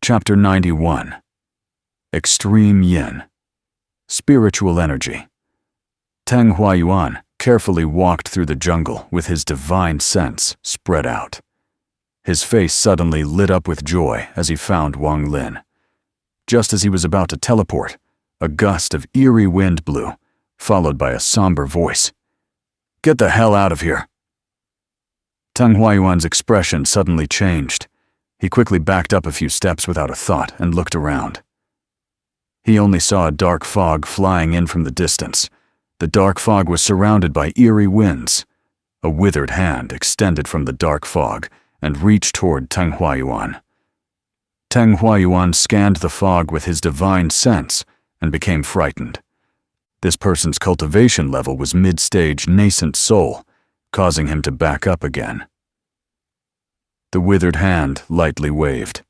Chapter 91. Extreme Yin. Spiritual Energy. Teng Huayuan carefully walked through the jungle with his divine sense spread out. His face suddenly lit up with joy as he found Wang Lin. Just as he was about to teleport, a gust of eerie wind blew, followed by a somber voice. "Get the hell out of here!" Teng Huayuan's expression suddenly changed. He quickly backed up a few steps without a thought and looked around. He only saw a dark fog flying in from the distance. The dark fog was surrounded by eerie winds. A withered hand extended from the dark fog and reached toward Teng Huayuan. Teng Huayuan scanned the fog with his divine sense and became frightened. This person's cultivation level was mid-stage nascent soul, causing him to back up again. The withered hand lightly waved.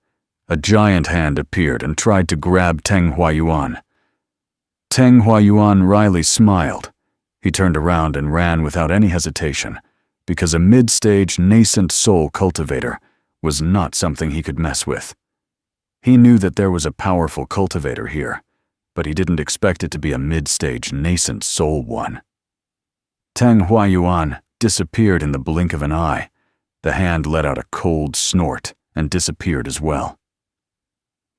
A giant hand appeared and tried to grab Teng Huayuan. Teng Huayuan wryly smiled. He turned around and ran without any hesitation, because a mid-stage nascent soul cultivator was not something he could mess with. He knew that there was a powerful cultivator here, but he didn't expect it to be a mid-stage nascent soul one. Teng Huayuan disappeared in the blink of an eye. The hand let out a cold snort and disappeared as well.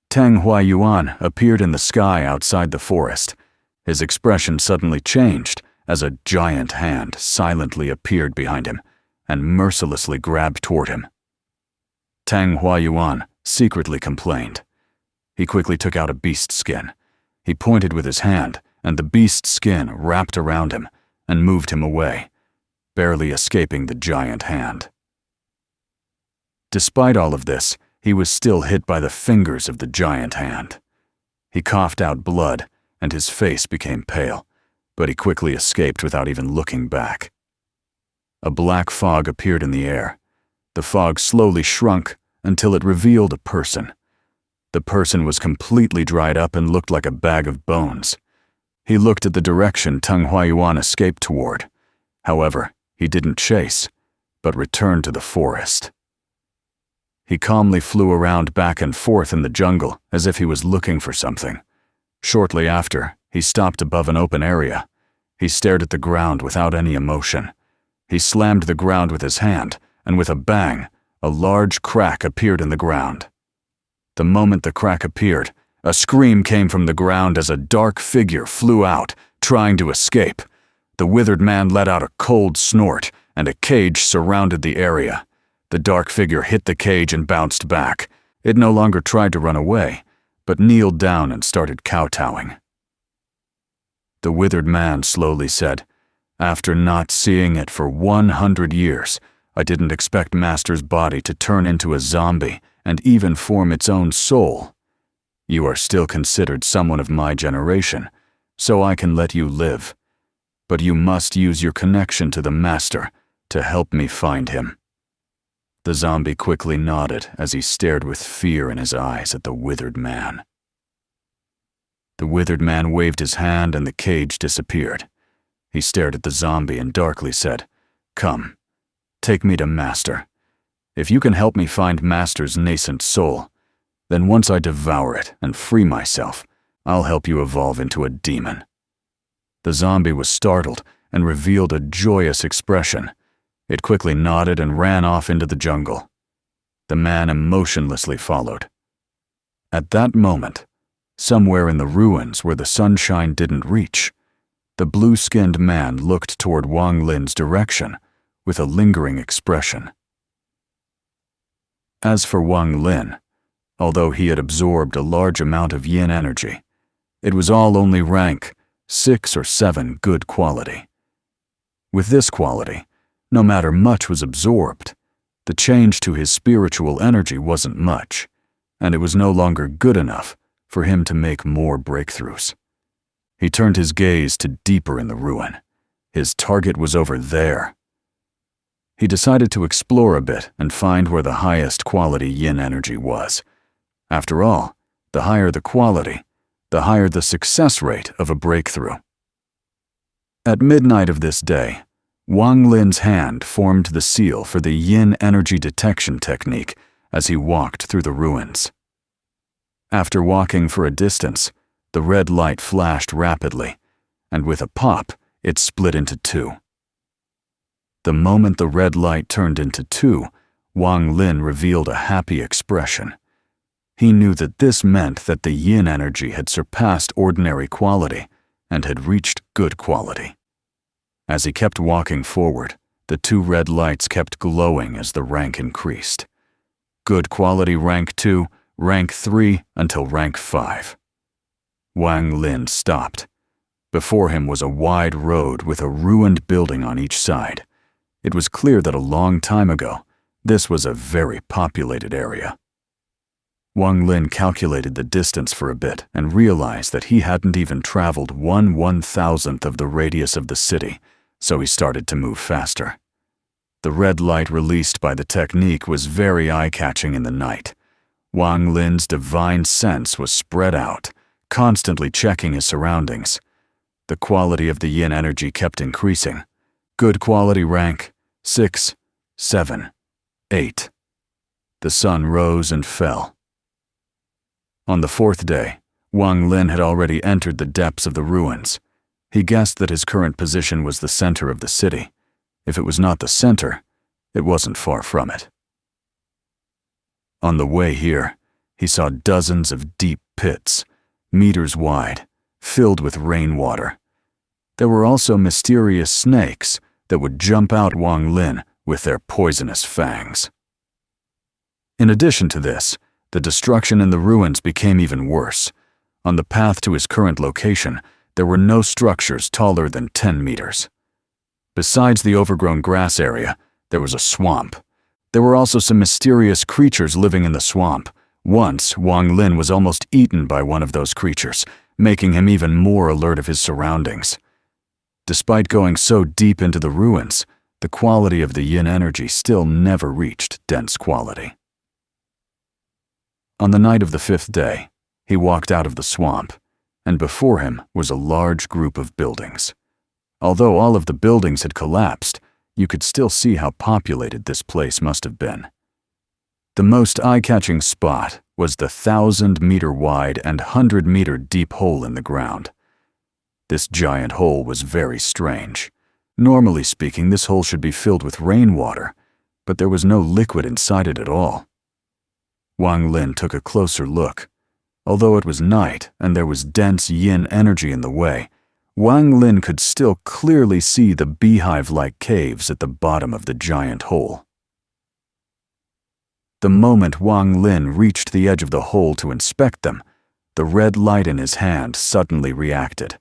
Teng Huayuan appeared in the sky outside the forest. His expression suddenly changed as a giant hand silently appeared behind him and mercilessly grabbed toward him. Teng Huayuan secretly complained. He quickly took out a beast skin. He pointed with his hand, and the beast skin wrapped around him and moved him away, barely escaping the giant hand. Despite all of this, he was still hit by the fingers of the giant hand. He coughed out blood, and his face became pale, but he quickly escaped without even looking back. A black fog appeared in the air. The fog slowly shrunk until it revealed a person. The person was completely dried up and looked like a bag of bones. He looked at the direction Teng Huayuan escaped toward. However, he didn't chase, but returned to the forest. He calmly flew around back and forth in the jungle as if he was looking for something. Shortly after, he stopped above an open area. He stared at the ground without any emotion. He slammed the ground with his hand, and with a bang, a large crack appeared in the ground. The moment the crack appeared, a scream came from the ground as a dark figure flew out, trying to escape. The withered man let out a cold snort, and a cage surrounded the area. The dark figure hit the cage and bounced back. It no longer tried to run away, but kneeled down and started kowtowing. The withered man slowly said, "After not seeing it for 100 years, I didn't expect Master's body to turn into a zombie and even form its own soul. You are still considered someone of my generation, so I can let you live. But you must use your connection to the Master to help me find him." The zombie quickly nodded as he stared with fear in his eyes at the withered man. The withered man waved his hand and the cage disappeared. He stared at the zombie and darkly said, "Come, take me to Master. If you can help me find Master's nascent soul, then once I devour it and free myself, I'll help you evolve into a demon." The zombie was startled and revealed a joyous expression. It quickly nodded and ran off into the jungle. The man emotionlessly followed. At that moment, somewhere in the ruins where the sunshine didn't reach, the blue-skinned man looked toward Wang Lin's direction with a lingering expression. As for Wang Lin, although he had absorbed a large amount of yin energy, it was all only rank 6 or 7 good quality. With this quality, no matter much was absorbed, the change to his spiritual energy wasn't much, and it was no longer good enough for him to make more breakthroughs. He turned his gaze to deeper in the ruin. His target was over there. He decided to explore a bit and find where the highest quality yin energy was. After all, the higher the quality, the higher the success rate of a breakthrough. At midnight of this day, Wang Lin's hand formed the seal for the yin energy detection technique as he walked through the ruins. After walking for a distance, the red light flashed rapidly, and with a pop, it split into two. The moment the red light turned into two, Wang Lin revealed a happy expression. He knew that this meant that the yin energy had surpassed ordinary quality and had reached good quality. As he kept walking forward, the two red lights kept glowing as the rank increased. Good quality rank 2, rank 3, until rank 5. Wang Lin stopped. Before him was a wide road with a ruined building on each side. It was clear that a long time ago, this was a very populated area. Wang Lin calculated the distance for a bit and realized that he hadn't even traveled 1/1000th of the radius of the city, so he started to move faster. The red light released by the technique was very eye-catching in the night. Wang Lin's divine sense was spread out, constantly checking his surroundings. The quality of the yin energy kept increasing. Good quality rank 6, 7, 8. The sun rose and fell. On the 4th day, Wang Lin had already entered the depths of the ruins. He guessed that his current position was the center of the city. If it was not the center, it wasn't far from it. On the way here, he saw dozens of deep pits, meters wide, filled with rainwater. There were also mysterious snakes that would jump out Wang Lin with their poisonous fangs. In addition to this, the destruction in the ruins became even worse. On the path to his current location, there were no structures taller than 10 meters. Besides the overgrown grass area, there was a swamp. There were also some mysterious creatures living in the swamp. Once, Wang Lin was almost eaten by one of those creatures, making him even more alert of his surroundings. Despite going so deep into the ruins, the quality of the yin energy still never reached dense quality. On the night of the 5th day, he walked out of the swamp, and before him was a large group of buildings. Although all of the buildings had collapsed, you could still see how populated this place must have been. The most eye-catching spot was the 1,000-meter-wide and 100-meter-deep hole in the ground. This giant hole was very strange. Normally speaking, this hole should be filled with rainwater, but there was no liquid inside it at all. Wang Lin took a closer look. Although it was night and there was dense yin energy in the way, Wang Lin could still clearly see the beehive-like caves at the bottom of the giant hole. The moment Wang Lin reached the edge of the hole to inspect them, the red light in his hand suddenly reacted.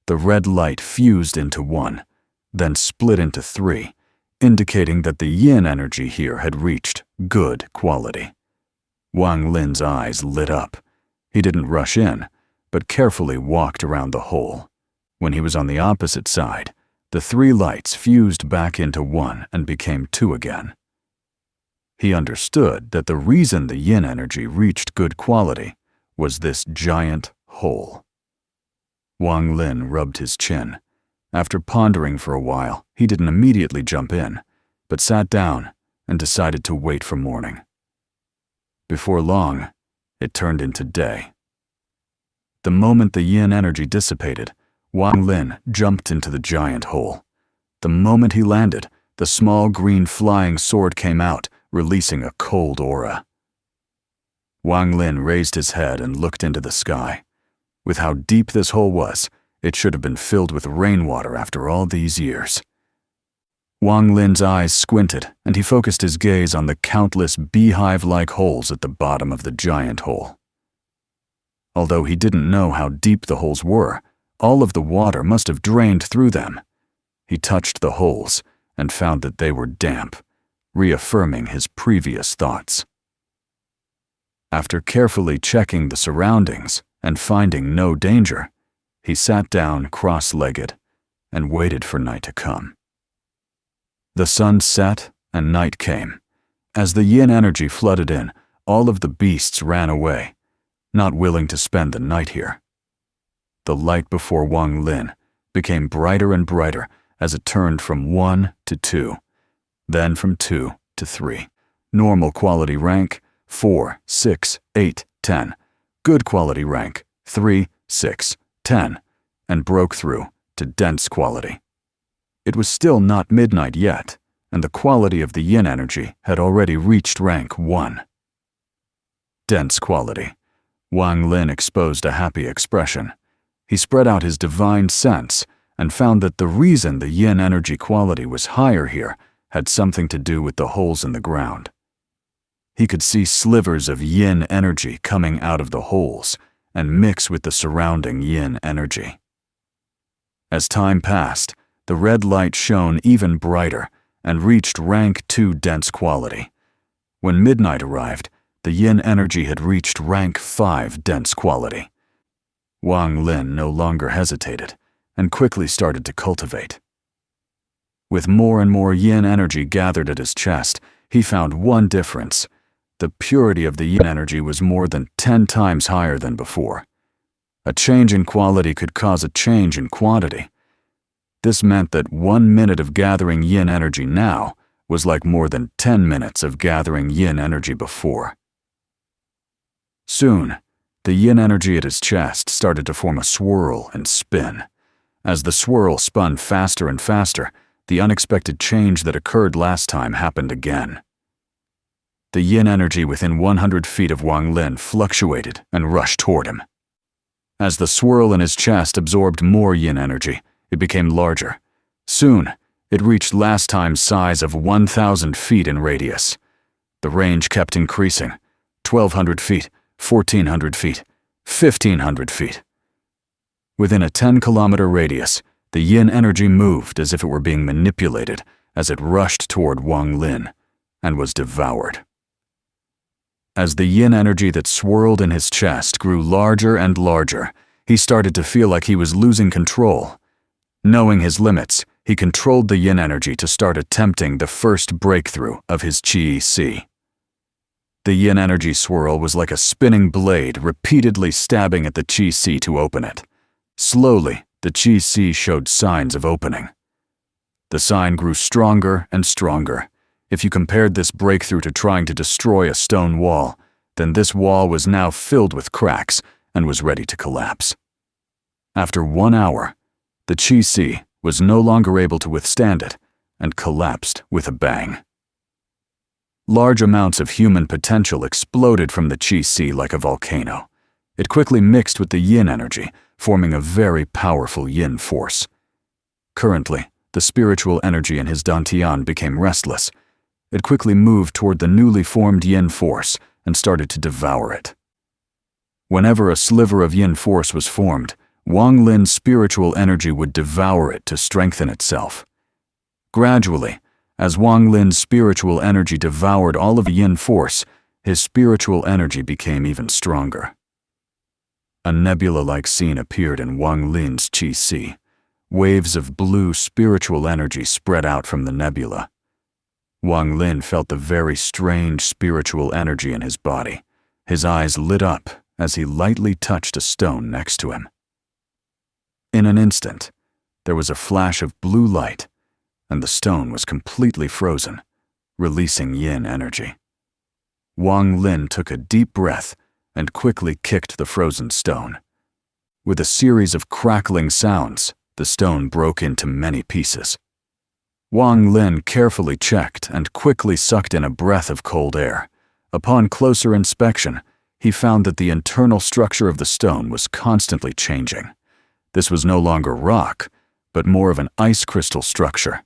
The red light fused into one, then split into 3, indicating that the yin energy here had reached good quality. Wang Lin's eyes lit up. He didn't rush in, but carefully walked around the hole. When he was on the opposite side, the 3 lights fused back into 1 and became 2 again. He understood that the reason the yin energy reached good quality was this giant hole. Wang Lin rubbed his chin. After pondering for a while, he didn't immediately jump in, but sat down and decided to wait for morning. Before long, it turned into day. The moment the yin energy dissipated, Wang Lin jumped into the giant hole. The moment he landed, the small green flying sword came out, releasing a cold aura. Wang Lin raised his head and looked into the sky. With how deep this hole was, it should have been filled with rainwater after all these years. Wang Lin's eyes squinted, and he focused his gaze on the countless beehive-like holes at the bottom of the giant hole. Although he didn't know how deep the holes were, all of the water must have drained through them. He touched the holes and found that they were damp, reaffirming his previous thoughts. After carefully checking the surroundings and finding no danger, he sat down cross-legged and waited for night to come. The sun set and night came. As the yin energy flooded in, all of the beasts ran away, not willing to spend the night here. The light before Wang Lin became brighter and brighter as it turned from 1 to 2, then from 2 to 3. Normal quality rank 4, 6, 8, 10. good quality rank 3, 6, 10, and broke through to dense quality. It was still not midnight yet, and the quality of the yin energy had already reached rank 1. Dense quality. Wang Lin exposed a happy expression. He spread out his divine sense and found that the reason the yin energy quality was higher here had something to do with the holes in the ground. He could see slivers of yin energy coming out of the holes and mix with the surrounding yin energy. As time passed, the red light shone even brighter and reached rank 2 dense quality. When midnight arrived, the yin energy had reached rank 5 dense quality. Wang Lin no longer hesitated and quickly started to cultivate. With more and more yin energy gathered at his chest, he found one difference. The purity of the yin energy was more than 10 times higher than before. A change in quality could cause a change in quantity. This meant that 1 minute of gathering yin energy now was like more than 10 minutes of gathering yin energy before. Soon, the yin energy at his chest started to form a swirl and spin. As the swirl spun faster and faster, the unexpected change that occurred last time happened again. The yin energy within 100 feet of Wang Lin fluctuated and rushed toward him. As the swirl in his chest absorbed more yin energy, it became larger. Soon, it reached last time's size of 1,000 feet in radius. The range kept increasing. 1,200 feet, 1,400 feet, 1,500 feet. Within a 10-kilometer radius, the yin energy moved as if it were being manipulated as it rushed toward Wang Lin and was devoured. As the yin energy that swirled in his chest grew larger and larger, he started to feel like he was losing control. Knowing his limits, he controlled the yin energy to start attempting the first breakthrough of his Qi. The yin energy swirl was like a spinning blade repeatedly stabbing at the Qi to open it. Slowly, the Qi showed signs of opening. The sign grew stronger and stronger. If you compared this breakthrough to trying to destroy a stone wall, then this wall was now filled with cracks and was ready to collapse. After 1 hour, the Qi was no longer able to withstand it and collapsed with a bang. Large amounts of human potential exploded from the Qi like a volcano. It quickly mixed with the yin energy, forming a very powerful yin force. Currently, the spiritual energy in his dantian became restless. It quickly moved toward the newly formed yin force and started to devour it. Whenever a sliver of yin force was formed, Wang Lin's spiritual energy would devour it to strengthen itself. Gradually, as Wang Lin's spiritual energy devoured all of the yin force, his spiritual energy became even stronger. A nebula-like scene appeared in Wang Lin's Qi. Waves of blue spiritual energy spread out from the nebula. Wang Lin felt the very strange spiritual energy in his body. His eyes lit up as he lightly touched a stone next to him. In an instant, there was a flash of blue light, and the stone was completely frozen, releasing yin energy. Wang Lin took a deep breath and quickly kicked the frozen stone. With a series of crackling sounds, the stone broke into many pieces. Wang Lin carefully checked and quickly sucked in a breath of cold air. Upon closer inspection, he found that the internal structure of the stone was constantly changing. This was no longer rock, but more of an ice crystal structure.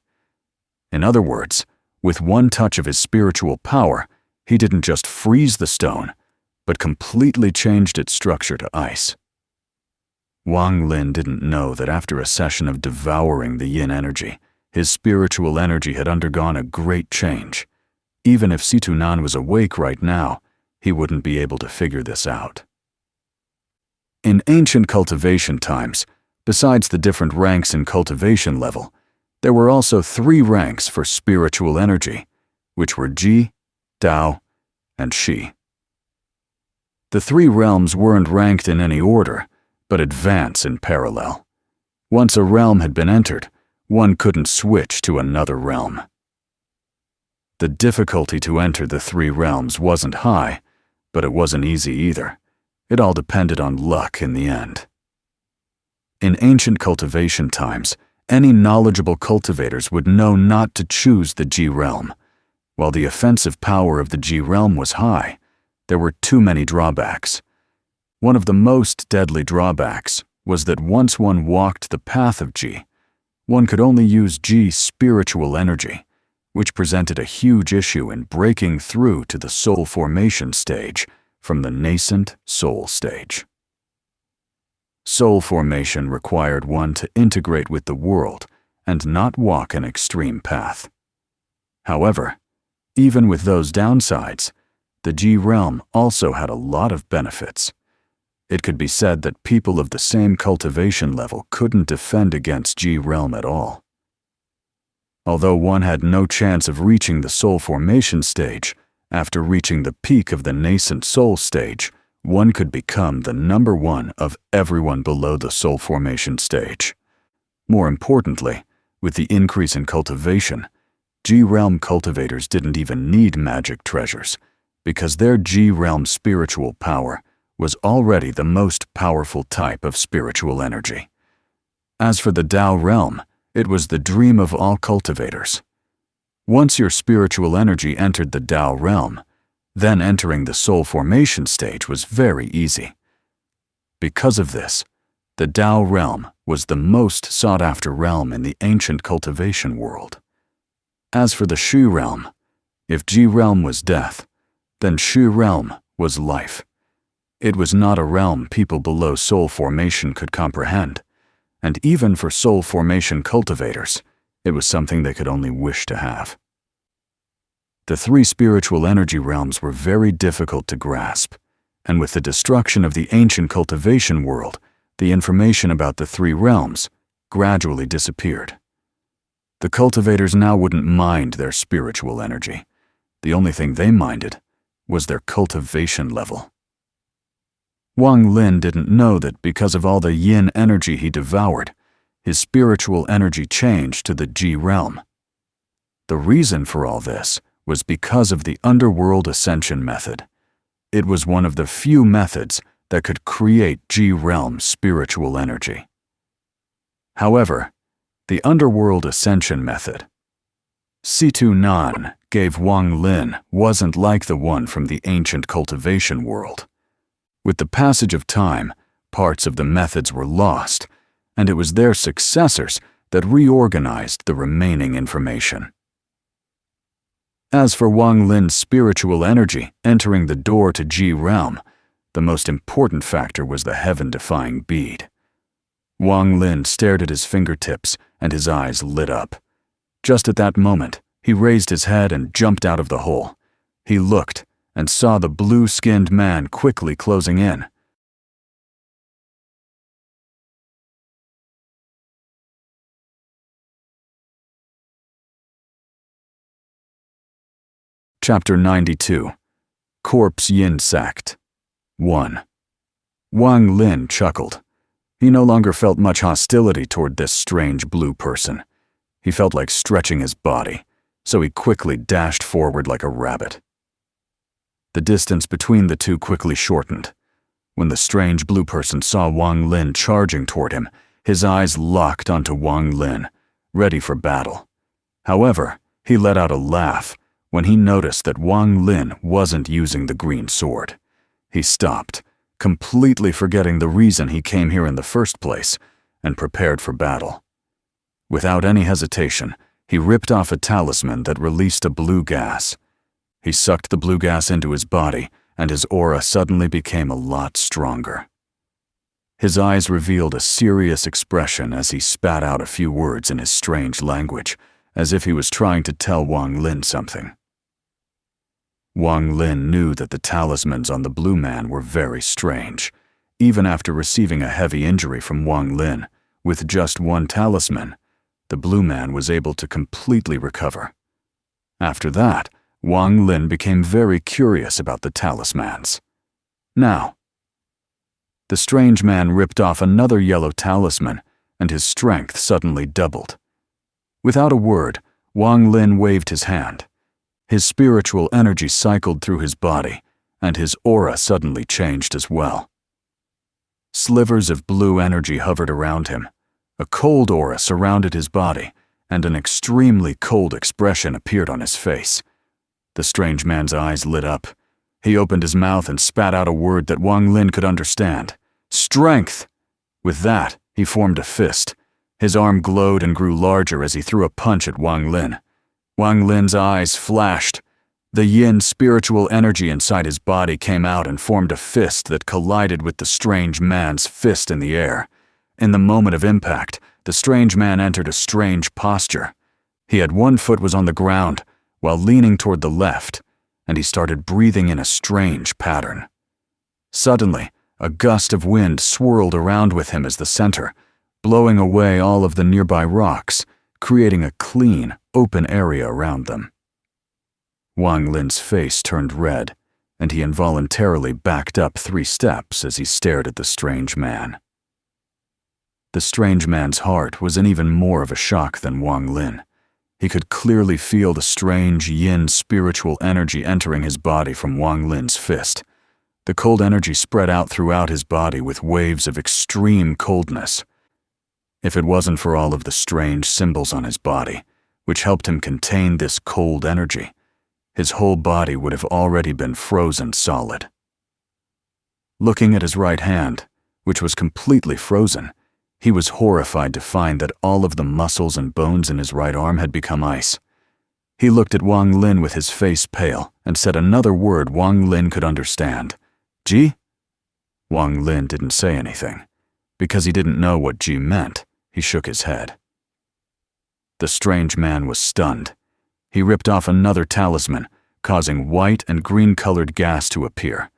In other words, with one touch of his spiritual power, he didn't just freeze the stone, but completely changed its structure to ice. Wang Lin didn't know that after a session of devouring the yin energy, his spiritual energy had undergone a great change. Even if Situnan was awake right now, he wouldn't be able to figure this out. In ancient cultivation times, besides the different ranks in cultivation level, there were also 3 ranks for spiritual energy, which were Ji, Dao, and Shi. The 3 realms weren't ranked in any order, but advance in parallel. Once a realm had been entered, one couldn't switch to another realm. The difficulty to enter the 3 realms wasn't high, but it wasn't easy either. It all depended on luck in the end. In ancient cultivation times, any knowledgeable cultivators would know not to choose the G realm. While the offensive power of the G realm was high, there were too many drawbacks. One of the most deadly drawbacks was that once one walked the path of G, one could only use G spiritual energy, which presented a huge issue in breaking through to the soul formation stage from the nascent soul stage. Soul formation required one to integrate with the world and not walk an extreme path. However, even with those downsides, the G realm also had a lot of benefits. It could be said that people of the same cultivation level couldn't defend against G realm at all. Although one had no chance of reaching the soul formation stage, after reaching the peak of the nascent soul stage, one could become the number one of everyone below the soul formation stage. More importantly, with the increase in cultivation, G-realm cultivators didn't even need magic treasures, because their G-realm spiritual power was already the most powerful type of spiritual energy. As for the Tao realm, it was the dream of all cultivators. Once your spiritual energy entered the Tao realm, then entering the soul formation stage was very easy. Because of this, the Tao realm was the most sought-after realm in the ancient cultivation world. As for the Shu realm, if Ji realm was death, then Shu realm was life. It was not a realm people below soul formation could comprehend, and even for soul formation cultivators, it was something they could only wish to have. The three spiritual energy realms were very difficult to grasp, and with the destruction of the ancient cultivation world, the information about the three realms gradually disappeared. The cultivators now wouldn't mind their spiritual energy. The only thing they minded was their cultivation level. Wang Lin didn't know that because of all the yin energy he devoured, his spiritual energy changed to the Ji realm. The reason for all this was because of the underworld ascension method. It was one of the few methods that could create Ji realm spiritual energy. However, the underworld ascension method, Situ Nan gave Wang Lin, wasn't like the one from the ancient cultivation world. With the passage of time, parts of the methods were lost, and it was their successors that reorganized the remaining information. As for Wang Lin's spiritual energy entering the door to Ji realm, the most important factor was the heaven-defying bead. Wang Lin stared at his fingertips, and his eyes lit up. Just at that moment, he raised his head and jumped out of the hole. He looked and saw the blue-skinned man quickly closing in. Chapter 92. Corpse Yin Sect 1. Wang Lin chuckled. He no longer felt much hostility toward this strange blue person. He felt like stretching his body, so he quickly dashed forward like a rabbit. The distance between the two quickly shortened. When the strange blue person saw Wang Lin charging toward him, his eyes locked onto Wang Lin, ready for battle. However, he let out a laugh when he noticed that Wang Lin wasn't using the green sword. He stopped, completely forgetting the reason he came here in the first place, and prepared for battle. Without any hesitation, he ripped off a talisman that released a blue gas. He sucked the blue gas into his body, and his aura suddenly became a lot stronger. His eyes revealed a serious expression as he spat out a few words in his strange language, as if he was trying to tell Wang Lin something. Wang Lin knew that the talismans on the blue man were very strange. Even after receiving a heavy injury from Wang Lin, with just one talisman, the blue man was able to completely recover. After that, Wang Lin became very curious about the talismans. Now, the strange man ripped off another yellow talisman, and his strength suddenly doubled. Without a word, Wang Lin waved his hand. His spiritual energy cycled through his body, and his aura suddenly changed as well. Slivers of blue energy hovered around him. A cold aura surrounded his body, and an extremely cold expression appeared on his face. The strange man's eyes lit up. He opened his mouth and spat out a word that Wang Lin could understand. Strength! With that, he formed a fist. His arm glowed and grew larger as he threw a punch at Wang Lin. Wang Lin's eyes flashed. The yin spiritual energy inside his body came out and formed a fist that collided with the strange man's fist in the air. In the moment of impact, the strange man entered a strange posture. He had one foot was on the ground, while leaning toward the left, and he started breathing in a strange pattern. Suddenly, a gust of wind swirled around with him as the center, blowing away all of the nearby rocks, creating a clean, open area around them. Wang Lin's face turned red, and he involuntarily backed up 3 steps as he stared at the strange man. The strange man's heart was in even more of a shock than Wang Lin. He could clearly feel the strange yin spiritual energy entering his body from Wang Lin's fist. The cold energy spread out throughout his body with waves of extreme coldness. If it wasn't for all of the strange symbols on his body, which helped him contain this cold energy, his whole body would have already been frozen solid. Looking at his right hand, which was completely frozen, he was horrified to find that all of the muscles and bones in his right arm had become ice. He looked at Wang Lin with his face pale and said another word Wang Lin could understand. Ji? Wang Lin didn't say anything. Because he didn't know what Ji meant, he shook his head. The strange man was stunned. He ripped off another talisman, causing white and green-colored gas to appear.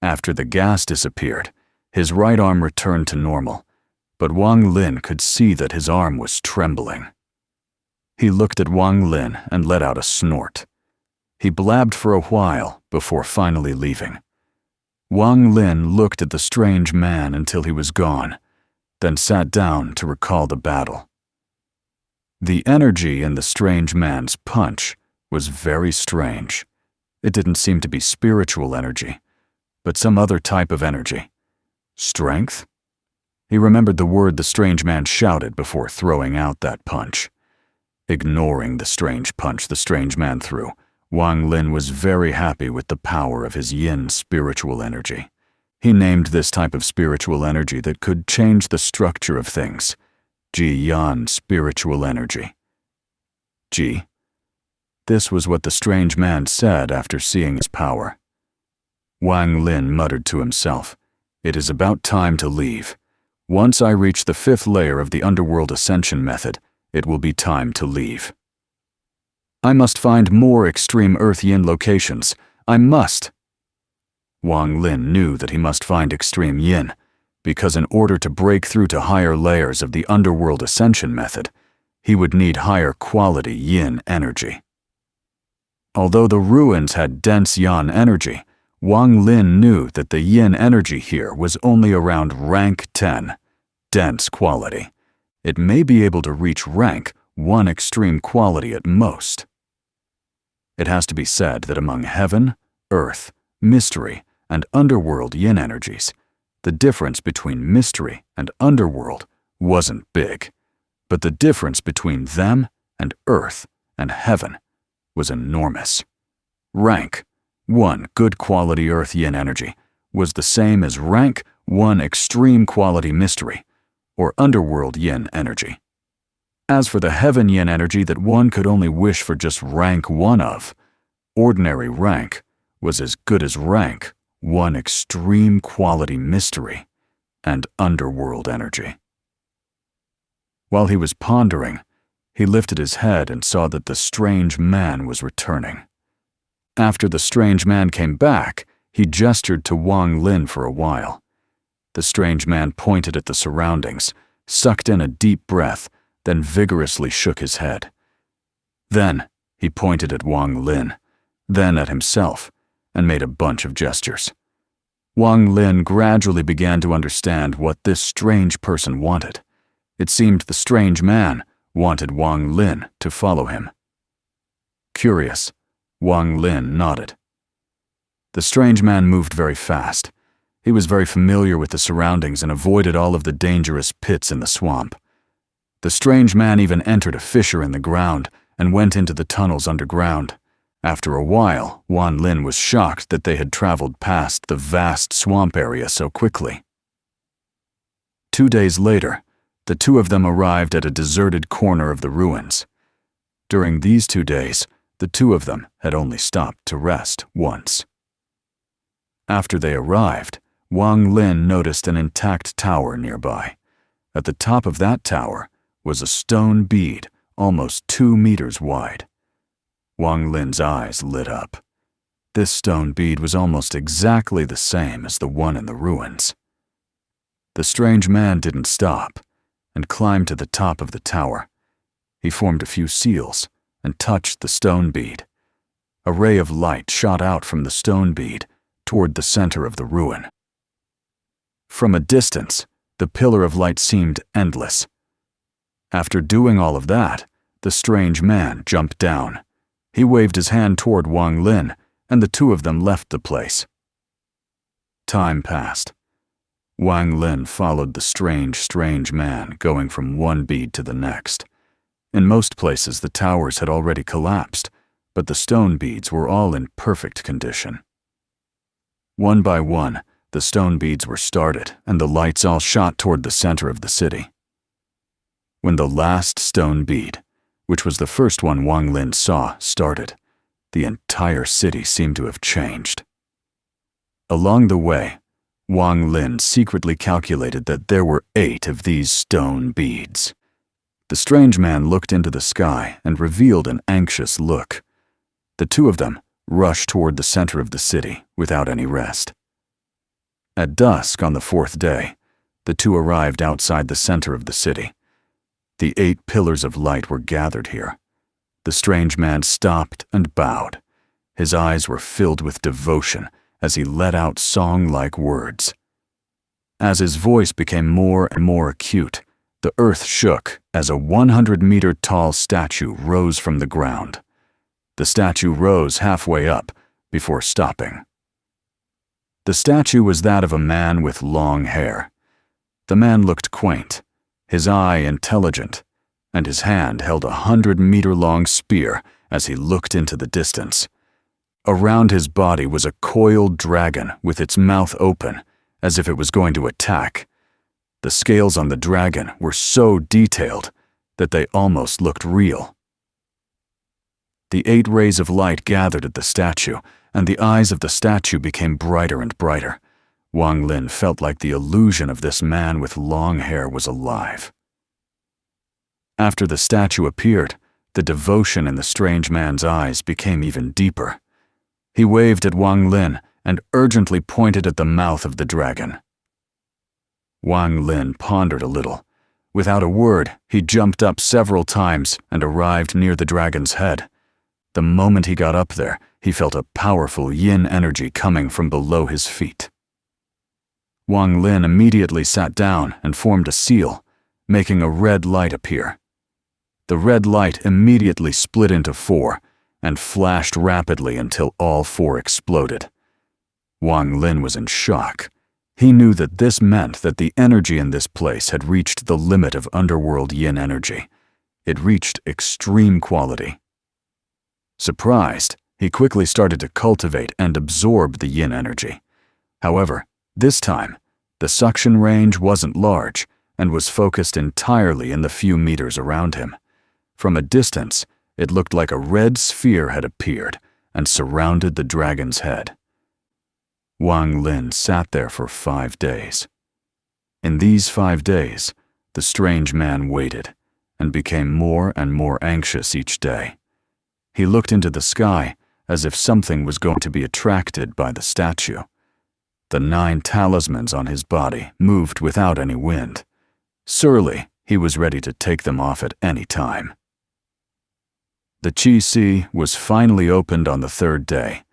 After the gas disappeared, his right arm returned to normal, but Wang Lin could see that his arm was trembling. He looked at Wang Lin and let out a snort. He blabbed for a while before finally leaving. Wang Lin looked at the strange man until he was gone, then sat down to recall the battle. The energy in the strange man's punch was very strange. It didn't seem to be spiritual energy, but some other type of energy. Strength? He remembered the word the strange man shouted before throwing out that punch. Ignoring the strange punch the strange man threw, Wang Lin was very happy with the power of his yin spiritual energy. He named this type of spiritual energy that could change the structure of things, Ji-Yan spiritual energy. Ji. This was what the strange man said after seeing his power. Wang Lin muttered to himself, "It is about time to leave. Once I reach the 5th layer of the underworld ascension method, it will be time to leave. I must find more extreme Earth Yin locations. I must." Wang Lin knew that he must find extreme Yin, because in order to break through to higher layers of the underworld ascension method, he would need higher quality Yin energy. Although the ruins had dense Yan energy, Wang Lin knew that the Yin energy here was only around rank 10, dense quality. It may be able to reach rank 1 extreme quality at most. It has to be said that among heaven, earth, mystery, and underworld Yin energies, the difference between mystery and underworld wasn't big, but the difference between them and earth and heaven was enormous. Rank 1 good quality Earth Yin energy was the same as rank 1 extreme quality mystery, or underworld Yin energy. As for the heaven Yin energy that one could only wish for just rank 1 of, ordinary rank was as good as rank 1 extreme quality mystery and underworld energy. While he was pondering, he lifted his head and saw that the strange man was returning. After the strange man came back, he gestured to Wang Lin for a while. The strange man pointed at the surroundings, sucked in a deep breath, then vigorously shook his head. Then he pointed at Wang Lin, then at himself, and made a bunch of gestures. Wang Lin gradually began to understand what this strange person wanted. It seemed the strange man wanted Wang Lin to follow him. Curious, Wang Lin nodded. The strange man moved very fast. He was very familiar with the surroundings and avoided all of the dangerous pits in the swamp. The strange man even entered a fissure in the ground and went into the tunnels underground. After a while, Wan Lin was shocked that they had traveled past the vast swamp area so quickly. 2 days later, the two of them arrived at a deserted corner of the ruins. During these 2 days, the two of them had only stopped to rest once. After they arrived, Wang Lin noticed an intact tower nearby. At the top of that tower was a stone bead almost 2 meters wide. Wang Lin's eyes lit up. This stone bead was almost exactly the same as the one in the ruins. The strange man didn't stop and climbed to the top of the tower. He formed a few seals and touched the stone bead. A ray of light shot out from the stone bead toward the center of the ruin. From a distance, the pillar of light seemed endless. After doing all of that, the strange man jumped down. He waved his hand toward Wang Lin, and the two of them left the place. Time passed. Wang Lin followed the strange man, going from one bead to the next. In most places, the towers had already collapsed, but the stone beads were all in perfect condition. One by one, the stone beads were started, and the lights all shot toward the center of the city. When the last stone bead, which was the first one Wang Lin saw, started, the entire city seemed to have changed. Along the way, Wang Lin secretly calculated that there were 8 of these stone beads. The strange man looked into the sky and revealed an anxious look. The two of them rushed toward the center of the city without any rest. At dusk on the 4th day, the two arrived outside the center of the city. The 8 pillars of light were gathered here. The strange man stopped and bowed. His eyes were filled with devotion as he let out song-like words. As his voice became more and more acute, the earth shook as a 100-meter-tall statue rose from the ground. The statue rose halfway up before stopping. The statue was that of a man with long hair. The man looked quaint, his eye intelligent, and his hand held a 100-meter-long spear as he looked into the distance. Around his body was a coiled dragon with its mouth open, as if it was going to attack. The scales on the dragon were so detailed that they almost looked real. The 8 rays of light gathered at the statue, and the eyes of the statue became brighter and brighter. Wang Lin felt like the illusion of this man with long hair was alive. After the statue appeared, the devotion in the strange man's eyes became even deeper. He waved at Wang Lin and urgently pointed at the mouth of the dragon. Wang Lin pondered a little. Without a word, he jumped up several times and arrived near the dragon's head. The moment he got up there, he felt a powerful yin energy coming from below his feet. Wang Lin immediately sat down and formed a seal, making a red light appear. The red light immediately split into 4 and flashed rapidly until all 4 exploded. Wang Lin was in shock. He knew that this meant that the energy in this place had reached the limit of underworld yin energy. It reached extreme quality. Surprised, he quickly started to cultivate and absorb the yin energy. However, this time, the suction range wasn't large and was focused entirely in the few meters around him. From a distance, it looked like a red sphere had appeared and surrounded the dragon's head. Wang Lin sat there for 5 days. In these 5 days, the strange man waited and became more and more anxious each day. He looked into the sky as if something was going to be attracted by the statue. The 9 talismans on his body moved without any wind. Surely, he was ready to take them off at any time. The Qi Sea was finally opened on the 3rd day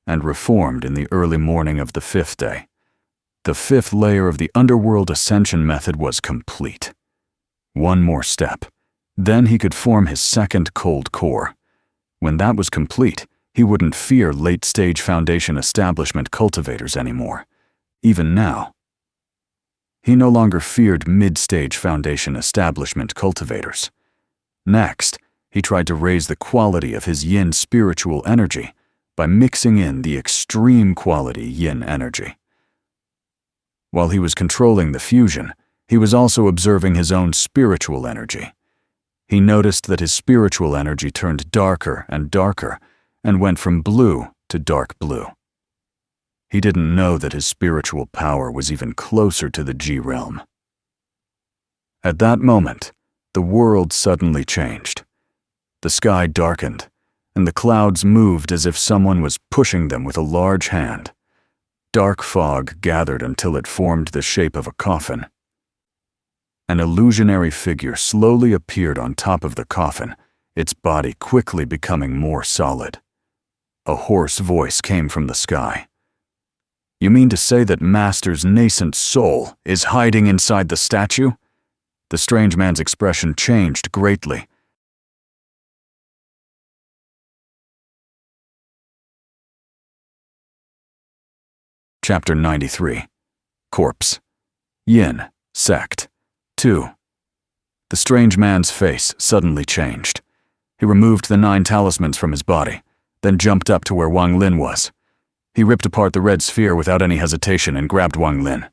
and reformed in the early morning of the 5th day. The 5th layer of the underworld ascension method was complete. One more step. Then he could form his 2nd cold core. When that was complete, he wouldn't fear late-stage foundation establishment cultivators anymore. even now. He no longer feared mid-stage Foundation establishment cultivators. Next, he tried to raise the quality of his yin spiritual energy by mixing in the extreme quality yin energy. While he was controlling the fusion, he was also observing his own spiritual energy. He noticed that his spiritual energy turned darker and darker and went from blue to dark blue. He didn't know that his spiritual power was even closer to the G realm. At that moment, the world suddenly changed. The sky darkened, and the clouds moved as if someone was pushing them with a large hand. Dark fog gathered until it formed the shape of a coffin. An illusionary figure slowly appeared on top of the coffin, its body quickly becoming more solid. A hoarse voice came from the sky. "You mean to say that Master's nascent soul is hiding inside the statue?" The strange man's expression changed greatly. Chapter 93. Corpse. Yin. Sect. 2. The strange man's face suddenly changed. He removed the 9 talismans from his body, then jumped up to where Wang Lin was. He ripped apart the red sphere without any hesitation and grabbed Wang Lin.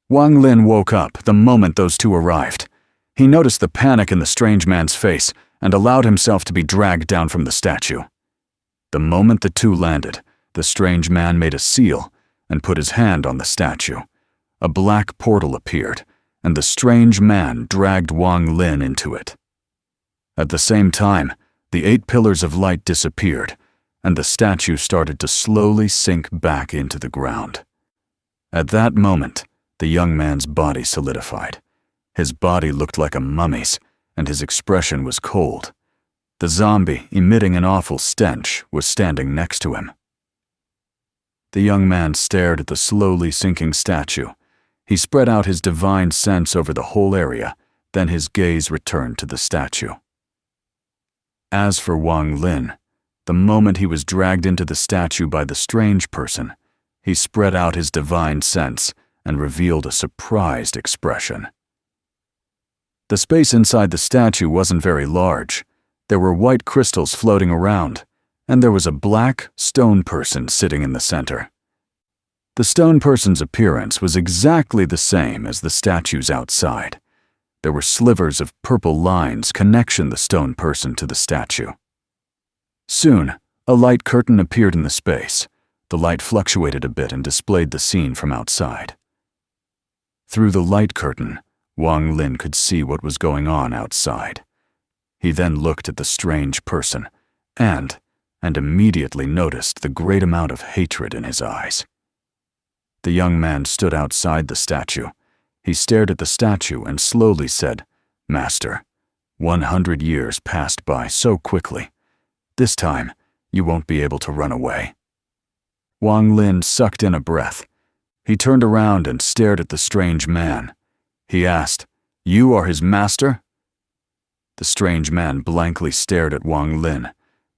Wang Lin woke up the moment those two arrived. He noticed the panic in the strange man's face and allowed himself to be dragged down from the statue. The moment the two landed, the strange man made a seal and put his hand on the statue. A black portal appeared, and the strange man dragged Wang Lin into it. At the same time, the 8 pillars of light disappeared, and the statue started to slowly sink back into the ground. At that moment, the young man's body solidified. His body looked like a mummy's, and his expression was cold. The zombie, emitting an awful stench, was standing next to him. The young man stared at the slowly sinking statue. He spread out his divine sense over the whole area, then his gaze returned to the statue. As for Wang Lin, the moment he was dragged into the statue by the strange person, he spread out his divine sense and revealed a surprised expression. The space inside the statue wasn't very large. There were white crystals floating around, and there was a black stone person sitting in the center. The stone person's appearance was exactly the same as the statues outside. There were slivers of purple lines connecting the stone person to the statue. Soon, a light curtain appeared in the space. The light fluctuated a bit and displayed the scene from outside. Through the light curtain, Wang Lin could see what was going on outside. He then looked at the strange person and immediately noticed the great amount of hatred in his eyes. The young man stood outside the statue. He stared at the statue and slowly said, "Master, 100 years passed by so quickly. This time, you won't be able to run away." Wang Lin sucked in a breath. He turned around and stared at the strange man. He asked, "You are his master?" The strange man blankly stared at Wang Lin.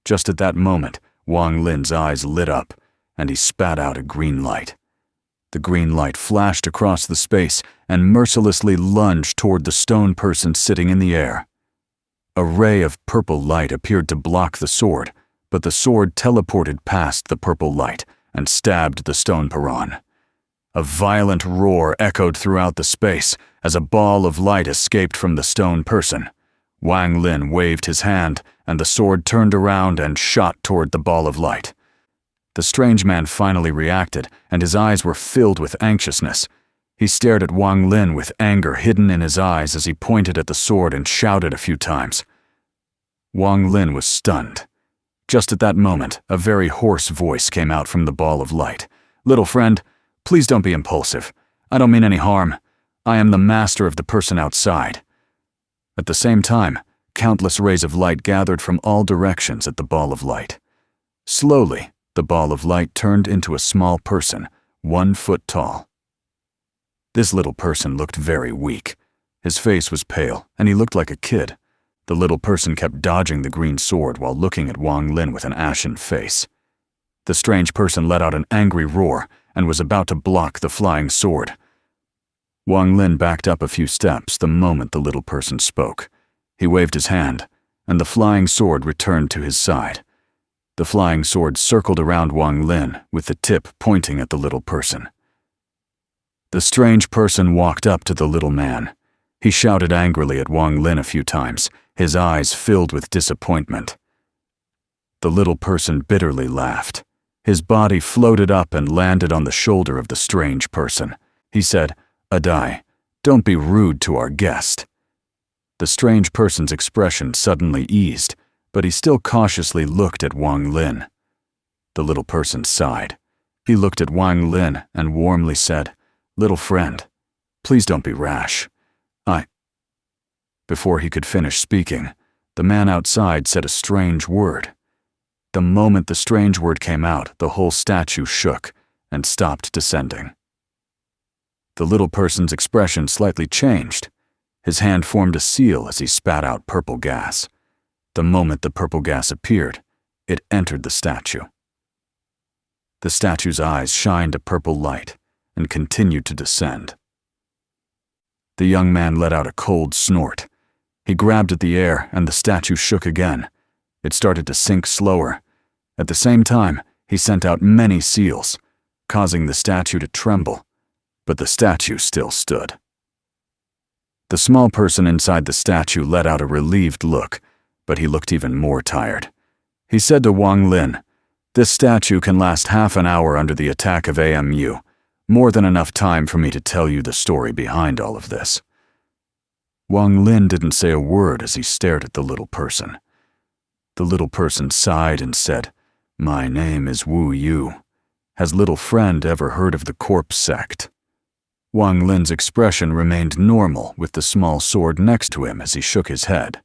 Just at that moment, Wang Lin's eyes lit up, and he spat out a green light. The green light flashed across the space and mercilessly lunged toward the stone person sitting in the air. A ray of purple light appeared to block the sword, but the sword teleported past the purple light and stabbed the stone Piran. A violent roar echoed throughout the space as a ball of light escaped from the stone person. Wang Lin waved his hand, and the sword turned around and shot toward the ball of light. The strange man finally reacted, and his eyes were filled with anxiousness. He stared at Wang Lin with anger hidden in his eyes as he pointed at the sword and shouted a few times. Wang Lin was stunned. Just at that moment, a very hoarse voice came out from the ball of light. "Little friend, please don't be impulsive. I don't mean any harm. I am the master of the person outside." At the same time, countless rays of light gathered from all directions at the ball of light. Slowly, the ball of light turned into a small person, 1 foot tall. This little person looked very weak. His face was pale, and he looked like a kid. The little person kept dodging the green sword while looking at Wang Lin with an ashen face. The strange person let out an angry roar, and was about to block the flying sword. Wang Lin backed up a few steps the moment the little person spoke. He waved his hand, and the flying sword returned to his side. The flying sword circled around Wang Lin, with the tip pointing at the little person. The strange person walked up to the little man. He shouted angrily at Wang Lin a few times, his eyes filled with disappointment. The little person bitterly laughed. His body floated up and landed on the shoulder of the strange person. He said, "Adai, don't be rude to our guest." The strange person's expression suddenly eased, but he still cautiously looked at Wang Lin. The little person sighed. He looked at Wang Lin and warmly said, "Little friend, please don't be rash. Before he could finish speaking, the man outside said a strange word. The moment the strange word came out, the whole statue shook and stopped descending. The little person's expression slightly changed. His hand formed a seal as he spat out purple gas. The moment the purple gas appeared, it entered the statue. The statue's eyes shined a purple light and continued to descend. The young man let out a cold snort. He grabbed at the air and the statue shook again. It started to sink slower. At the same time, he sent out many seals, causing the statue to tremble, but the statue still stood. The small person inside the statue let out a relieved look, but he looked even more tired. He said to Wang Lin, "This statue can last half an hour under the attack of AMU, more than enough time for me to tell you the story behind all of this." Wang Lin didn't say a word as he stared at the little person. The little person sighed and said, "My name is Wu Yu. Has little friend ever heard of the corpse sect?" Wang Lin's expression remained normal with the small sword next to him as he shook his head.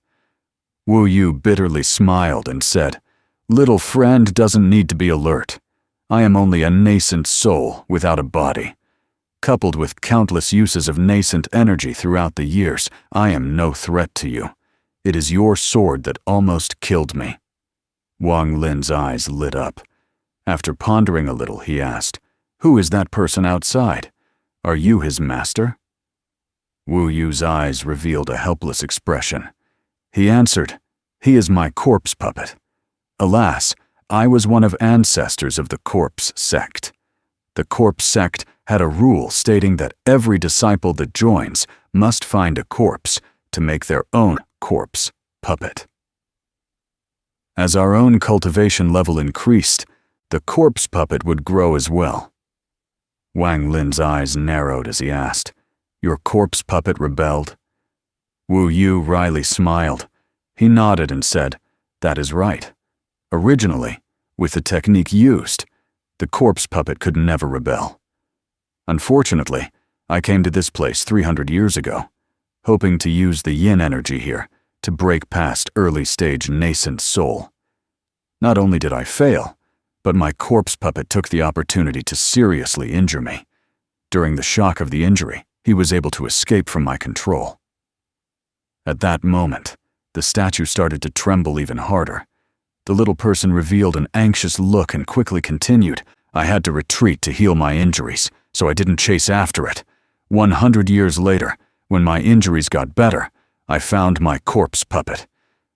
Wu Yu bitterly smiled and said, "Little friend doesn't need to be alert. I am only a nascent soul without a body. Coupled with countless uses of nascent energy throughout the years, I am no threat to you. It is your sword that almost killed me." Wang Lin's eyes lit up. After pondering a little, he asked, "Who is that person outside? Are you his master?" Wu Yu's eyes revealed a helpless expression. He answered, "He is my corpse puppet. Alas, I was one of ancestors of the corpse sect. The corpse sect had a rule stating that every disciple that joins must find a corpse to make their own corpse puppet. As our own cultivation level increased, the corpse puppet would grow as well." Wang Lin's eyes narrowed as he asked, "Your corpse puppet rebelled?" Wu Yu wryly smiled. He nodded and said, "That is right. Originally, with the technique used, the corpse puppet could never rebel. Unfortunately, I came to this place 300 years ago, hoping to use the yin energy here to break past early-stage nascent soul. Not only did I fail, but my corpse puppet took the opportunity to seriously injure me. During the shock of the injury, he was able to escape from my control." At that moment, the statue started to tremble even harder. The little person revealed an anxious look and quickly continued, "I had to retreat to heal my injuries, so I didn't chase after it. 100 years later, when my injuries got better, I found my corpse puppet.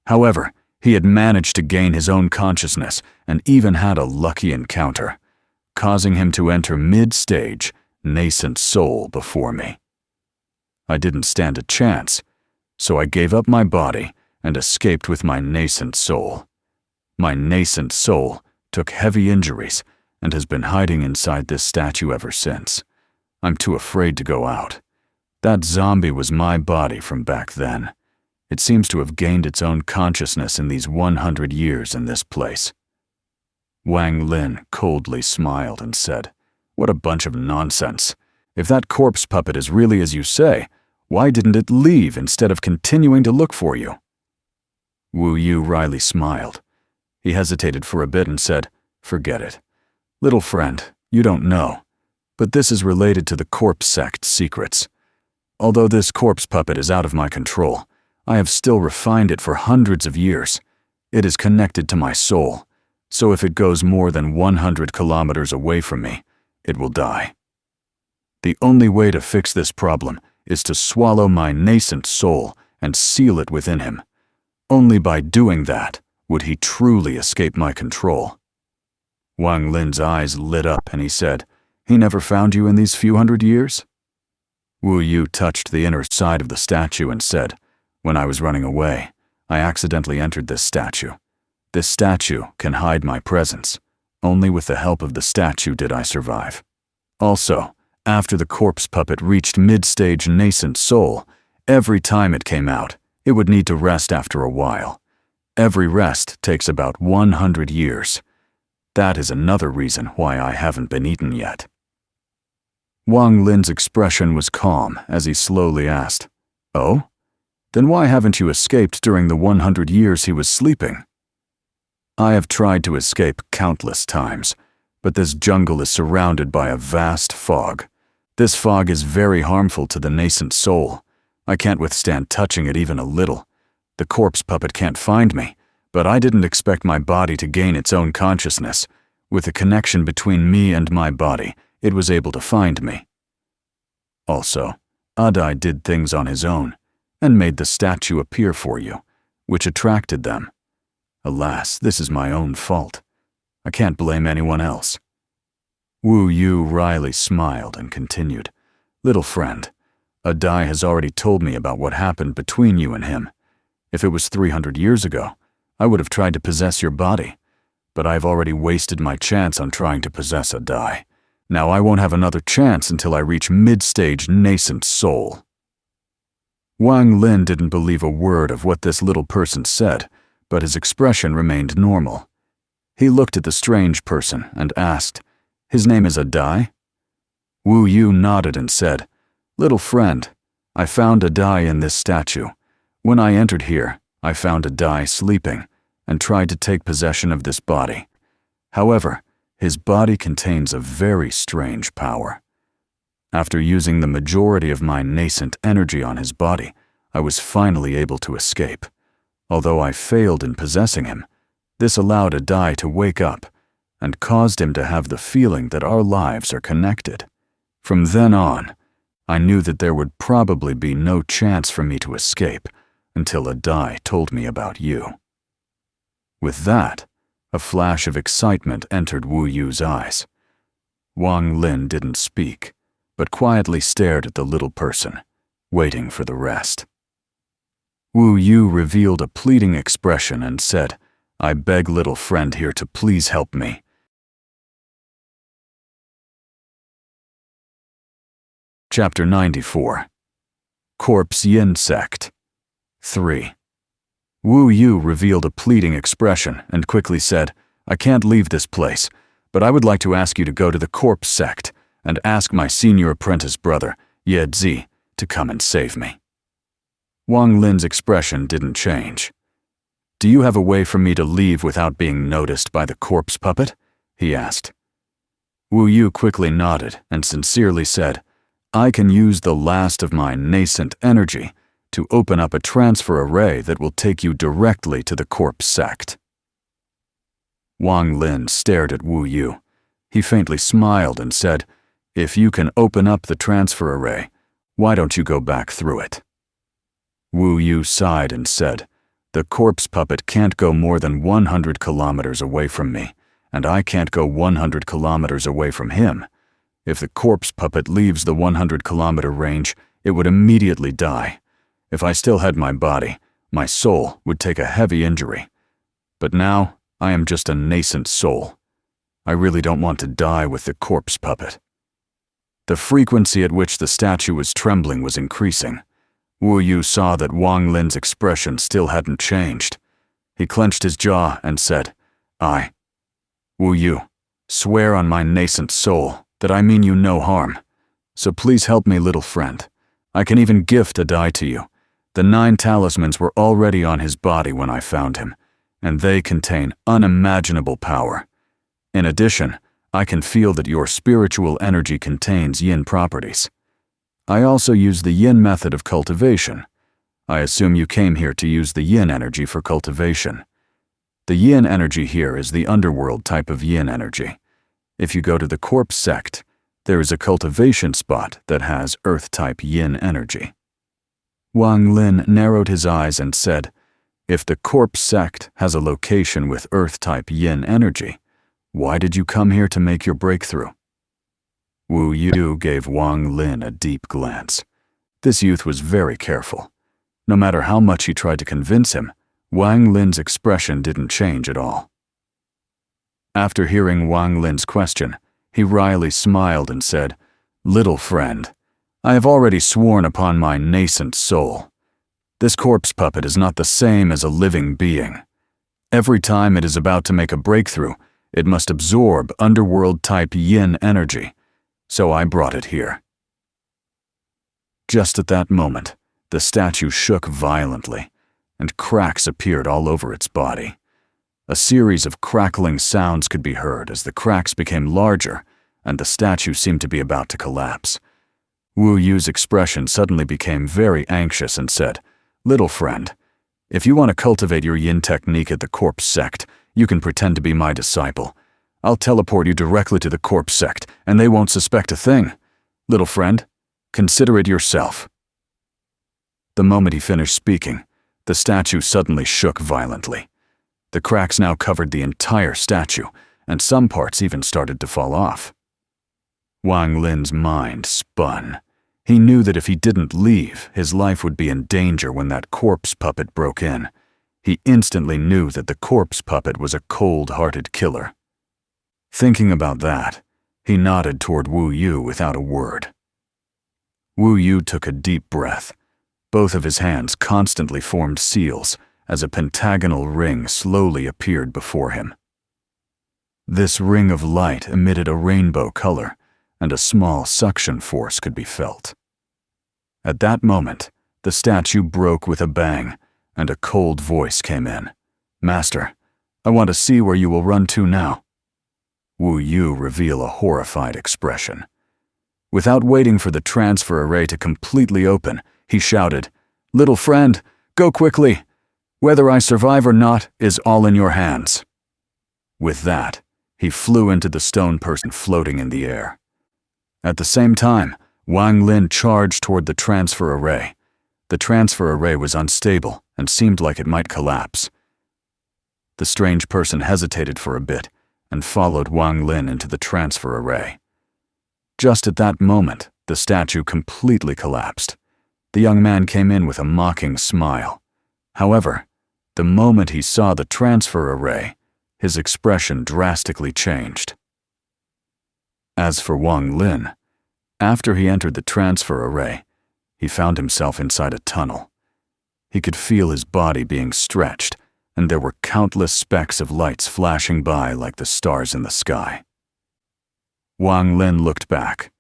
However, he had managed to gain his own consciousness and even had a lucky encounter, causing him to enter mid-stage, nascent soul before me. I didn't stand a chance, so I gave up my body and escaped with my nascent soul. My nascent soul took heavy injuries and has been hiding inside this statue ever since. I'm too afraid to go out. That zombie was my body from back then. It seems to have gained its own consciousness in these 100 years in this place." Wang Lin coldly smiled and said, "What a bunch of nonsense. If that corpse puppet is really as you say, why didn't it leave instead of continuing to look for you?" Wu Yu wryly smiled. He hesitated for a bit and said, "Forget it. Little friend, you don't know, but this is related to the corpse sect's secrets. Although this corpse puppet is out of my control, I have still refined it for hundreds of years. It is connected to my soul, so if it goes more than 100 kilometers away from me, it will die. The only way to fix this problem is to swallow my nascent soul and seal it within him. Only by doing that would he truly escape my control. Wang Lin's eyes lit up and he said, "He never found you in these few hundred years?" Wu Yu touched the inner side of the statue and said, "When I was running away, I accidentally entered this statue. This statue can hide my presence. Only with the help of the statue did I survive. Also, after the corpse puppet reached mid-stage nascent soul, every time it came out, it would need to rest after a while. Every rest takes about 100 years. That is another reason why I haven't been eaten yet." Wang Lin's expression was calm as he slowly asked, "Oh? Then why haven't you escaped during the 100 years he was sleeping?" "I have tried to escape countless times, but this jungle is surrounded by a vast fog. This fog is very harmful to the nascent soul. I can't withstand touching it even a little. The corpse puppet can't find me, but I didn't expect my body to gain its own consciousness. With a connection between me and my body, it was able to find me. Also, Adai did things on his own and made the statue appear for you, which attracted them. Alas, this is my own fault. I can't blame anyone else." Wu Yu wryly smiled and continued, "Little friend, Adai has already told me about what happened between you and him. If it was 300 years ago, I would have tried to possess your body, but I've already wasted my chance on trying to possess Adai. Now I won't have another chance until I reach mid-stage nascent soul." Wang Lin didn't believe a word of what this little person said, but his expression remained normal. He looked at the strange person and asked, "His name is Adai?" Wu Yu nodded and said, "Little friend, I found Adai in this statue. When I entered here, I found Adai sleeping and tried to take possession of this body. However, his body contains a very strange power. After using the majority of my nascent energy on his body, I was finally able to escape. Although I failed in possessing him, this allowed Adai to wake up and caused him to have the feeling that our lives are connected. From then on, I knew that there would probably be no chance for me to escape until Adai told me about you." With that, a flash of excitement entered Wu Yu's eyes. Wang Lin didn't speak, but quietly stared at the little person, waiting for the rest. Wu Yu revealed a pleading expression and said, "I beg little friend here to please help me." Chapter 94. Corpse Yin Sect 3. Wu Yu revealed a pleading expression and quickly said, "I can't leave this place, but I would like to ask you to go to the corpse sect and ask my senior apprentice brother, Ye Zi, to come and save me." Wang Lin's expression didn't change. "Do you have a way for me to leave without being noticed by the corpse puppet?" he asked. Wu Yu quickly nodded and sincerely said, "I can use the last of my nascent energy to open up a transfer array that will take you directly to the corpse sect." Wang Lin stared at Wu Yu. He faintly smiled and said, "If you can open up the transfer array, why don't you go back through it?" Wu Yu sighed and said, "The corpse puppet can't go more than 100 kilometers away from me, and I can't go 100 kilometers away from him. If the corpse puppet leaves the 100-kilometer range, it would immediately die. If I still had my body, my soul would take a heavy injury. But now, I am just a nascent soul. I really don't want to die with the corpse puppet." The frequency at which the statue was trembling was increasing. Wu Yu saw that Wang Lin's expression still hadn't changed. He clenched his jaw and said, "I, Wu Yu, swear on my nascent soul that I mean you no harm. So please help me, little friend. I can even gift Adai to you. The 9 talismans were already on his body when I found him, and they contain unimaginable power. In addition, I can feel that your spiritual energy contains yin properties. I also use the yin method of cultivation. I assume you came here to use the yin energy for cultivation. The yin energy here is the underworld type of yin energy. If you go to the corpse sect, there is a cultivation spot that has Earth-type yin energy. Wang Lin narrowed his eyes and said, "If the corpse sect has a location with Earth-type yin energy, why did you come here to make your breakthrough?" Wu Yu gave Wang Lin a deep glance. This youth was very careful. No matter how much he tried to convince him, Wang Lin's expression didn't change at all. After hearing Wang Lin's question, he wryly smiled and said, "Little friend, I have already sworn upon my nascent soul. This corpse puppet is not the same as a living being. Every time it is about to make a breakthrough, it must absorb underworld-type yin energy, so I brought it here." Just at that moment, the statue shook violently, and cracks appeared all over its body. A series of crackling sounds could be heard as the cracks became larger and the statue seemed to be about to collapse. Wu Yu's expression suddenly became very anxious and said, "Little friend, if you want to cultivate your yin technique at the corpse sect, you can pretend to be my disciple. I'll teleport you directly to the corpse sect, and they won't suspect a thing. Little friend, consider it yourself." The moment he finished speaking, the statue suddenly shook violently. The cracks now covered the entire statue, and some parts even started to fall off. Wang Lin's mind spun. He knew that if he didn't leave, his life would be in danger when that corpse puppet broke in. He instantly knew that the corpse puppet was a cold-hearted killer. Thinking about that, he nodded toward Wu Yu without a word. Wu Yu took a deep breath. Both of his hands constantly formed seals as a pentagonal ring slowly appeared before him. This ring of light emitted a rainbow color, and a small suction force could be felt. At that moment, the statue broke with a bang, and a cold voice came in. "Master, I want to see where you will run to now." Wu Yu revealed a horrified expression. Without waiting for the transfer array to completely open, he shouted, "Little friend, go quickly! Whether I survive or not is all in your hands." With that, he flew into the stone person floating in the air. At the same time, Wang Lin charged toward the transfer array. The transfer array was unstable and seemed like it might collapse. The strange person hesitated for a bit and followed Wang Lin into the transfer array. Just at that moment, the statue completely collapsed. The young man came in with a mocking smile. However, the moment he saw the transfer array, his expression drastically changed. As for Wang Lin, after he entered the transfer array, he found himself inside a tunnel. He could feel his body being stretched, and there were countless specks of lights flashing by like the stars in the sky. Wang Lin looked back.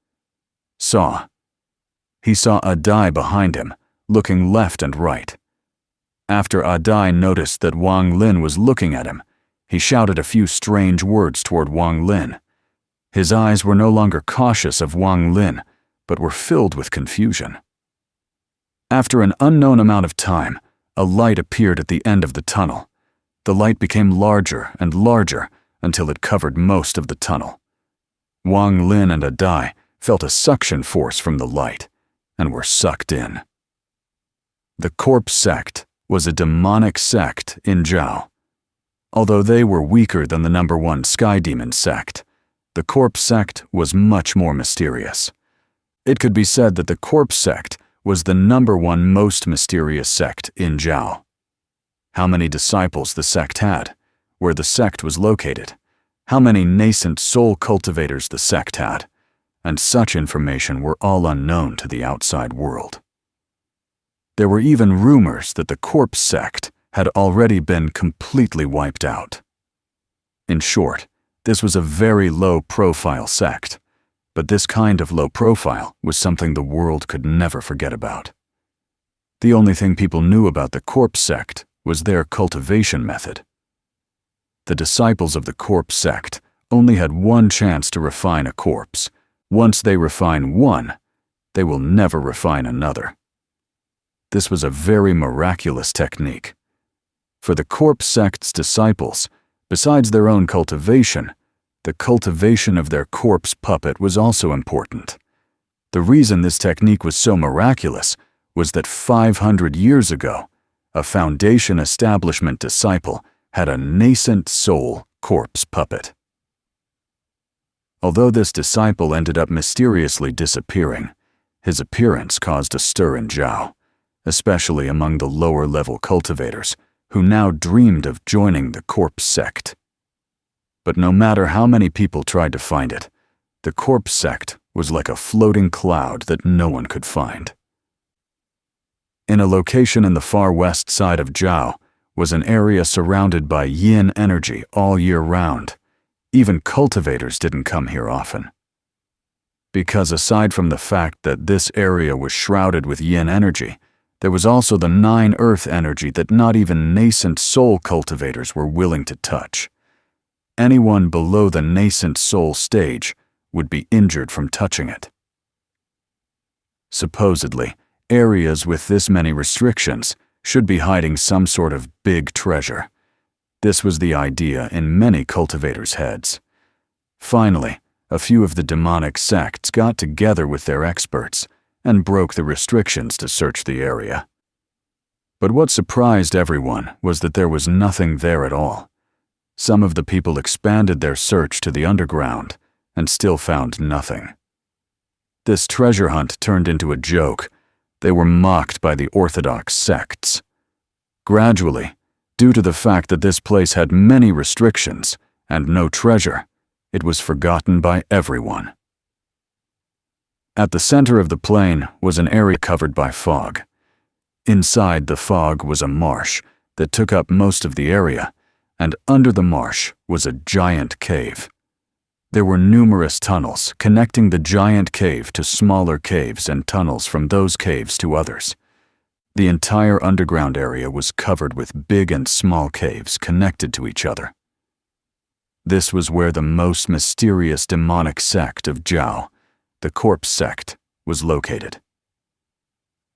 He saw Adai behind him, looking left and right. After Adai noticed that Wang Lin was looking at him, he shouted a few strange words toward Wang Lin. His eyes were no longer cautious of Wang Lin, but were filled with confusion. After an unknown amount of time, a light appeared at the end of the tunnel. The light became larger and larger until it covered most of the tunnel. Wang Lin and Adai felt a suction force from the light and were sucked in. The corpse sect was a demonic sect in Zhao. Although they were weaker than the #1 Sky Demon sect, the corpse sect was much more mysterious. It could be said that the corpse sect was the #1 most mysterious sect in Zhao. How many disciples the sect had, where the sect was located, how many nascent soul cultivators the sect had, and such information were all unknown to the outside world. There were even rumors that the corpse sect had already been completely wiped out. In short, this was a very low-profile sect, but this kind of low profile was something the world could never forget about. The only thing people knew about the corpse sect was their cultivation method. The disciples of the corpse sect only had one chance to refine a corpse. Once they refine one, they will never refine another. This was a very miraculous technique. For the corpse sect's disciples, besides their own cultivation, the cultivation of their corpse puppet was also important. The reason this technique was so miraculous was that 500 years ago, a Foundation establishment disciple had a nascent soul corpse puppet. Although this disciple ended up mysteriously disappearing, his appearance caused a stir in Zhao, especially among the lower-level cultivators, who now dreamed of joining the corpse sect. But no matter how many people tried to find it, the corpse sect was like a floating cloud that no one could find. In a location in the far west side of Zhao was an area surrounded by yin energy all year round. Even cultivators didn't come here often. Because aside from the fact that this area was shrouded with yin energy, there was also the 9 earth energy that not even nascent soul cultivators were willing to touch. Anyone below the nascent soul stage would be injured from touching it. Supposedly, areas with this many restrictions should be hiding some sort of big treasure. This was the idea in many cultivators' heads. Finally, a few of the demonic sects got together with their experts and broke the restrictions to search the area. But what surprised everyone was that there was nothing there at all. Some of the people expanded their search to the underground and still found nothing. This treasure hunt turned into a joke. They were mocked by the orthodox sects. Gradually, due to the fact that this place had many restrictions and no treasure, it was forgotten by everyone. At the center of the plain was an area covered by fog. Inside the fog was a marsh that took up most of the area, and under the marsh was a giant cave. There were numerous tunnels connecting the giant cave to smaller caves and tunnels from those caves to others. The entire underground area was covered with big and small caves connected to each other. This was where the most mysterious demonic sect of Zhao, the corpse sect, was located.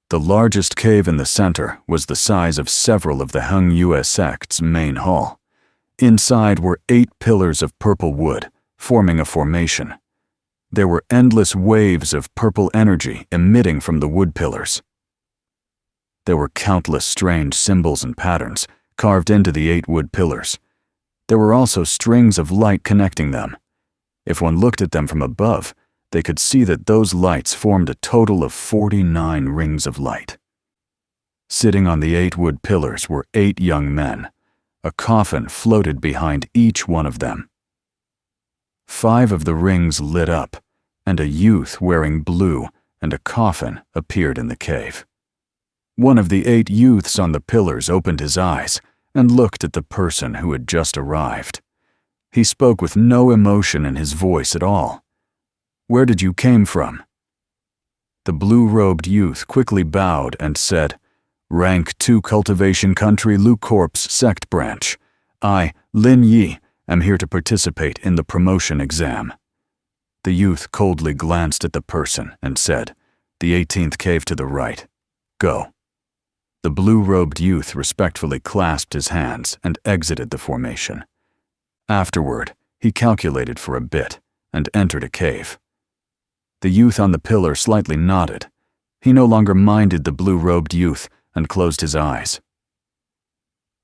The largest cave in the center was the size of several of the Heng Yue sect's main hall. Inside were 8 pillars of purple wood, forming a formation. There were endless waves of purple energy emitting from the wood pillars. There were countless strange symbols and patterns carved into the 8 wood pillars. There were also strings of light connecting them. If one looked at them from above, they could see that those lights formed a total of 49 rings of light. Sitting on the 8 wood pillars were 8 young men. A coffin floated behind each one of them. 5 of the rings lit up, and a youth wearing blue and a coffin appeared in the cave. One of the 8 youths on the pillars opened his eyes and looked at the person who had just arrived. He spoke with no emotion in his voice at all. "Where did you came from?" The blue-robed youth quickly bowed and said, "Rank 2 Cultivation Country Lu Corp's Sect Branch. I, Lin Yi, am here to participate in the promotion exam." The youth coldly glanced at the person and said, "The 18th cave to the right. Go." The blue-robed youth respectfully clasped his hands and exited the formation. Afterward, he calculated for a bit and entered a cave. The youth on the pillar slightly nodded. He no longer minded the blue-robed youth and closed his eyes.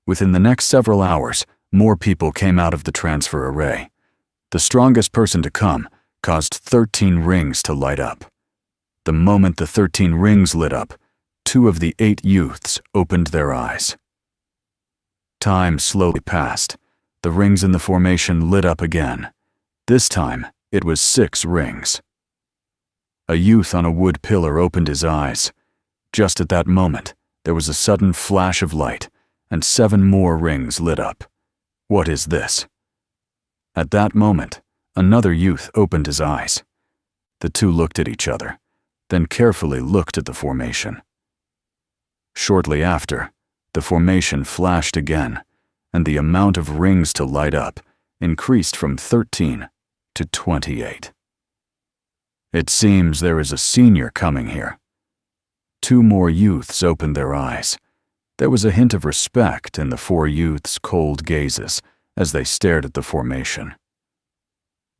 Within the next several hours, more people came out of the transfer array. The strongest person to come caused 13 rings to light up. The moment the 13 rings lit up, 2 of the 8 youths opened their eyes. Time slowly passed. The rings in the formation lit up again. This time, it was 6 rings. A youth on a wood pillar opened his eyes. Just at that moment, there was a sudden flash of light, and 7 more rings lit up. "What is this?" At that moment, another youth opened his eyes. The 2 looked at each other, then carefully looked at the formation. Shortly after, the formation flashed again, and the amount of rings to light up increased from 13 to 28. It seems there is a senior coming here. 2 more youths opened their eyes. There was a hint of respect in the 4 youths' cold gazes as they stared at the formation.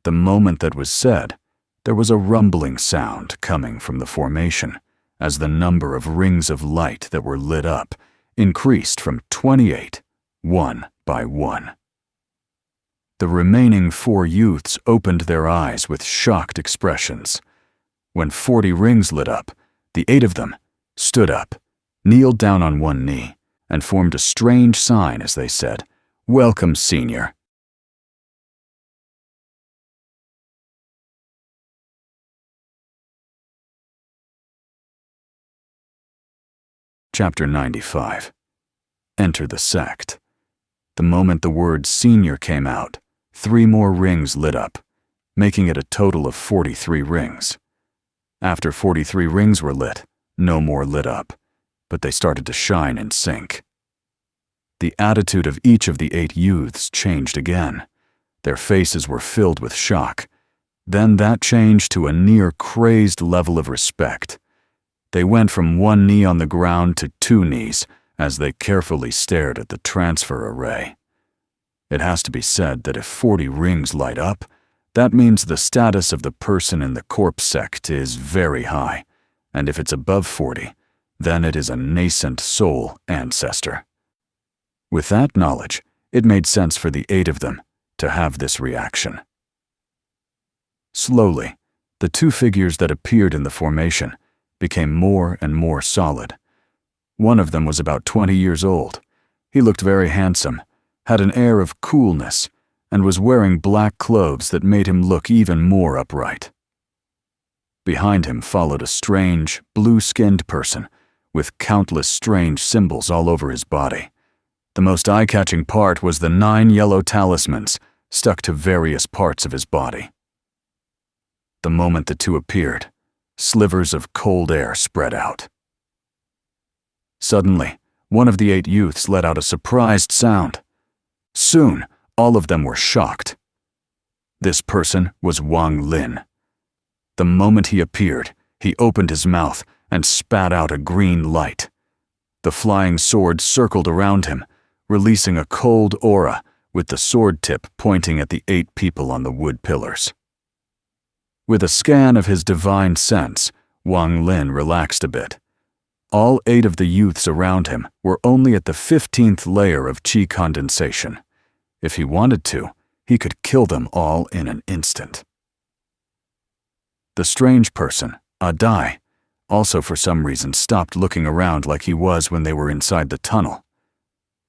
The moment that was said, there was a rumbling sound coming from the formation as the number of rings of light that were lit up increased from 28, one by one. The remaining 4 youths opened their eyes with shocked expressions. When 40 rings lit up, the 8 of them stood up, kneeled down on one knee, and formed a strange sign as they said, "Welcome, Senior." Chapter 95. Enter the sect. The moment the word Senior came out, 3 more rings lit up, making it a total of 43 rings. After 43 rings were lit, no more lit up, but they started to shine and sync. The attitude of each of the 8 youths changed again. Their faces were filled with shock. Then that changed to a near-crazed level of respect. They went from 1 knee on the ground to 2 knees as they carefully stared at the transfer array. It has to be said that if 40 rings light up, that means the status of the person in the corpse sect is very high, and if it's above 40, then it is a nascent soul ancestor. With that knowledge, it made sense for the 8 of them to have this reaction. Slowly, the 2 figures that appeared in the formation became more and more solid. One of them was about 20 years old. He looked very handsome, had an air of coolness, and was wearing black clothes that made him look even more upright. Behind him followed a strange, blue-skinned person with countless strange symbols all over his body. The most eye-catching part was the 9 yellow talismans stuck to various parts of his body. The moment the 2 appeared, slivers of cold air spread out. Suddenly, one of the 8 youths let out a surprised sound. Soon, all of them were shocked. This person was Wang Lin. The moment he appeared, he opened his mouth and spat out a green light. The flying sword circled around him, releasing a cold aura with the sword tip pointing at the 8 people on the wood pillars. With a scan of his divine sense, Wang Lin relaxed a bit. All 8 of the youths around him were only at the 15th layer of qi condensation. If he wanted to, he could kill them all in an instant. The strange person, Adai, also for some reason stopped looking around like he was when they were inside the tunnel.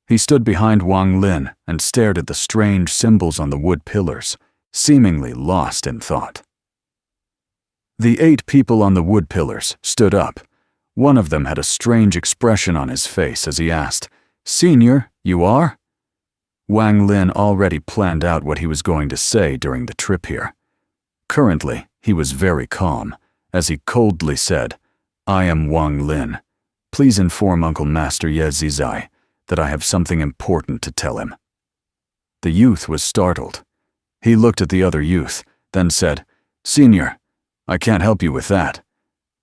He stood behind Wang Lin and stared at the strange symbols on the wood pillars, seemingly lost in thought. The 8 people on the wood pillars stood up. One of them had a strange expression on his face as he asked, "Senior, you are?" Wang Lin already planned out what he was going to say during the trip here. Currently, he was very calm, as he coldly said, "I am Wang Lin. Please inform Uncle Master Ye Zizai that I have something important to tell him." The youth was startled. He looked at the other youth, then said, "Senior, I can't help you with that.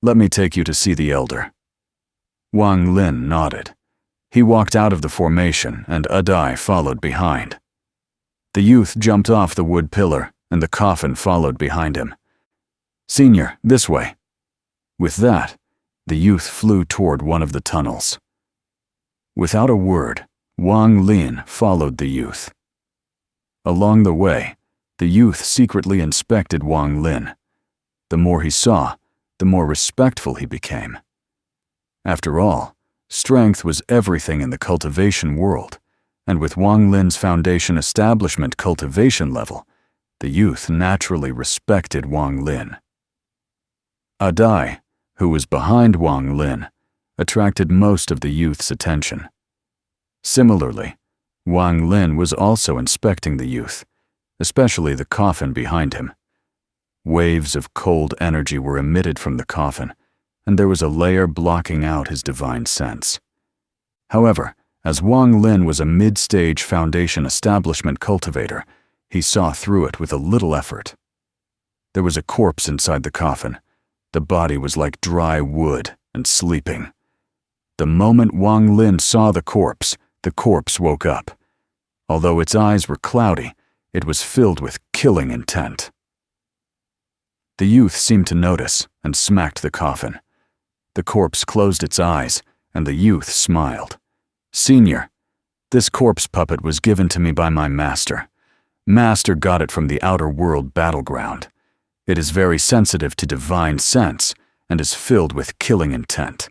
Let me take you to see the elder." Wang Lin nodded. He walked out of the formation, and Adai followed behind. The youth jumped off the wood pillar, and the coffin followed behind him. "Senior, this way." With that, the youth flew toward one of the tunnels. Without a word, Wang Lin followed the youth. Along the way, the youth secretly inspected Wang Lin. The more he saw, the more respectful he became. After all, strength was everything in the cultivation world, and with Wang Lin's foundation establishment cultivation level, the youth naturally respected Wang Lin. Adai, who was behind Wang Lin, attracted most of the youth's attention. Similarly, Wang Lin was also inspecting the youth, especially the coffin behind him. Waves of cold energy were emitted from the coffin, and there was a layer blocking out his divine sense. However, as Wang Lin was a mid-stage foundation establishment cultivator, he saw through it with a little effort. There was a corpse inside the coffin. The body was like dry wood and sleeping. The moment Wang Lin saw the corpse woke up. Although its eyes were cloudy, it was filled with killing intent. The youth seemed to notice and smacked the coffin. The corpse closed its eyes, and the youth smiled. "Senior, this corpse puppet was given to me by my master. Master got it from the outer world battleground. It is very sensitive to divine sense and is filled with killing intent.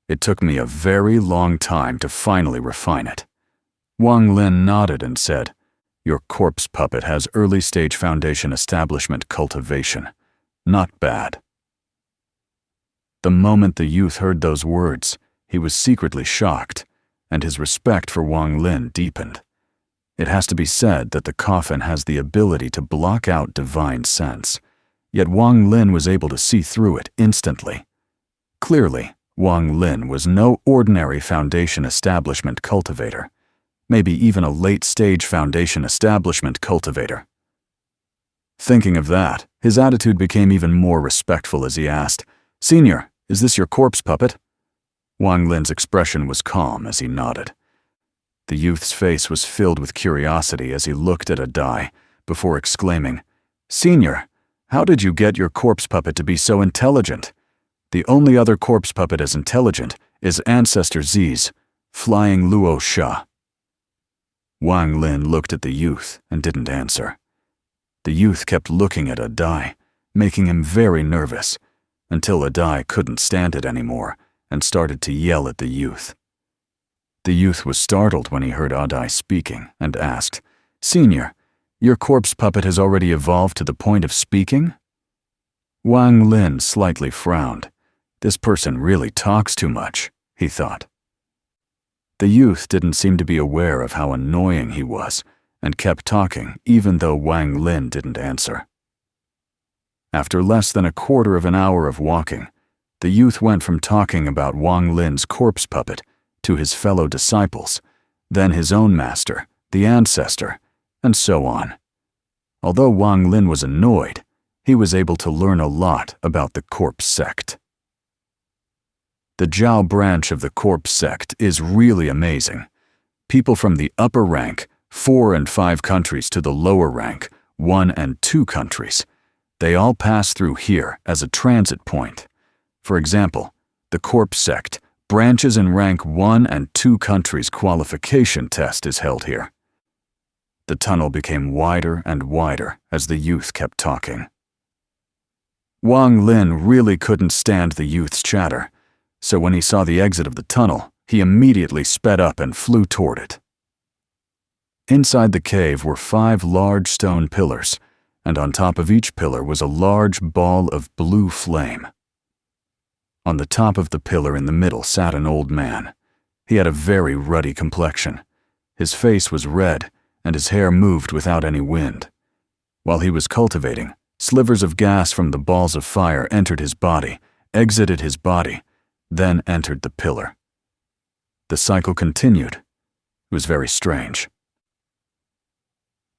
It took me a very long time to finally refine it." Wang Lin nodded and said, "Your corpse puppet has early-stage foundation establishment cultivation. Not bad." The moment the youth heard those words, he was secretly shocked, and his respect for Wang Lin deepened. It has to be said that the coffin has the ability to block out divine sense, yet Wang Lin was able to see through it instantly. Clearly, Wang Lin was no ordinary foundation establishment cultivator, maybe even a late-stage foundation establishment cultivator. Thinking of that, his attitude became even more respectful as he asked, "Senior, is this your corpse puppet?" Wang Lin's expression was calm as he nodded. The youth's face was filled with curiosity as he looked at Adai, before exclaiming, "Senior, how did you get your corpse puppet to be so intelligent? The only other corpse puppet as intelligent is Ancestor Z's, Flying Luo Sha." Wang Lin looked at the youth and didn't answer. The youth kept looking at Adai, making him very nervous, until Adai couldn't stand it anymore and started to yell at the youth. The youth was startled when he heard Adai speaking and asked, "Senior, your corpse puppet has already evolved to the point of speaking?" Wang Lin slightly frowned. This person really talks too much, he thought. The youth didn't seem to be aware of how annoying he was and kept talking even though Wang Lin didn't answer. After less than a quarter of an hour of walking, the youth went from talking about Wang Lin's corpse puppet to his fellow disciples, then his own master, the ancestor, and so on. Although Wang Lin was annoyed, he was able to learn a lot about the corpse sect. The Zhao branch of the corpse sect is really amazing. People from the upper rank, 4 and 5 countries, to the lower rank, 1 and 2 countries, they all pass through here as a transit point. For example, the corpse sect branches in rank 1 and 2 countries qualification test is held here. The tunnel became wider and wider as the youth kept talking. Wang Lin really couldn't stand the youth's chatter, so when he saw the exit of the tunnel, he immediately sped up and flew toward it. Inside the cave were 5 large stone pillars, and on top of each pillar was a large ball of blue flame. On the top of the pillar in the middle sat an old man. He had a very ruddy complexion. His face was red, and his hair moved without any wind. While he was cultivating, slivers of gas from the balls of fire entered his body, exited his body, then entered the pillar. The cycle continued. It was very strange.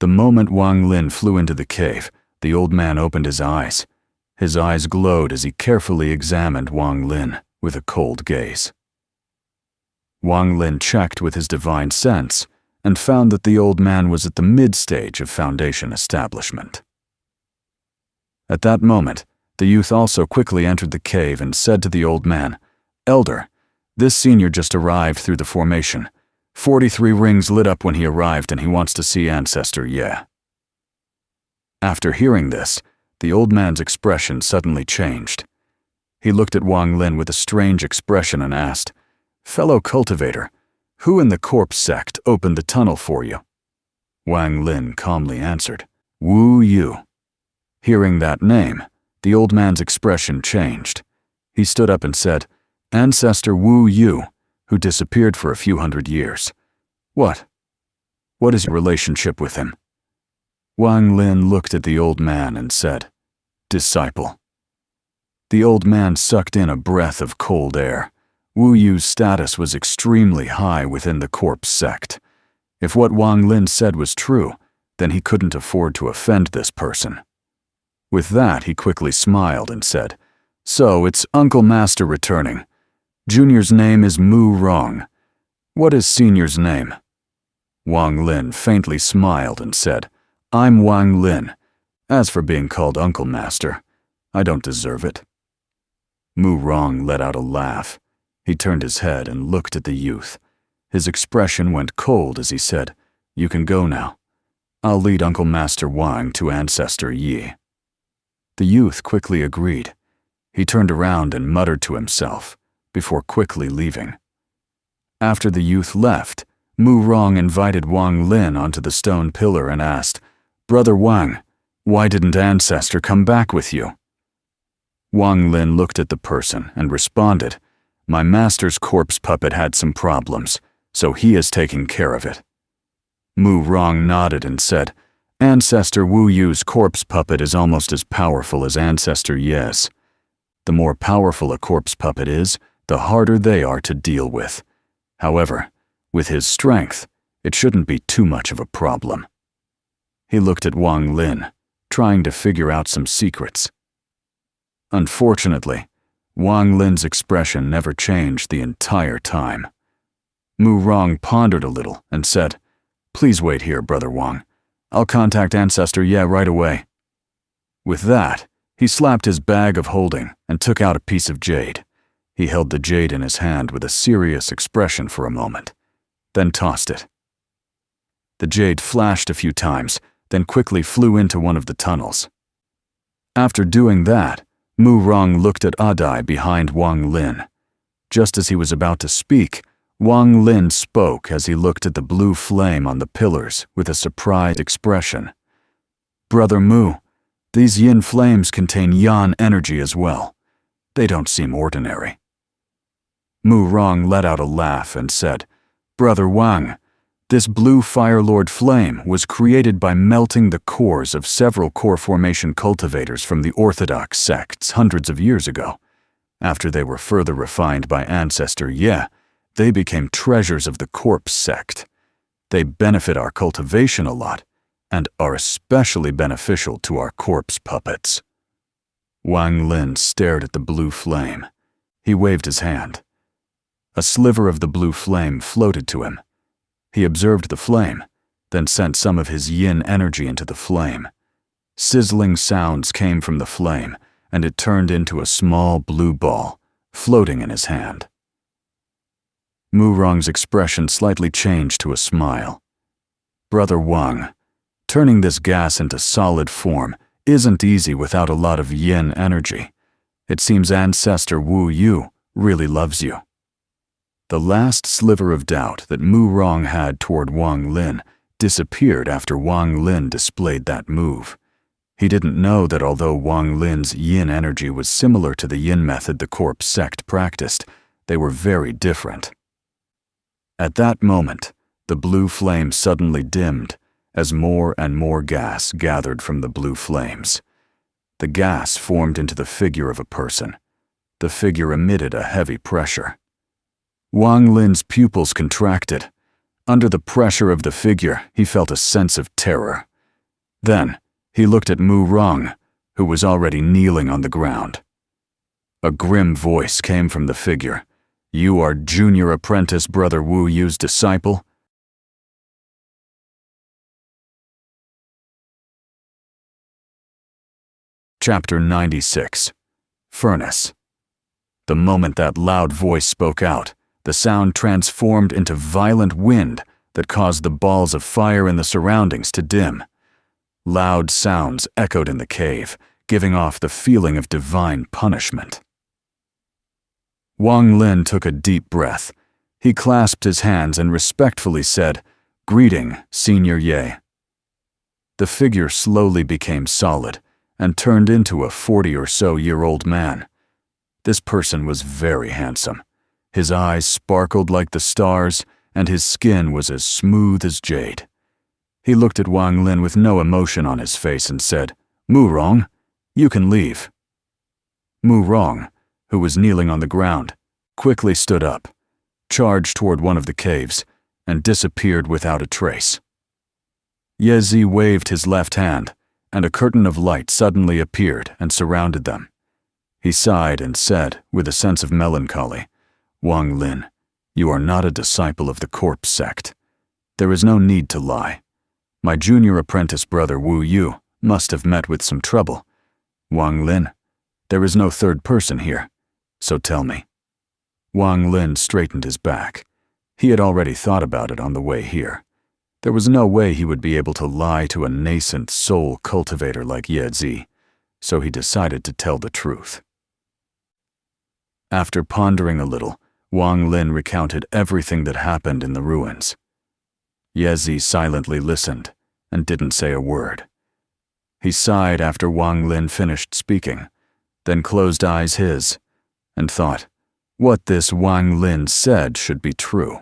The moment Wang Lin flew into the cave, the old man opened his eyes. His eyes glowed as he carefully examined Wang Lin with a cold gaze. Wang Lin checked with his divine sense and found that the old man was at the mid-stage of foundation establishment. At that moment, the youth also quickly entered the cave and said to the old man, "Elder, this senior just arrived through the formation. 43 rings lit up when he arrived and he wants to see Ancestor Ye." After hearing this, the old man's expression suddenly changed. He looked at Wang Lin with a strange expression and asked, "Fellow cultivator, who in the corpse sect opened the tunnel for you?" Wang Lin calmly answered, "Wu Yu." Hearing that name, the old man's expression changed. He stood up and said, "Ancestor Wu Yu, who disappeared for a few hundred years. What is your relationship with him?" Wang Lin looked at the old man and said, "Disciple." The old man sucked in a breath of cold air. Wu Yu's status was extremely high within the corpse sect. If what Wang Lin said was true, then he couldn't afford to offend this person. With that, he quickly smiled and said, "So it's Uncle Master returning. Junior's name is Mu Rong. What is Senior's name?" Wang Lin faintly smiled and said, "I'm Wang Lin. As for being called Uncle Master, I don't deserve it." Mu Rong let out a laugh. He turned his head and looked at the youth. His expression went cold as he said, "You can go now. I'll lead Uncle Master Wang to Ancestor Yi." The youth quickly agreed. He turned around and muttered to himself, before quickly leaving. After the youth left, Mu Rong invited Wang Lin onto the stone pillar and asked, "Brother Wang, why didn't Ancestor come back with you?" Wang Lin looked at the person and responded, "My master's corpse puppet had some problems, so he is taking care of it." Mu Rong nodded and said, "Ancestor Wu Yu's corpse puppet is almost as powerful as Ancestor Ye's. The more powerful a corpse puppet is, the harder they are to deal with. However, with his strength, it shouldn't be too much of a problem." He looked at Wang Lin, trying to figure out some secrets. Unfortunately, Wang Lin's expression never changed the entire time. Mu Rong pondered a little and said, "Please wait here, Brother Wang. I'll contact Ancestor Ye right away." With that, he slapped his bag of holding and took out a piece of jade. He held the jade in his hand with a serious expression for a moment, then tossed it. The jade flashed a few times, then quickly flew into one of the tunnels. After doing that, Mu Rong looked at Adai behind Wang Lin. Just as he was about to speak, Wang Lin spoke as he looked at the blue flame on the pillars with a surprised expression. "Brother Mu, these yin flames contain yan energy as well. They don't seem ordinary." Mu Rong let out a laugh and said, "Brother Wang, this blue Fire Lord flame was created by melting the cores of several core formation cultivators from the Orthodox sects hundreds of years ago. After they were further refined by Ancestor Ye, they became treasures of the corpse sect. They benefit our cultivation a lot, and are especially beneficial to our corpse puppets." Wang Lin stared at the blue flame. He waved his hand. A sliver of the blue flame floated to him. He observed the flame, then sent some of his yin energy into the flame. Sizzling sounds came from the flame, and it turned into a small blue ball, floating in his hand. Mu Rong's expression slightly changed to a smile. "Brother Wang, turning this gas into solid form isn't easy without a lot of yin energy. It seems Ancestor Wu Yu really loves you." The last sliver of doubt that Mu Rong had toward Wang Lin disappeared after Wang Lin displayed that move. He didn't know that although Wang Lin's yin energy was similar to the yin method the corpse sect practiced, they were very different. At that moment, the blue flame suddenly dimmed as more and more gas gathered from the blue flames. The gas formed into the figure of a person. The figure emitted a heavy pressure. Wang Lin's pupils contracted. Under the pressure of the figure, he felt a sense of terror. Then, he looked at Mu Rong, who was already kneeling on the ground. A grim voice came from the figure. "You are junior apprentice Brother Wu Yu's disciple?" Chapter 96. Furnace. The moment that loud voice spoke out, the sound transformed into violent wind that caused the balls of fire in the surroundings to dim. Loud sounds echoed in the cave, giving off the feeling of divine punishment. Wang Lin took a deep breath. He clasped his hands and respectfully said, "Greeting, Senior Ye." The figure slowly became solid and turned into a 40-or-so-year-old man. This person was very handsome. His eyes sparkled like the stars, and his skin was as smooth as jade. He looked at Wang Lin with no emotion on his face and said, "Mu Rong, you can leave." Mu Rong, who was kneeling on the ground, quickly stood up, charged toward one of the caves, and disappeared without a trace. Yezi waved his left hand, and a curtain of light suddenly appeared and surrounded them. He sighed and said, with a sense of melancholy, "Wang Lin, you are not a disciple of the corpse sect. There is no need to lie. My junior apprentice brother Wu Yu must have met with some trouble. Wang Lin, There is no third person here, so tell me. Wang Lin straightened his back. He had already thought about it on the way here. There was no way he would be able to lie to a nascent soul cultivator like Ye Zi, so he decided to tell the truth. After pondering a little, Wang Lin recounted everything that happened in the ruins. Ye Zi silently listened and didn't say a word. He sighed after Wang Lin finished speaking, then closed eyes his, and thought, what this Wang Lin said should be true.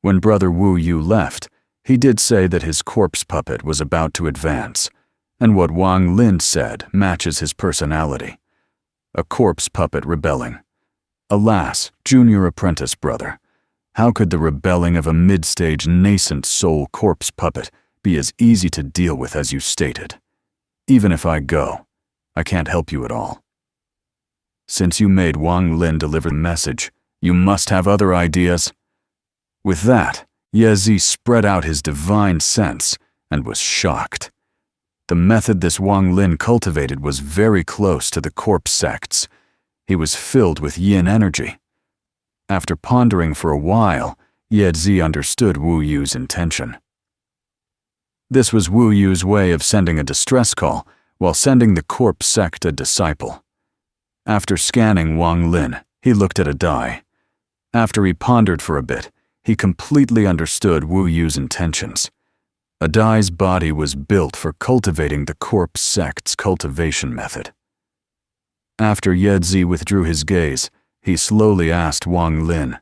When Brother Wu Yu left, he did say that his corpse puppet was about to advance, and what Wang Lin said matches his personality. A corpse puppet rebelling. Alas, junior apprentice brother, how could the rebelling of a mid-stage nascent soul corpse puppet be as easy to deal with as you stated? Even if I go, I can't help you at all. Since you made Wang Lin deliver the message, you must have other ideas. With that, Ye Zi spread out his divine sense and was shocked. The method this Wang Lin cultivated was very close to the corpse sect's. He was filled with yin energy. After pondering for a while, Ye Zi understood Wu Yu's intention. This was Wu Yu's way of sending a distress call while sending the corpse sect a disciple. After scanning Wang Lin, he looked at a die. After he pondered for a bit, he completely understood Wu Yu's intentions. A die's body was built for cultivating the corpse sect's cultivation method. After Ye Zi withdrew his gaze, he slowly asked Wang Lin,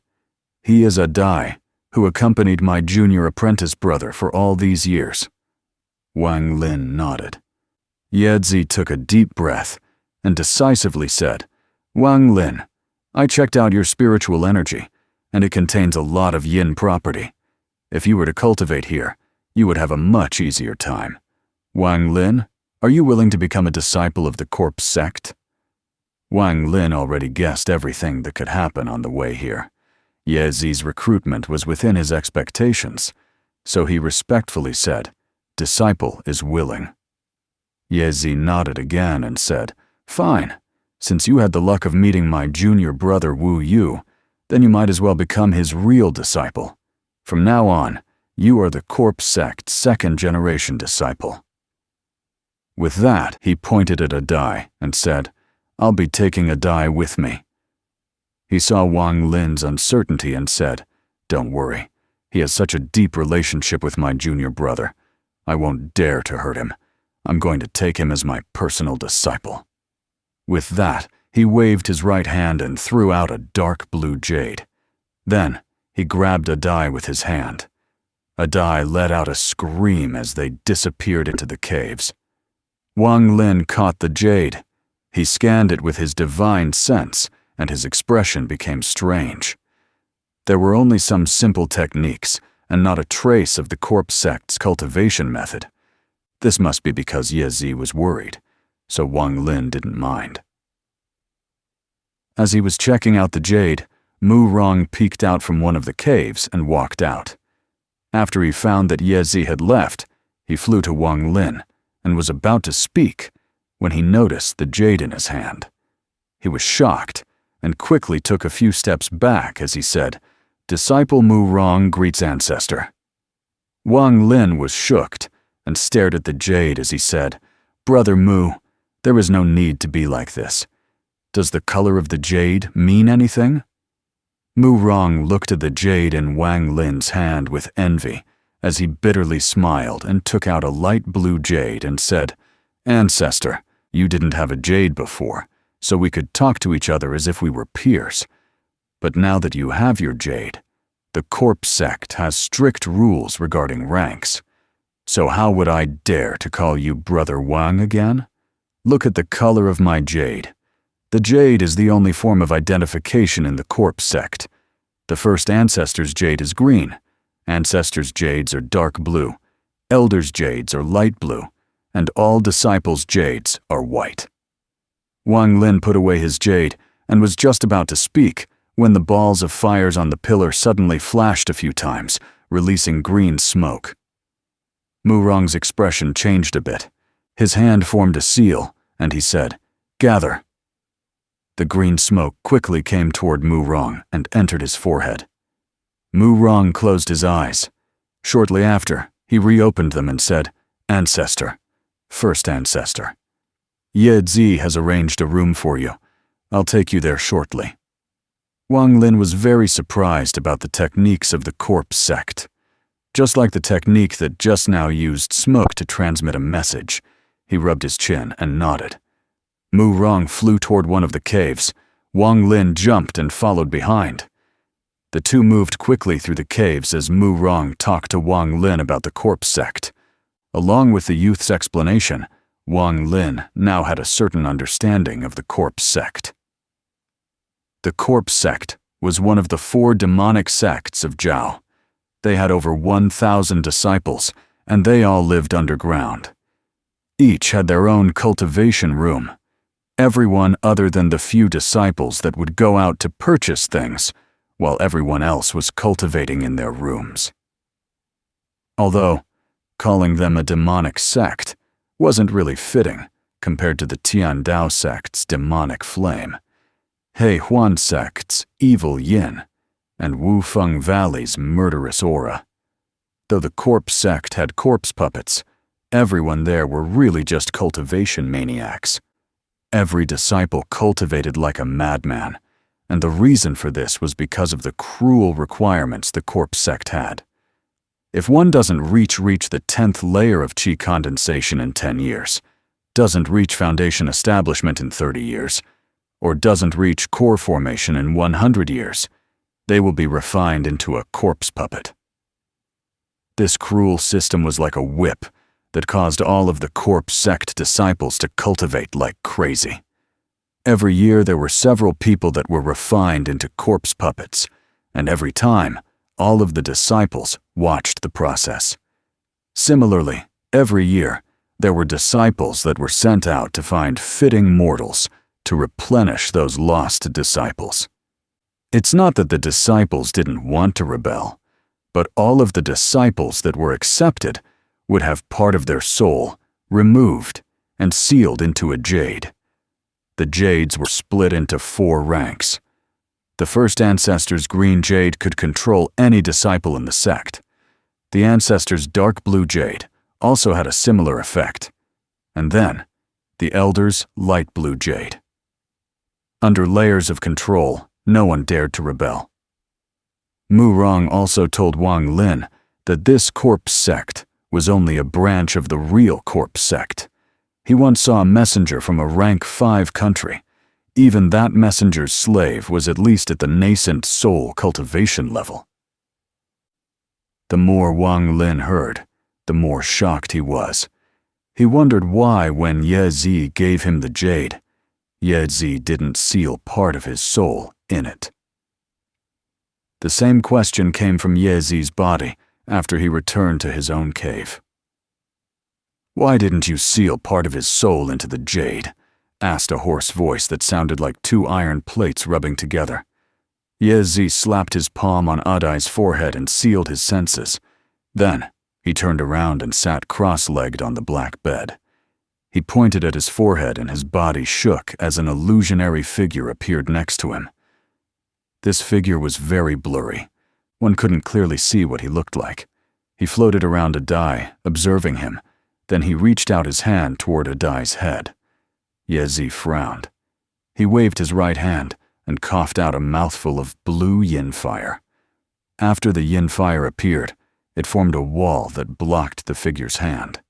"He is a die who accompanied my junior apprentice brother for all these years." Wang Lin nodded. Ye Zi took a deep breath and decisively said, "Wang Lin, I checked out your spiritual energy, and it contains a lot of yin property. If you were to cultivate here, you would have a much easier time. Wang Lin, are you willing to become a disciple of the corpse sect?" Wang Lin already guessed everything that could happen on the way here. Ye Zi's recruitment was within his expectations, so he respectfully said, "Disciple is willing." Ye Zi nodded again and said, "Fine. Since you had the luck of meeting my junior brother Wu Yu, then you might as well become his real disciple. From now on, you are the corpse sect's second-generation disciple." With that, he pointed at a die and said, "I'll be taking a die with me." He saw Wang Lin's uncertainty and said, "Don't worry. He has such a deep relationship with my junior brother. I won't dare to hurt him. I'm going to take him as my personal disciple." With that, he waved his right hand and threw out a dark blue jade. Then, he grabbed a die with his hand. A die let out a scream as they disappeared into the caves. Wang Lin caught the jade. He scanned it with his divine sense, and his expression became strange. There were only some simple techniques, and not a trace of the corpse sect's cultivation method. This must be because Ye Zi was worried, so Wang Lin didn't mind. As he was checking out the jade, Mu Rong peeked out from one of the caves and walked out. After he found that Ye Zi had left, he flew to Wang Lin and was about to speak when he noticed the jade in his hand. He was shocked and quickly took a few steps back as he said, "Disciple Mu Rong greets ancestor." Wang Lin was shocked and stared at the jade as he said, "Brother Mu, there is no need to be like this. Does the color of the jade mean anything?" Mu Rong looked at the jade in Wang Lin's hand with envy as he bitterly smiled and took out a light blue jade and said, "Ancestor, you didn't have a jade before, so we could talk to each other as if we were peers. But now that you have your jade, the corpse sect has strict rules regarding ranks. So how would I dare to call you Brother Wang again? Look at the color of my jade. The jade is the only form of identification in the corpse sect. The first ancestor's jade is green, ancestors' jades are dark blue, elders' jades are light blue, and all disciples' jades are white." Wang Lin put away his jade and was just about to speak when the balls of fires on the pillar suddenly flashed a few times, releasing green smoke. Mu Rong's expression changed a bit. His hand formed a seal, and he said, "Gather." The green smoke quickly came toward Mu Rong and entered his forehead. Mu Rong closed his eyes. Shortly after, he reopened them and said, "Ancestor, first ancestor. Ye Zi has arranged a room for you. I'll take you there shortly." Wang Lin was very surprised about the techniques of the corpse sect. Just like the technique that just now used smoke to transmit a message, he rubbed his chin and nodded. Mu Rong flew toward one of the caves. Wang Lin jumped and followed behind. The two moved quickly through the caves as Mu Rong talked to Wang Lin about the corpse sect. Along with the youth's explanation, Wang Lin now had a certain understanding of the corpse sect. The corpse sect was one of the 4 demonic sects of Zhao. They had over 1,000 disciples, and they all lived underground. Each had their own cultivation room. Everyone other than the few disciples that would go out to purchase things, while everyone else was cultivating in their rooms. Although calling them a demonic sect wasn't really fitting compared to the Tiandao sect's demonic flame, He Huan sect's evil yin, and Wufeng Valley's murderous aura. Though the corpse sect had corpse puppets, everyone there were really just cultivation maniacs. Every disciple cultivated like a madman, and the reason for this was because of the cruel requirements the corpse sect had. If one doesn't reach the 10th layer of qi condensation in 10 years, doesn't reach foundation establishment in 30 years, or doesn't reach core formation in 100 years, they will be refined into a corpse puppet. This cruel system was like a whip that caused all of the corpse sect disciples to cultivate like crazy. Every year there were several people that were refined into corpse puppets, and every time, all of the disciples watched the process. Similarly, every year, there were disciples that were sent out to find fitting mortals to replenish those lost disciples. It's not that the disciples didn't want to rebel, but all of the disciples that were accepted would have part of their soul removed and sealed into a jade. The jades were split into 4 ranks. The first ancestor's green jade could control any disciple in the sect. The ancestor's dark blue jade also had a similar effect. And then, the elder's light blue jade. Under layers of control, no one dared to rebel. Mu Rong also told Wang Lin that this corpse sect was only a branch of the real corpse sect. He once saw a messenger from a rank 5 country. Even that messenger's slave was at least at the nascent soul cultivation level. The more Wang Lin heard, the more shocked he was. He wondered why when Ye Zi gave him the jade, Ye Zi didn't seal part of his soul in it. The same question came from Ye Zi's body after he returned to his own cave. "Why didn't you seal part of his soul into the jade?" asked a hoarse voice that sounded like 2 iron plates rubbing together. Ye Zi slapped his palm on Adai's forehead and sealed his senses. Then, he turned around and sat cross-legged on the black bed. He pointed at his forehead and his body shook as an illusionary figure appeared next to him. This figure was very blurry. One couldn't clearly see what he looked like. He floated around Adai, observing him. Then he reached out his hand toward Adai's head. Ye Zi frowned. He waved his right hand and coughed out a mouthful of blue yin fire. After the yin fire appeared, it formed a wall that blocked the figure's hand.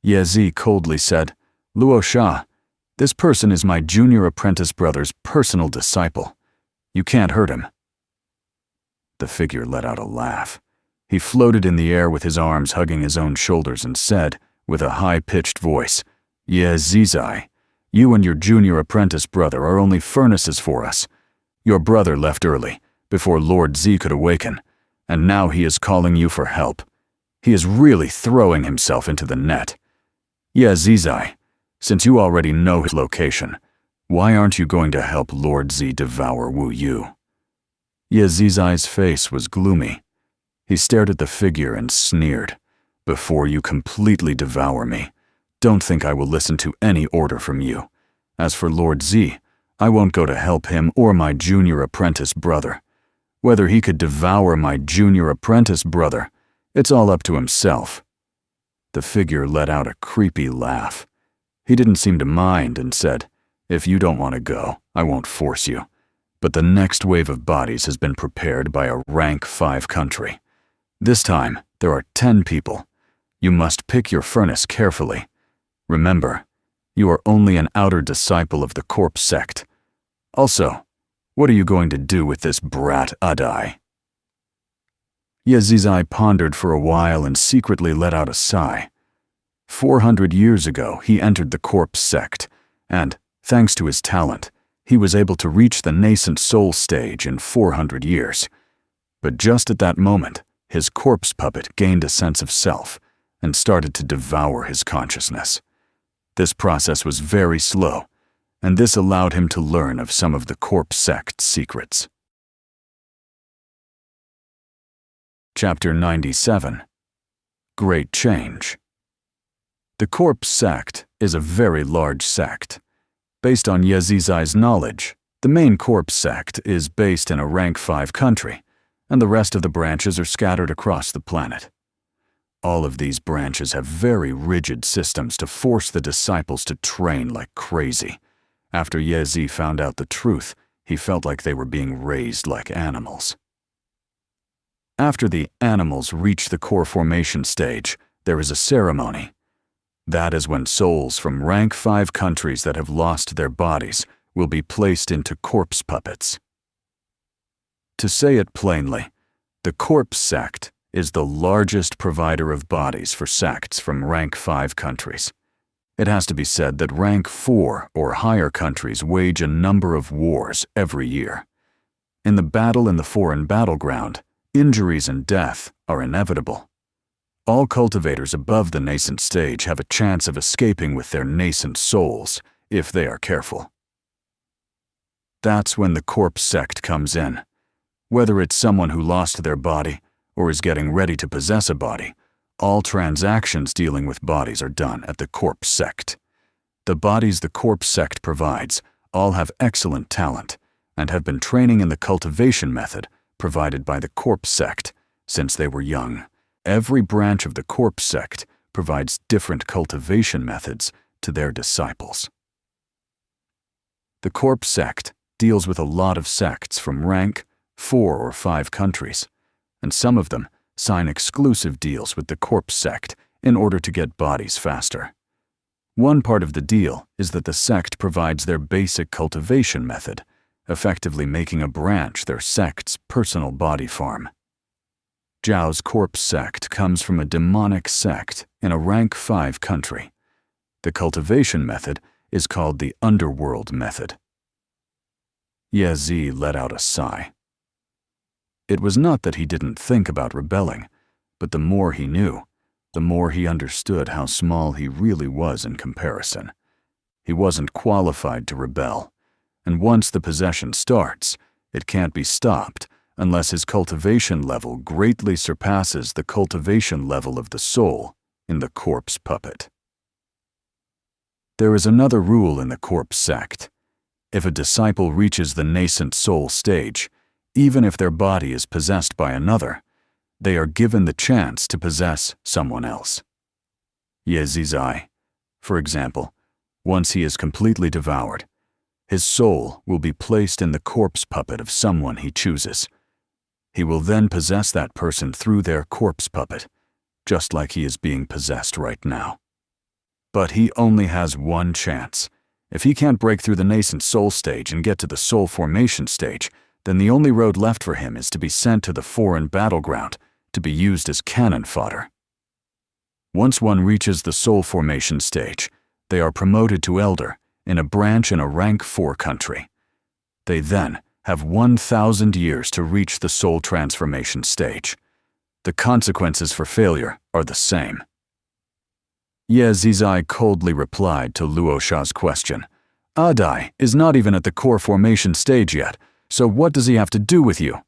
Ye Zi coldly said, "Luo Sha, this person is my junior apprentice brother's personal disciple. You can't hurt him." The figure let out a laugh. He floated in the air with his arms hugging his own shoulders and said, with a high-pitched voice, "Ye Zizai, you and your junior apprentice brother are only furnaces for us. Your brother left early, before Lord Z could awaken, and now he is calling you for help. He is really throwing himself into the net. Ye Zizai, since you already know his location, why aren't you going to help Lord Z devour Wu Yu?" Ye Zizai's face was gloomy. He stared at the figure and sneered, "Before you completely devour me, don't think I will listen to any order from you. As for Lord Z, I won't go to help him or my junior apprentice brother. Whether he could devour my junior apprentice brother, it's all up to himself." The figure let out a creepy laugh. He didn't seem to mind and said, "If you don't want to go, I won't force you. But the next wave of bodies has been prepared by a rank 5 country. This time, there are 10 people. You must pick your furnace carefully. Remember, you are only an outer disciple of the corpse sect. Also, what are you going to do with this brat Adai?" Yazizai pondered for a while and secretly let out a sigh. 400 years ago, he entered the corpse sect, and, thanks to his talent, he was able to reach the nascent soul stage in 400 years. But just at that moment, his corpse puppet gained a sense of self and started to devour his consciousness. This process was very slow, and this allowed him to learn of some of the corpse sect's secrets. Chapter 97. Great Change. The corpse sect is a very large sect. Based on Yazizai's knowledge, the main corpse sect is based in a rank 5 country, and the rest of the branches are scattered across the planet. All of these branches have very rigid systems to force the disciples to train like crazy. After Yezi found out the truth, he felt like they were being raised like animals. After the animals reach the core formation stage, there is a ceremony. That is when souls from rank 5 countries that have lost their bodies will be placed into corpse puppets. To say it plainly, the corpse sect is the largest provider of bodies for sects from rank 5 countries. It has to be said that rank 4 or higher countries wage a number of wars every year. In the battle in the foreign battleground, injuries and death are inevitable. All cultivators above the nascent stage have a chance of escaping with their nascent souls, if they are careful. That's when the corpse sect comes in. Whether it's someone who lost their body or is getting ready to possess a body, all transactions dealing with bodies are done at the corpse sect. The bodies the corpse sect provides all have excellent talent and have been training in the cultivation method provided by the corpse sect since they were young. Every branch of the corpse sect provides different cultivation methods to their disciples. The corpse sect deals with a lot of sects from rank 4 or 5 countries, and some of them sign exclusive deals with the corpse sect in order to get bodies faster. One part of the deal is that the sect provides their basic cultivation method, effectively making a branch their sect's personal body farm. Zhao's corpse sect comes from a demonic sect in a rank 5 country. The cultivation method is called the underworld method. Yezi let out a sigh. It was not that he didn't think about rebelling, but the more he knew, the more he understood how small he really was in comparison. He wasn't qualified to rebel, and once the possession starts, it can't be stopped unless his cultivation level greatly surpasses the cultivation level of the soul in the corpse puppet. There is another rule in the corpse sect. If a disciple reaches the nascent soul stage, even if their body is possessed by another, they are given the chance to possess someone else. Yezizai, for example, once he is completely devoured, his soul will be placed in the corpse puppet of someone he chooses. He will then possess that person through their corpse puppet, just like he is being possessed right now. But he only has one chance. If he can't break through the nascent soul stage and get to the soul formation stage, then the only road left for him is to be sent to the foreign battleground to be used as cannon fodder. Once one reaches the soul formation stage, they are promoted to elder in a branch in a rank 4 country. They then have 1,000 years to reach the soul transformation stage. The consequences for failure are the same. Yezizai coldly replied to Luosha's question. Adai is not even at the core formation stage yet, so what does he have to do with you?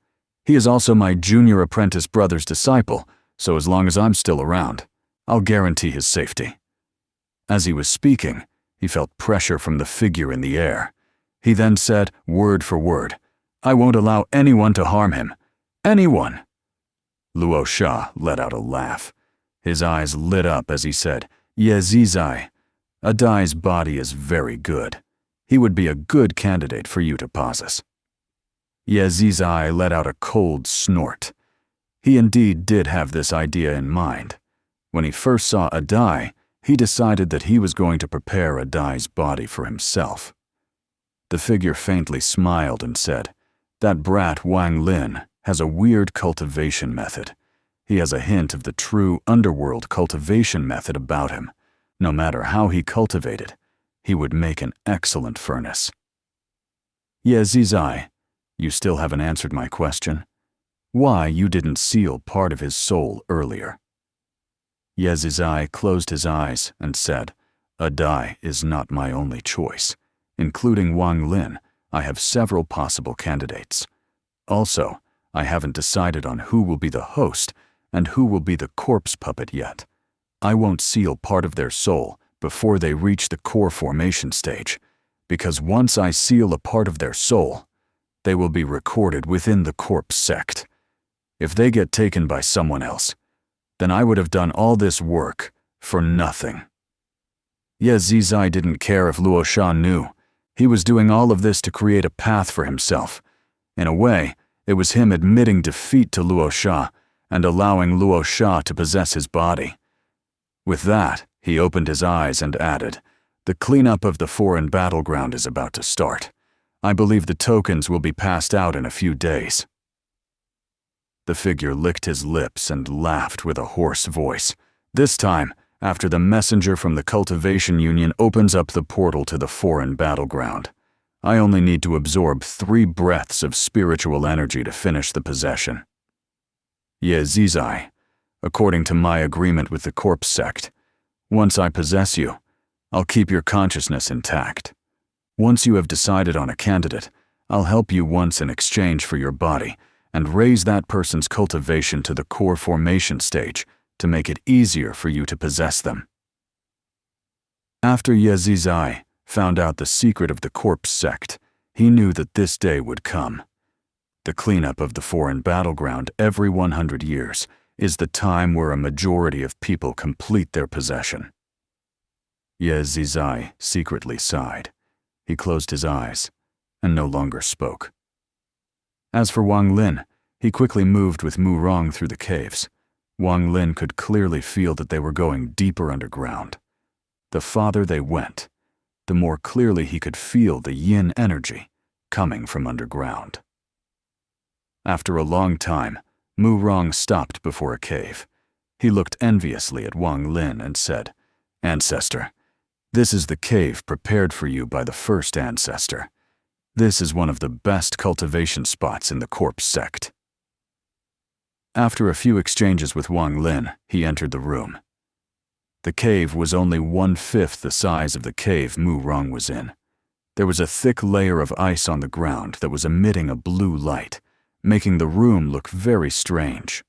He is also my junior apprentice brother's disciple, so as long as I'm still around, I'll guarantee his safety. As he was speaking, He felt pressure from the figure in the air. He then said, word for word, "I won't allow anyone to harm him. Anyone!" Luo Sha let out a laugh. His eyes lit up as he said, "Ye Zizai, Adai's body is very good. He would be a good candidate for you to possess." Ye Zizai let out a cold snort. He indeed did have this idea in mind. When he first saw Adai, he decided that he was going to prepare Adai's body for himself. The figure faintly smiled and said, "That brat Wang Lin has a weird cultivation method. He has a hint of the true underworld cultivation method about him. No matter how he cultivated, he would make an excellent furnace." "Ye Zizai, you still haven't answered my question. Why you didn't seal part of his soul earlier?" Ye Zizai closed his eyes and said, "Adai is not my only choice. Including Wang Lin, I have several possible candidates. Also, I haven't decided on who will be the host and who will be the corpse puppet yet. I won't seal part of their soul before they reach the core formation stage, because once I seal a part of their soul, they will be recorded within the corpse sect. If they get taken by someone else, then I would have done all this work for nothing." Ye Zizai didn't care if Luo Sha knew. He was doing all of this to create a path for himself. In a way, it was him admitting defeat to Luo Sha and allowing Luo Sha to possess his body. With that, he opened his eyes and added, "The cleanup of the foreign battleground is about to start. I believe the tokens will be passed out in a few days." The figure licked his lips and laughed with a hoarse voice. This time, after the messenger from the Cultivation Union opens up the portal to the foreign battleground. I only need to absorb 3 breaths of spiritual energy to finish the possession. Ye Zizai, according to my agreement with the corpse sect, once I possess you, I'll keep your consciousness intact. Once you have decided on a candidate, I'll help you once in exchange for your body and raise that person's cultivation to the core formation stage to make it easier for you to possess them. After Ye Zizai found out the secret of the corpse sect, he knew that this day would come. The cleanup of the foreign battleground every 100 years is the time where a majority of people complete their possession. Ye Zizai secretly sighed. He closed his eyes and no longer spoke. As for Wang Lin, he quickly moved with Mu Rong through the caves. Wang Lin could clearly feel that they were going deeper underground. The farther they went, the more clearly he could feel the yin energy coming from underground. After a long time, Mu Rong stopped before a cave. He looked enviously at Wang Lin and said, "Ancestor, this is the cave prepared for you by the first ancestor. This is one of the best cultivation spots in the corpse sect." After a few exchanges with Wang Lin, he entered the room. The cave was only 1/5 the size of the cave Mu Rong was in. There was a thick layer of ice on the ground that was emitting a blue light, making the room look very strange.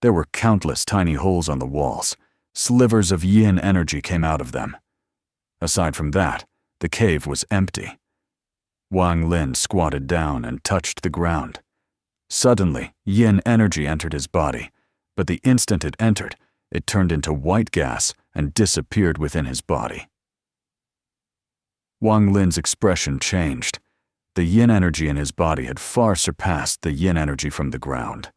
There were countless tiny holes on the walls. Slivers of yin energy came out of them. Aside from that, the cave was empty. Wang Lin squatted down and touched the ground. Suddenly, yin energy entered his body, but the instant it entered, it turned into white gas and disappeared within his body. Wang Lin's expression changed. The yin energy in his body had far surpassed the yin energy from the ground.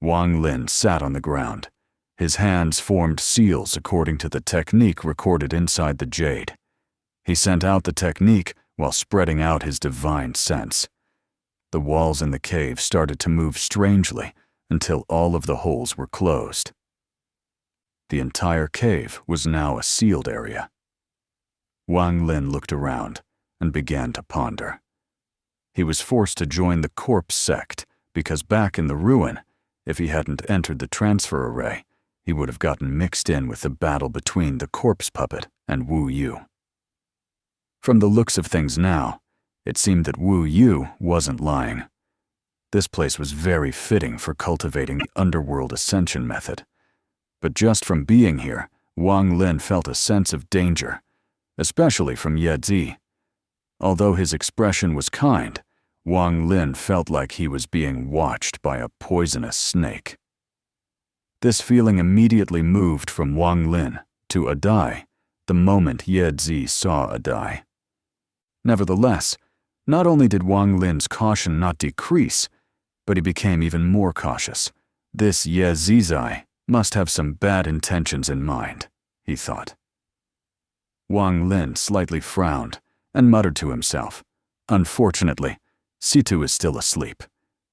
Wang Lin sat on the ground. His hands formed seals according to the technique recorded inside the jade. He sent out the technique while spreading out his divine sense. The walls in the cave started to move strangely until all of the holes were closed. The entire cave was now a sealed area. Wang Lin looked around and began to ponder. He was forced to join the corpse sect because back in the ruin, if he hadn't entered the transfer array, he would have gotten mixed in with the battle between the corpse puppet and Wu Yu. From the looks of things now, it seemed that Wu Yu wasn't lying. This place was very fitting for cultivating the underworld ascension method. But just from being here, Wang Lin felt a sense of danger. especially from Ye Zi. Although his expression was kind, Wang Lin felt like he was being watched by a poisonous snake. This feeling immediately moved from Wang Lin to Adai the moment Ye Zi saw Adai. Nevertheless, not only did Wang Lin's caution not decrease, but he became even more cautious. This Ye Zizai must have some bad intentions in mind, he thought. Wang Lin slightly frowned and muttered to himself, "Unfortunately, Situ is still asleep.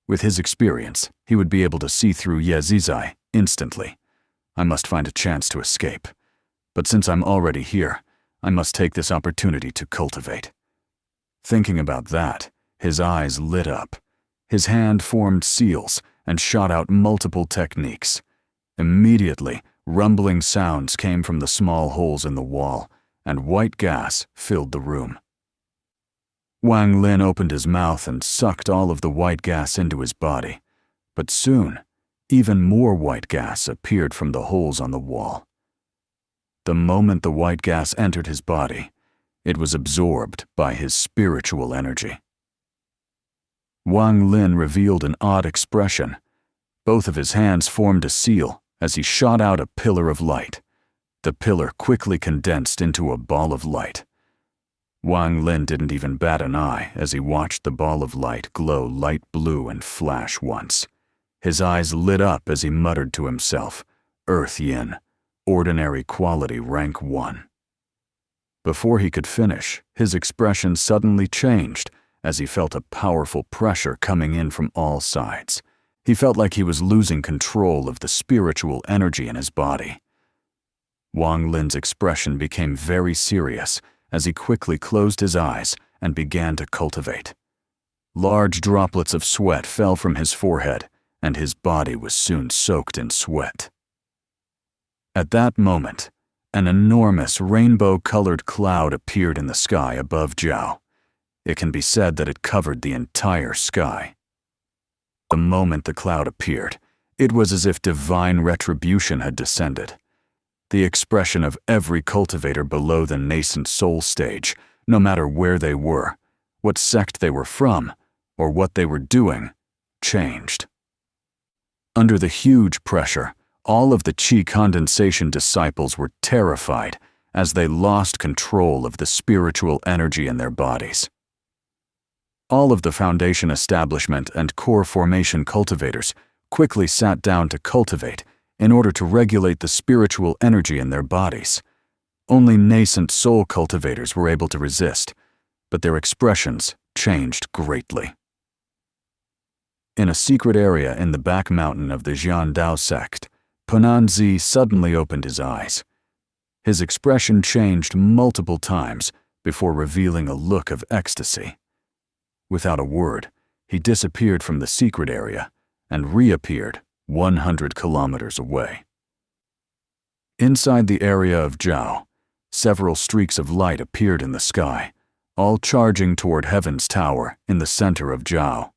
With his experience, he would be able to see through Ye Zizai instantly. I must find a chance to escape. But since I'm already here, I must take this opportunity to cultivate." Thinking about that, his eyes lit up. His hand formed seals and shot out multiple techniques. Immediately, rumbling sounds came from the small holes in the wall, and white gas filled the room. Wang Lin opened his mouth and sucked all of the white gas into his body, but soon, even more white gas appeared from the holes on the wall. The moment the white gas entered his body, it was absorbed by his spiritual energy. Wang Lin revealed an odd expression. Both of his hands formed a seal as he shot out a pillar of light. The pillar quickly condensed into a ball of light. Wang Lin didn't even bat an eye as he watched the ball of light glow light blue and flash once. His eyes lit up as he muttered to himself, "Earth Yin, ordinary quality rank 1. Before he could finish, his expression suddenly changed as he felt a powerful pressure coming in from all sides. He felt like he was losing control of the spiritual energy in his body. Wang Lin's expression became very serious as he quickly closed his eyes and began to cultivate. Large droplets of sweat fell from his forehead, and his body was soon soaked in sweat. At that moment, an enormous rainbow-colored cloud appeared in the sky above Zhao. It can be said that it covered the entire sky. The moment the cloud appeared, it was as if divine retribution had descended. The expression of every cultivator below the nascent soul stage, no matter where they were, what sect they were from, or what they were doing, changed. Under the huge pressure, all of the Qi condensation disciples were terrified as they lost control of the spiritual energy in their bodies. All of the foundation establishment and core formation cultivators quickly sat down to cultivate in order to regulate the spiritual energy in their bodies. Only nascent soul cultivators were able to resist, but their expressions changed greatly. In a secret area in the back mountain of the Jiandao sect, Pananzi suddenly opened his eyes. His expression changed multiple times before revealing a look of ecstasy. Without a word, he disappeared from the secret area and reappeared 100 kilometers away. Inside the area of Zhao, several streaks of light appeared in the sky, all charging toward Heaven's Tower in the center of Zhao.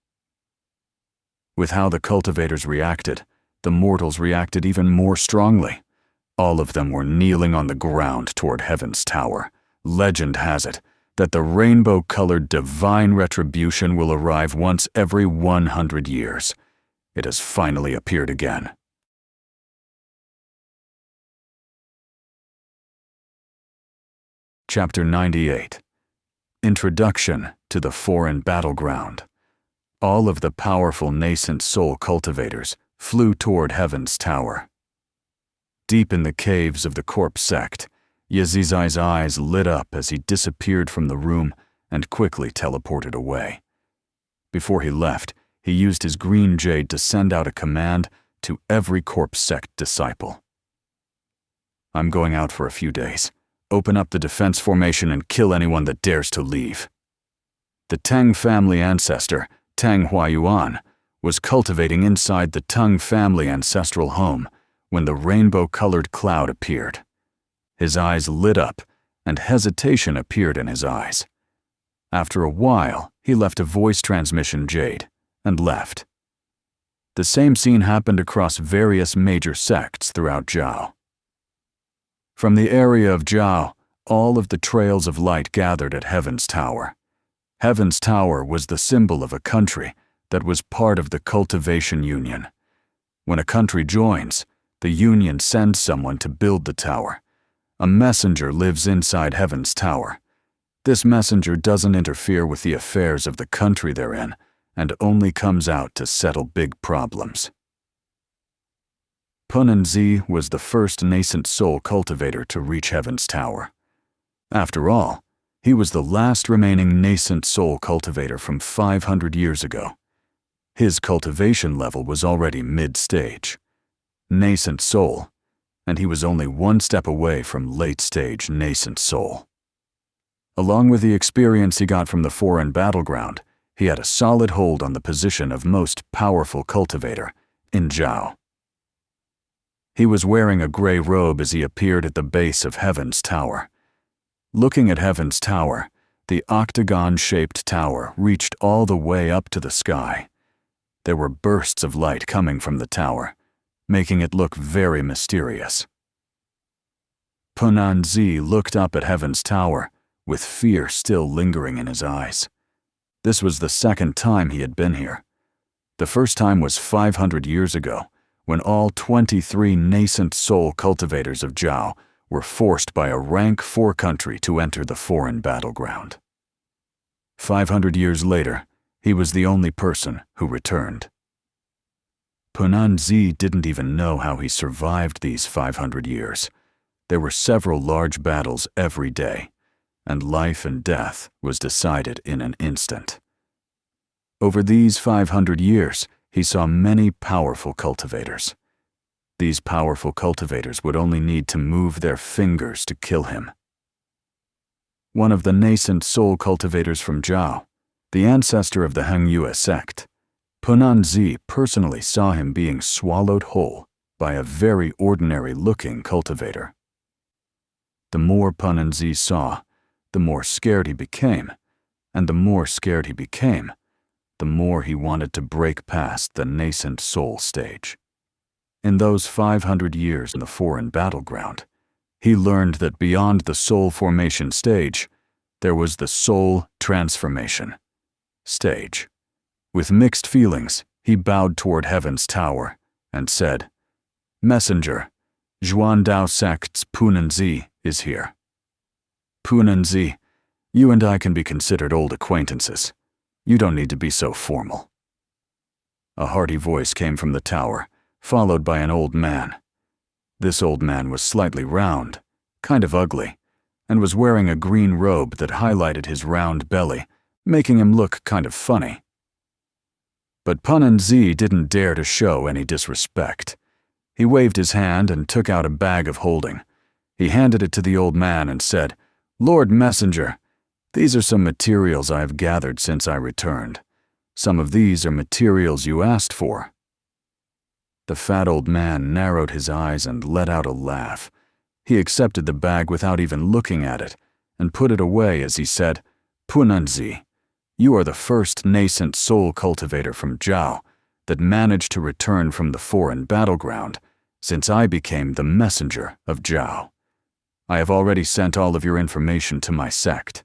With how the cultivators reacted, the mortals reacted even more strongly. All of them were kneeling on the ground toward Heaven's Tower. Legend has it that the rainbow-colored divine retribution will arrive once every 100 years. It has finally appeared again. Chapter 98. Introduction to the Foreign Battleground. All of the powerful nascent soul cultivators flew toward Heaven's Tower. Deep in the caves of the Corpse sect, Ye Zizai's eyes lit up as he disappeared from the room and quickly teleported away. Before he left, he used his green jade to send out a command to every Corpse sect disciple. "I'm going out for a few days. Open up the defense formation and kill anyone that dares to leave." The Tang family ancestor, Tang Huayuan, was cultivating inside the Tang family ancestral home when the rainbow-colored cloud appeared. His eyes lit up, and hesitation appeared in his eyes. After a while, he left a voice transmission jade and left. The same scene happened across various major sects throughout Zhao. From the area of Zhao, all of the trails of light gathered at Heaven's Tower. Heaven's Tower was the symbol of a country that was part of the Cultivation Union. When a country joins, the Union sends someone to build the tower. A messenger lives inside Heaven's Tower. This messenger doesn't interfere with the affairs of the country they're in, and only comes out to settle big problems. Punanzi was the first nascent soul cultivator to reach Heaven's Tower. After all, he was the last remaining nascent soul cultivator from 500 years ago. His cultivation level was already mid-stage, nascent soul, and he was only one step away from late-stage nascent soul. Along with the experience he got from the foreign battleground, he had a solid hold on the position of most powerful cultivator in Zhao. He was wearing a gray robe as he appeared at the base of Heaven's Tower. Looking at Heaven's Tower, the octagon-shaped tower reached all the way up to the sky. There were bursts of light coming from the tower, making it look very mysterious. Punanzi looked up at Heaven's Tower, with fear still lingering in his eyes. This was the second time he had been here. The first time was 500 years ago, when all 23 nascent soul cultivators of Zhao were forced by a rank 4 country to enter the foreign battleground. 500 years later, he was the only person who returned. Punanzi didn't even know how he survived these 500 years. There were several large battles every day, and life and death was decided in an instant. Over these 500 years, he saw many powerful cultivators. These powerful cultivators would only need to move their fingers to kill him. One of the nascent soul cultivators from Zhao, the ancestor of the Hengyue sect, Punanzi personally saw him being swallowed whole by a very ordinary-looking cultivator. The more Punanzi saw, the more scared he became, and the more scared he became, the more he wanted to break past the nascent soul stage. In those 500 years in the foreign battleground, he learned that beyond the soul formation stage, there was the soul transformation stage. With mixed feelings, he bowed toward Heaven's Tower and said, "Messenger, Zhuandao sect's Punanzi is here." "Punanzi, you and I can be considered old acquaintances. You don't need to be so formal." A hearty voice came from the tower, followed by an old man. This old man was slightly round, kind of ugly, and was wearing a green robe that highlighted his round belly, making him look kind of funny. But Punanzi didn't dare to show any disrespect. He waved his hand and took out a bag of holding. He handed it to the old man and said, "Lord Messenger, these are some materials I have gathered since I returned. Some of these are materials you asked for." The fat old man narrowed his eyes and let out a laugh. He accepted the bag without even looking at it and put it away as he said, "Punanzi, you are the first nascent soul cultivator from Zhao that managed to return from the foreign battleground since I became the messenger of Zhao. I have already sent all of your information to my sect.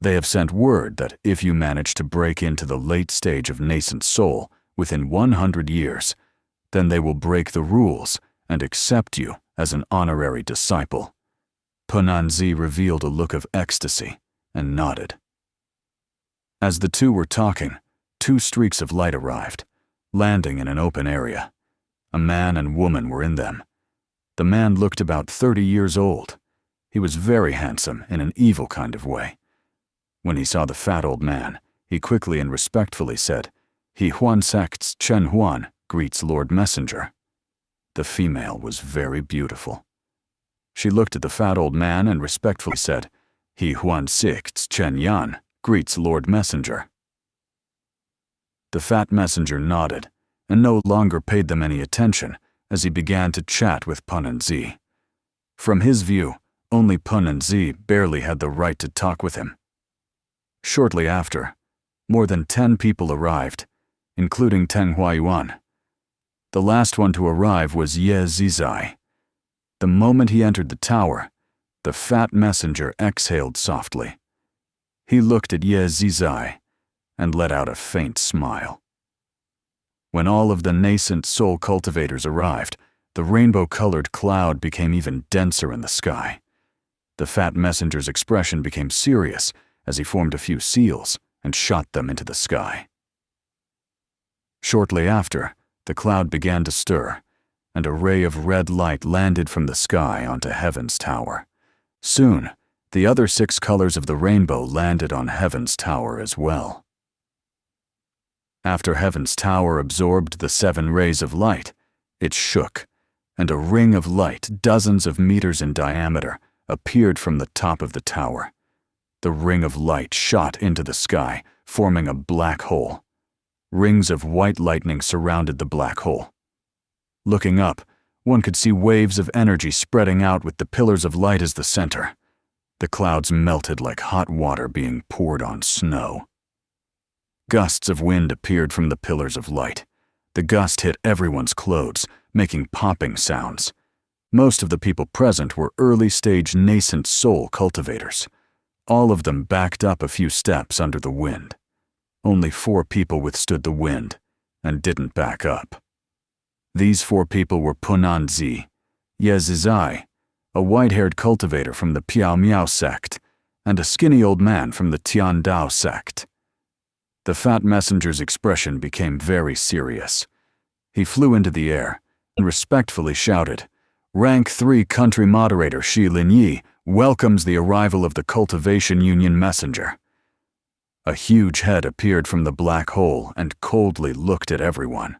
They have sent word that if you manage to break into the late stage of nascent soul within 100 years, then they will break the rules and accept you as an honorary disciple." Punanzi revealed a look of ecstasy and nodded. As the two were talking, 2 streaks of light arrived, landing in an open area. A man and woman were in them. The man looked about 30 years old. He was very handsome in an evil kind of way. When he saw the fat old man, he quickly and respectfully said, "He Huan sect's Chen Huan greets Lord Messenger." The female was very beautiful. She looked at the fat old man and respectfully said, "He Huan sect's Chen Yan greets Lord Messenger." The fat messenger nodded and no longer paid them any attention as he began to chat with Punanzi. From his view, only Punanzi barely had the right to talk with him. Shortly after, more than 10 people arrived, including Teng Huayuan. The last one to arrive was Ye Zizai. The moment he entered the tower, The fat messenger exhaled softly. He looked at Ye Zizai and let out a faint smile. When all of the nascent soul cultivators arrived, the rainbow-colored cloud became even denser in the sky. The fat messenger's expression became serious as he formed a few seals and shot them into the sky. Shortly after, the cloud began to stir, and a ray of red light landed from the sky onto Heaven's tower. Soon, the other 6 colors of the rainbow landed on Heaven's tower as well. After Heaven's tower absorbed the 7 rays of light, it shook, and a ring of light dozens of meters in diameter appeared from the top of the tower. The ring of light shot into the sky, forming a black hole. Rings of white lightning surrounded the black hole. Looking up, one could see waves of energy spreading out with the pillars of light as the center. The clouds melted like hot water being poured on snow. Gusts of wind appeared from the pillars of light. The gust hit everyone's clothes, making popping sounds. Most of the people present were early-stage nascent soul cultivators. All of them backed up a few steps under the wind. Only 4 people withstood the wind and didn't back up. These 4 people were Punanzi, Ye Zizai, a white-haired cultivator from the Piao Miao sect, and a skinny old man from the Tian Dao sect. The fat messenger's expression became very serious. He flew into the air and respectfully shouted, "Rank 3 Country Moderator Shi Linyi welcomes the arrival of the Cultivation Union Messenger." A huge head appeared from the black hole and coldly looked at everyone.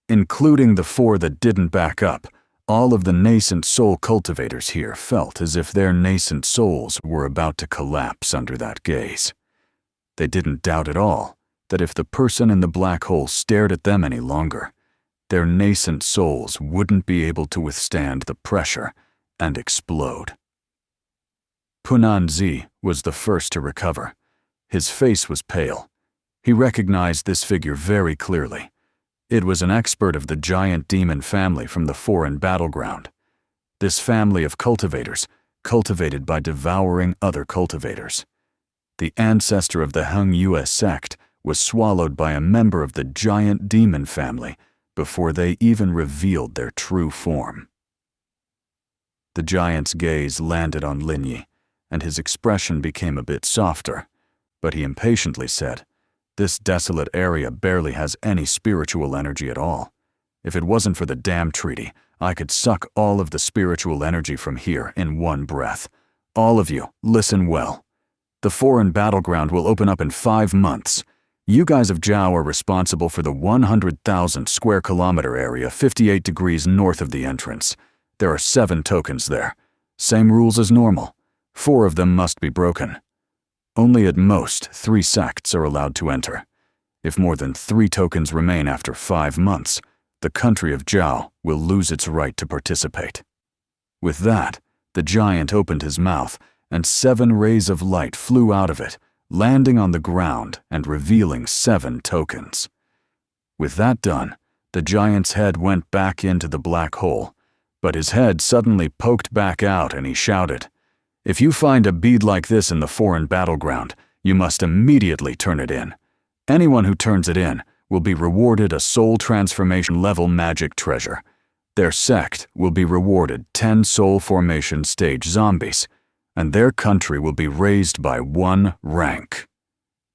Including the 4 that didn't back up, all of the nascent soul cultivators here felt as if their nascent souls were about to collapse under that gaze. They didn't doubt at all that if the person in the black hole stared at them any longer, their nascent souls wouldn't be able to withstand the pressure and explode. Punanzi was the first to recover. His face was pale. He recognized this figure very clearly. It was an expert of the giant demon family from the foreign battleground. This family of cultivators cultivated by devouring other cultivators. The ancestor of the Heng Yue sect was swallowed by a member of the giant demon family before they even revealed their true form. The giant's gaze landed on Linyi, and his expression became a bit softer, but he impatiently said, "This desolate area barely has any spiritual energy at all. If it wasn't for the damn treaty, I could suck all of the spiritual energy from here in one breath. All of you, listen well. The foreign battleground will open up in 5 months. You guys of Zhao are responsible for the 100,000 square kilometer area 58 degrees north of the entrance. There are 7 tokens there. Same rules as normal. 4 of them must be broken. Only at most 3 sects are allowed to enter. If more than 3 tokens remain after 5 months, the country of Zhao will lose its right to participate." With that, the giant opened his mouth, and 7 rays of light flew out of it, landing on the ground and revealing 7 tokens. With that done, the giant's head went back into the black hole, but his head suddenly poked back out and he shouted, "If you find a bead like this in the foreign battleground, you must immediately turn it in. Anyone who turns it in will be rewarded a soul transformation level magic treasure. Their sect will be rewarded 10 soul formation stage zombies, and their country will be raised by 1 rank.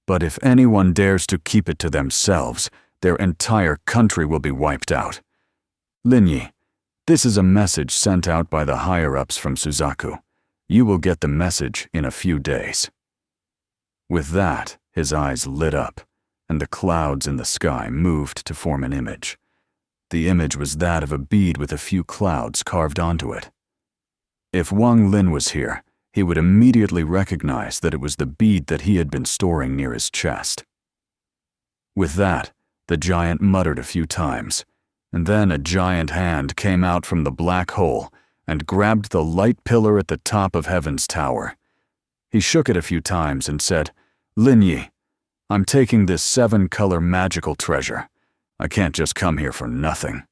But if anyone dares to keep it to themselves, their entire country will be wiped out. Linyi, this is a message sent out by the higher-ups from Suzaku. You will get the message in a few days." With that, his eyes lit up, and the clouds in the sky moved to form an image. The image was that of a bead with a few clouds carved onto it. If Wang Lin was here, he would immediately recognize that it was the bead that he had been storing near his chest. With that, the giant muttered a few times, and then a giant hand came out from the black hole and grabbed the light pillar at the top of Heaven's tower. He shook it a few times and said, "Linyi, I'm taking this 7-color magical treasure. I can't just come here for nothing."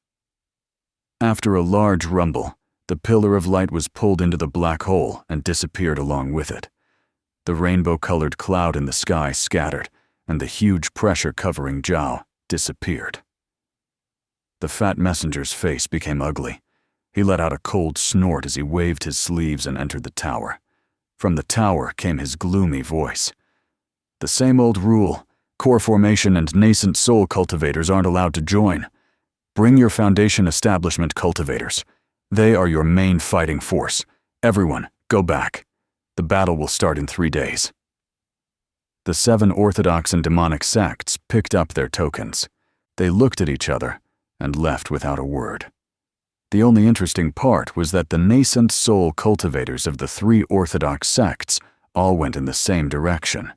After a large rumble, The pillar of light was pulled into the black hole and disappeared along with it. The rainbow-colored cloud in the sky scattered, and the huge pressure covering Zhao disappeared. The fat messenger's face became ugly. He let out a cold snort as he waved his sleeves and entered the tower. From the tower came his gloomy voice. The same old rule: core formation and nascent soul cultivators aren't allowed to join. Bring your Foundation establishment cultivators. They are your main fighting force. Everyone, go back. The battle will start in 3 days. The 7 orthodox and demonic sects picked up their tokens. They looked at each other and left without a word. The only interesting part was that the nascent soul cultivators of the 3 orthodox sects all went in the same direction.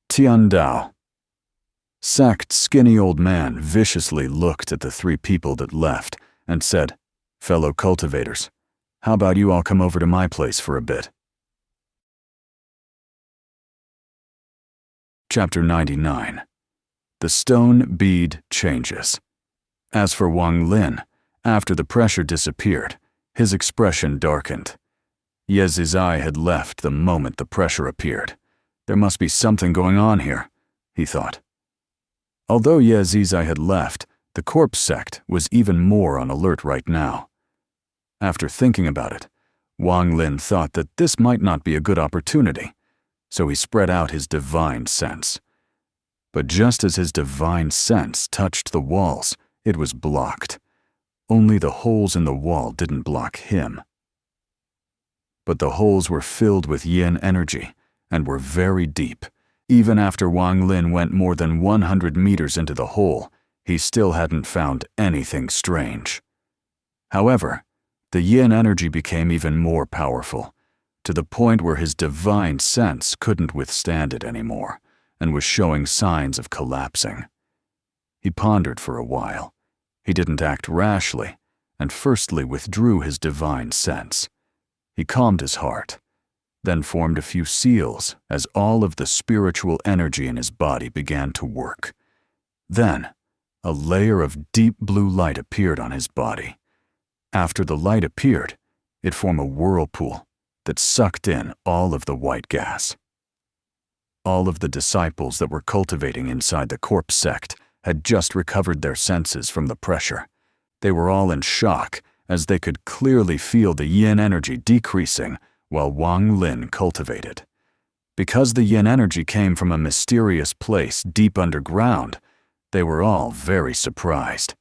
Tiandao. Sacked, skinny old man viciously looked at the 3 people that left and said, "Fellow cultivators, how about you all come over to my place for a bit?" Chapter 99. The stone bead changes. As for Wang Lin, after the pressure disappeared, his expression darkened. Ye Zizai had left the moment the pressure appeared. There must be something going on here, he thought. Although Ye Zizai had left, the corpse sect was even more on alert right now. After thinking about it, Wang Lin thought that this might not be a good opportunity, so he spread out his divine sense. But just as his divine sense touched the walls, it was blocked. Only the holes in the wall didn't block him. But the holes were filled with yin energy and were very deep. Even after Wang Lin went more than 100 meters into the hole, he still hadn't found anything strange. However, the yin energy became even more powerful, to the point where his divine sense couldn't withstand it anymore and was showing signs of collapsing. He pondered for a while. He didn't act rashly, and firstly withdrew his divine sense. He calmed his heart, then formed a few seals as all of the spiritual energy in his body began to work. Then, a layer of deep blue light appeared on his body. After the light appeared, it formed a whirlpool that sucked in all of the white gas. All of the disciples that were cultivating inside the corpse sect had just recovered their senses from the pressure. They were all in shock as they could clearly feel the yin energy decreasing while Wang Lin cultivated. Because the yin energy came from a mysterious place deep underground, they were all very surprised.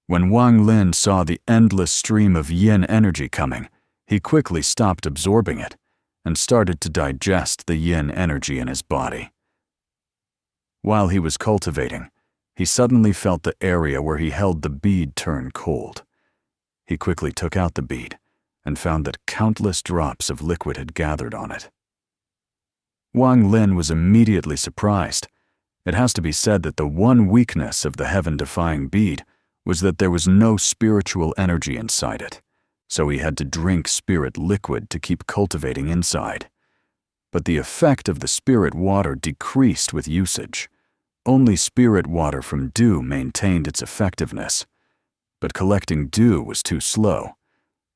When Wang Lin saw the endless stream of yin energy coming, he quickly stopped absorbing it and started to digest the yin energy in his body. While he was cultivating, he suddenly felt the area where he held the bead turn cold. He quickly took out the bead and found that countless drops of liquid had gathered on it. Wang Lin was immediately surprised. It has to be said that the one weakness of the heaven-defying bead was that there was no spiritual energy inside it, so he had to drink spirit liquid to keep cultivating inside. But the effect of the spirit water decreased with usage. Only spirit water from dew maintained its effectiveness. But collecting dew was too slow.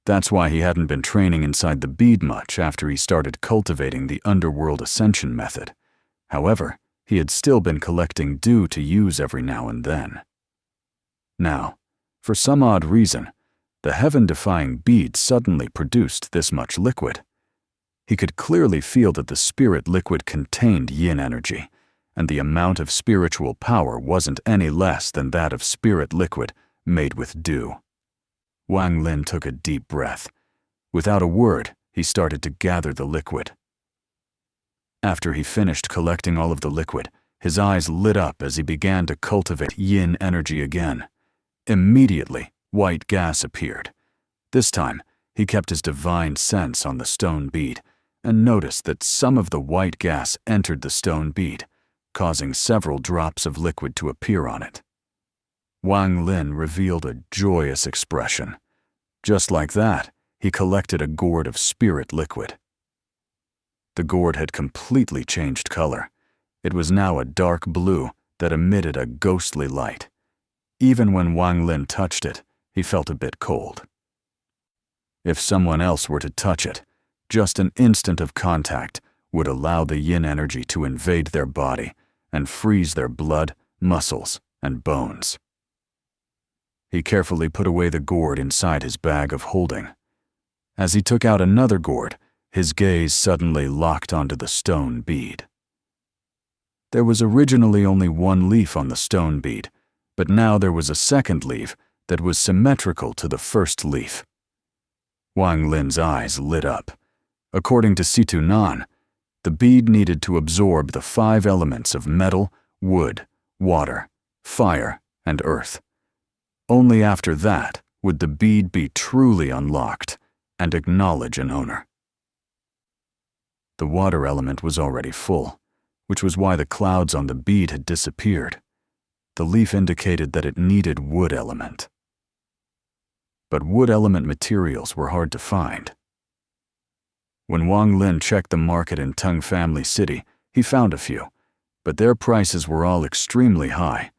That's why he hadn't been training inside the bead much after he started cultivating the underworld ascension method. However, he had still been collecting dew to use every now and then. Now, for some odd reason, the heaven-defying bead suddenly produced this much liquid. He could clearly feel that the spirit liquid contained yin energy, and the amount of spiritual power wasn't any less than that of spirit liquid made with dew. Wang Lin took a deep breath. Without a word, he started to gather the liquid. After he finished collecting all of the liquid, his eyes lit up as he began to cultivate yin energy again. Immediately, white gas appeared. This time, he kept his divine sense on the stone bead and noticed that some of the white gas entered the stone bead, causing several drops of liquid to appear on it. Wang Lin revealed a joyous expression. Just like that, he collected a gourd of spirit liquid. The gourd had completely changed color. It was now a dark blue that emitted a ghostly light. Even when Wang Lin touched it, he felt a bit cold. If someone else were to touch it, just an instant of contact would allow the yin energy to invade their body and freeze their blood, muscles, and bones. He carefully put away the gourd inside his bag of holding. As he took out another gourd, his gaze suddenly locked onto the stone bead. There was originally only one leaf on the stone bead, but now there was a second leaf that was symmetrical to the first leaf. Wang Lin's eyes lit up. According to Situ Nan, the bead needed to absorb the 5 elements of metal, wood, water, fire, and earth. Only after that would the bead be truly unlocked and acknowledge an owner. The water element was already full, which was why the clouds on the bead had disappeared. The leaf indicated that it needed wood element. But wood element materials were hard to find. When Wang Lin checked the market in Tung Family City, he found a few, but their prices were all extremely high,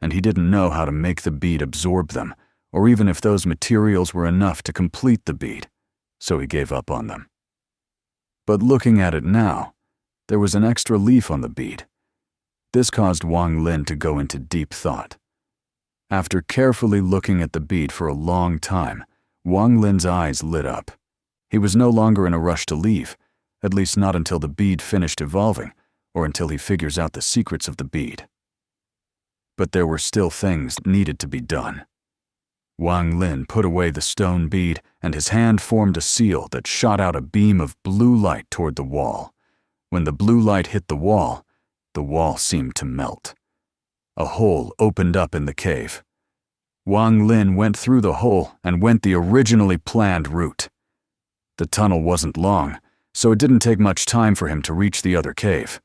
and he didn't know how to make the bead absorb them, or even if those materials were enough to complete the bead, so he gave up on them. But looking at it now, there was an extra leaf on the bead. This caused Wang Lin to go into deep thought. After carefully looking at the bead for a long time, Wang Lin's eyes lit up. He was no longer in a rush to leave, at least not until the bead finished evolving, or until he figures out the secrets of the bead. But there were still things that needed to be done. Wang Lin put away the stone bead, and his hand formed a seal that shot out a beam of blue light toward the wall. When the blue light hit the wall seemed to melt. A hole opened up in the cave. Wang Lin went through the hole and went the originally planned route. The tunnel wasn't long, so it didn't take much time for him to reach the other cave.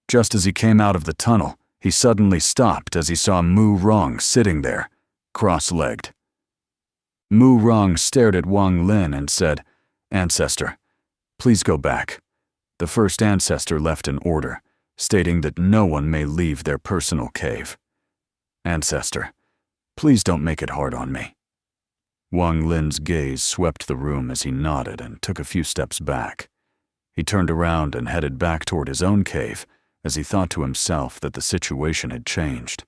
Just as he came out of the tunnel, he suddenly stopped as he saw Mu Rong sitting there, cross-legged. Mu Rong stared at Wang Lin and said, "Ancestor, please go back." The first ancestor left an order, stating that no one may leave their personal cave. "Ancestor, please don't make it hard on me." Wang Lin's gaze swept the room as he nodded and took a few steps back. He turned around and headed back toward his own cave as he thought to himself that the situation had changed.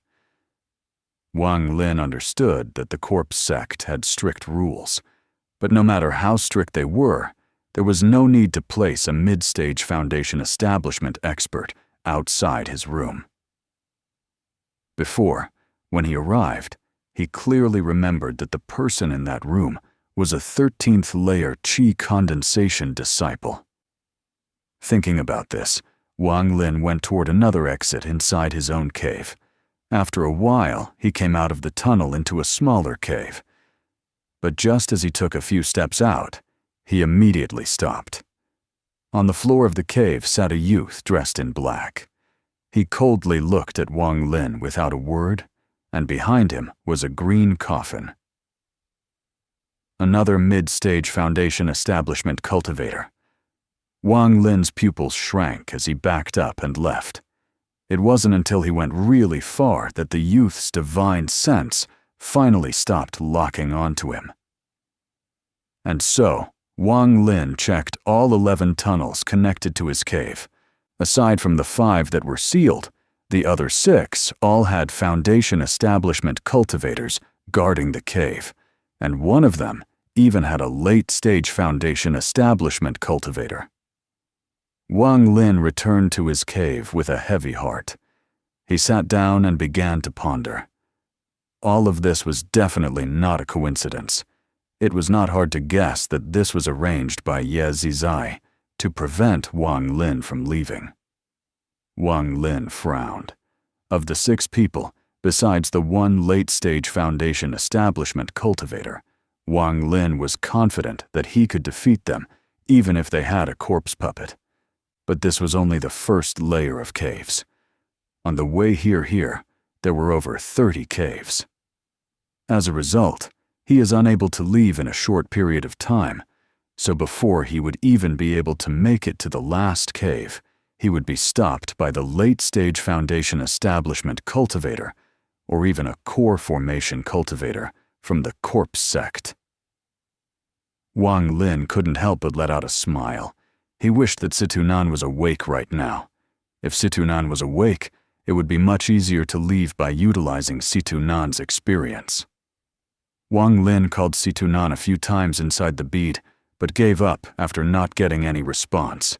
Wang Lin understood that the corpse sect had strict rules, but no matter how strict they were, there was no need to place a mid-stage Foundation establishment expert outside his room. Before, when he arrived, he clearly remembered that the person in that room was a 13th layer Qi condensation disciple. Thinking about this, Wang Lin went toward another exit inside his own cave. After a while, he came out of the tunnel into a smaller cave. But just as he took a few steps out, he immediately stopped. On the floor of the cave sat a youth dressed in black. He coldly looked at Wang Lin without a word, and behind him was a green coffin. Another mid-stage Foundation establishment cultivator. Wang Lin's pupils shrank as he backed up and left. It wasn't until he went really far that the youth's divine sense finally stopped locking onto him. And so, Wang Lin checked all 11 tunnels connected to his cave. Aside from the 5 that were sealed, the other 6 all had Foundation establishment cultivators guarding the cave, and one of them even had a late-stage Foundation establishment cultivator. Wang Lin returned to his cave with a heavy heart. He sat down and began to ponder. All of this was definitely not a coincidence. It was not hard to guess that this was arranged by Ye Zizai to prevent Wang Lin from leaving. Wang Lin frowned. Of the 6 people, besides the one late-stage Foundation establishment cultivator, Wang Lin was confident that he could defeat them, even if they had a corpse puppet. But this was only the first layer of caves. On the way here, there were over 30 caves. As a result, he is unable to leave in a short period of time, so before he would even be able to make it to the last cave, he would be stopped by the late-stage Foundation establishment cultivator, or even a core formation cultivator, from the corpse sect. Wang Lin couldn't help but let out a smile. He wished that Situnan was awake right now. If Situnan was awake, it would be much easier to leave by utilizing Situnan's experience. Wang Lin called Situnan a few times inside the bead, but gave up after not getting any response.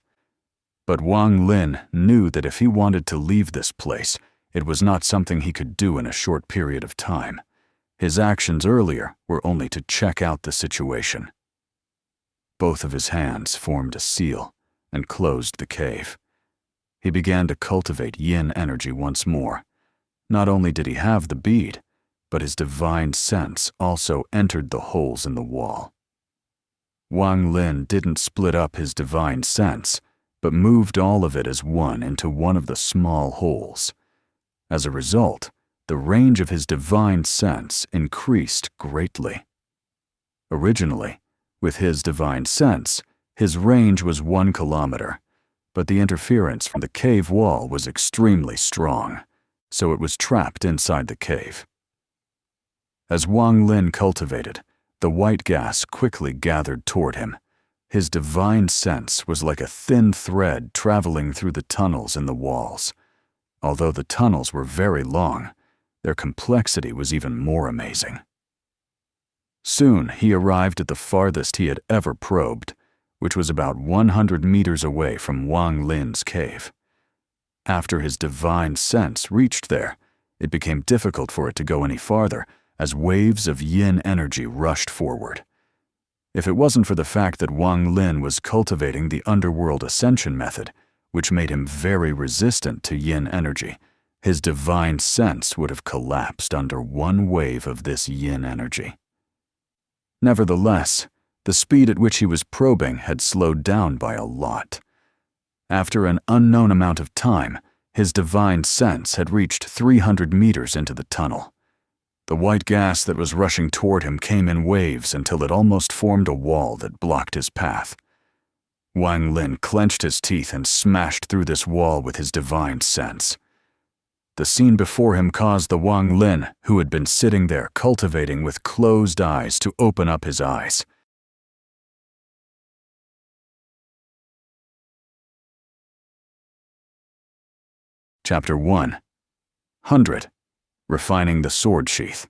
But Wang Lin knew that if he wanted to leave this place, it was not something he could do in a short period of time. His actions earlier were only to check out the situation. Both of his hands formed a seal and closed the cave. He began to cultivate yin energy once more. Not only did he have the bead, but his divine sense also entered the holes in the wall. Wang Lin didn't split up his divine sense, but moved all of it as one into one of the small holes. As a result, the range of his divine sense increased greatly. Originally, with his divine sense, his range was 1 kilometer, but the interference from the cave wall was extremely strong, so it was trapped inside the cave. As Wang Lin cultivated, the white gas quickly gathered toward him. His divine sense was like a thin thread traveling through the tunnels in the walls. Although the tunnels were very long, their complexity was even more amazing. Soon he arrived at the farthest he had ever probed, which was about 100 meters away from Wang Lin's cave. After his divine sense reached there, it became difficult for it to go any farther as waves of yin energy rushed forward. If it wasn't for the fact that Wang Lin was cultivating the underworld ascension method, which made him very resistant to yin energy, his divine sense would have collapsed under one wave of this yin energy. Nevertheless, the speed at which he was probing had slowed down by a lot. After an unknown amount of time, his divine sense had reached 300 meters into the tunnel. The white gas that was rushing toward him came in waves until it almost formed a wall that blocked his path. Wang Lin clenched his teeth and smashed through this wall with his divine sense. The scene before him caused the Wang Lin, who had been sitting there cultivating with closed eyes, to open up his eyes. Chapter 100. Refining the Sword Sheath.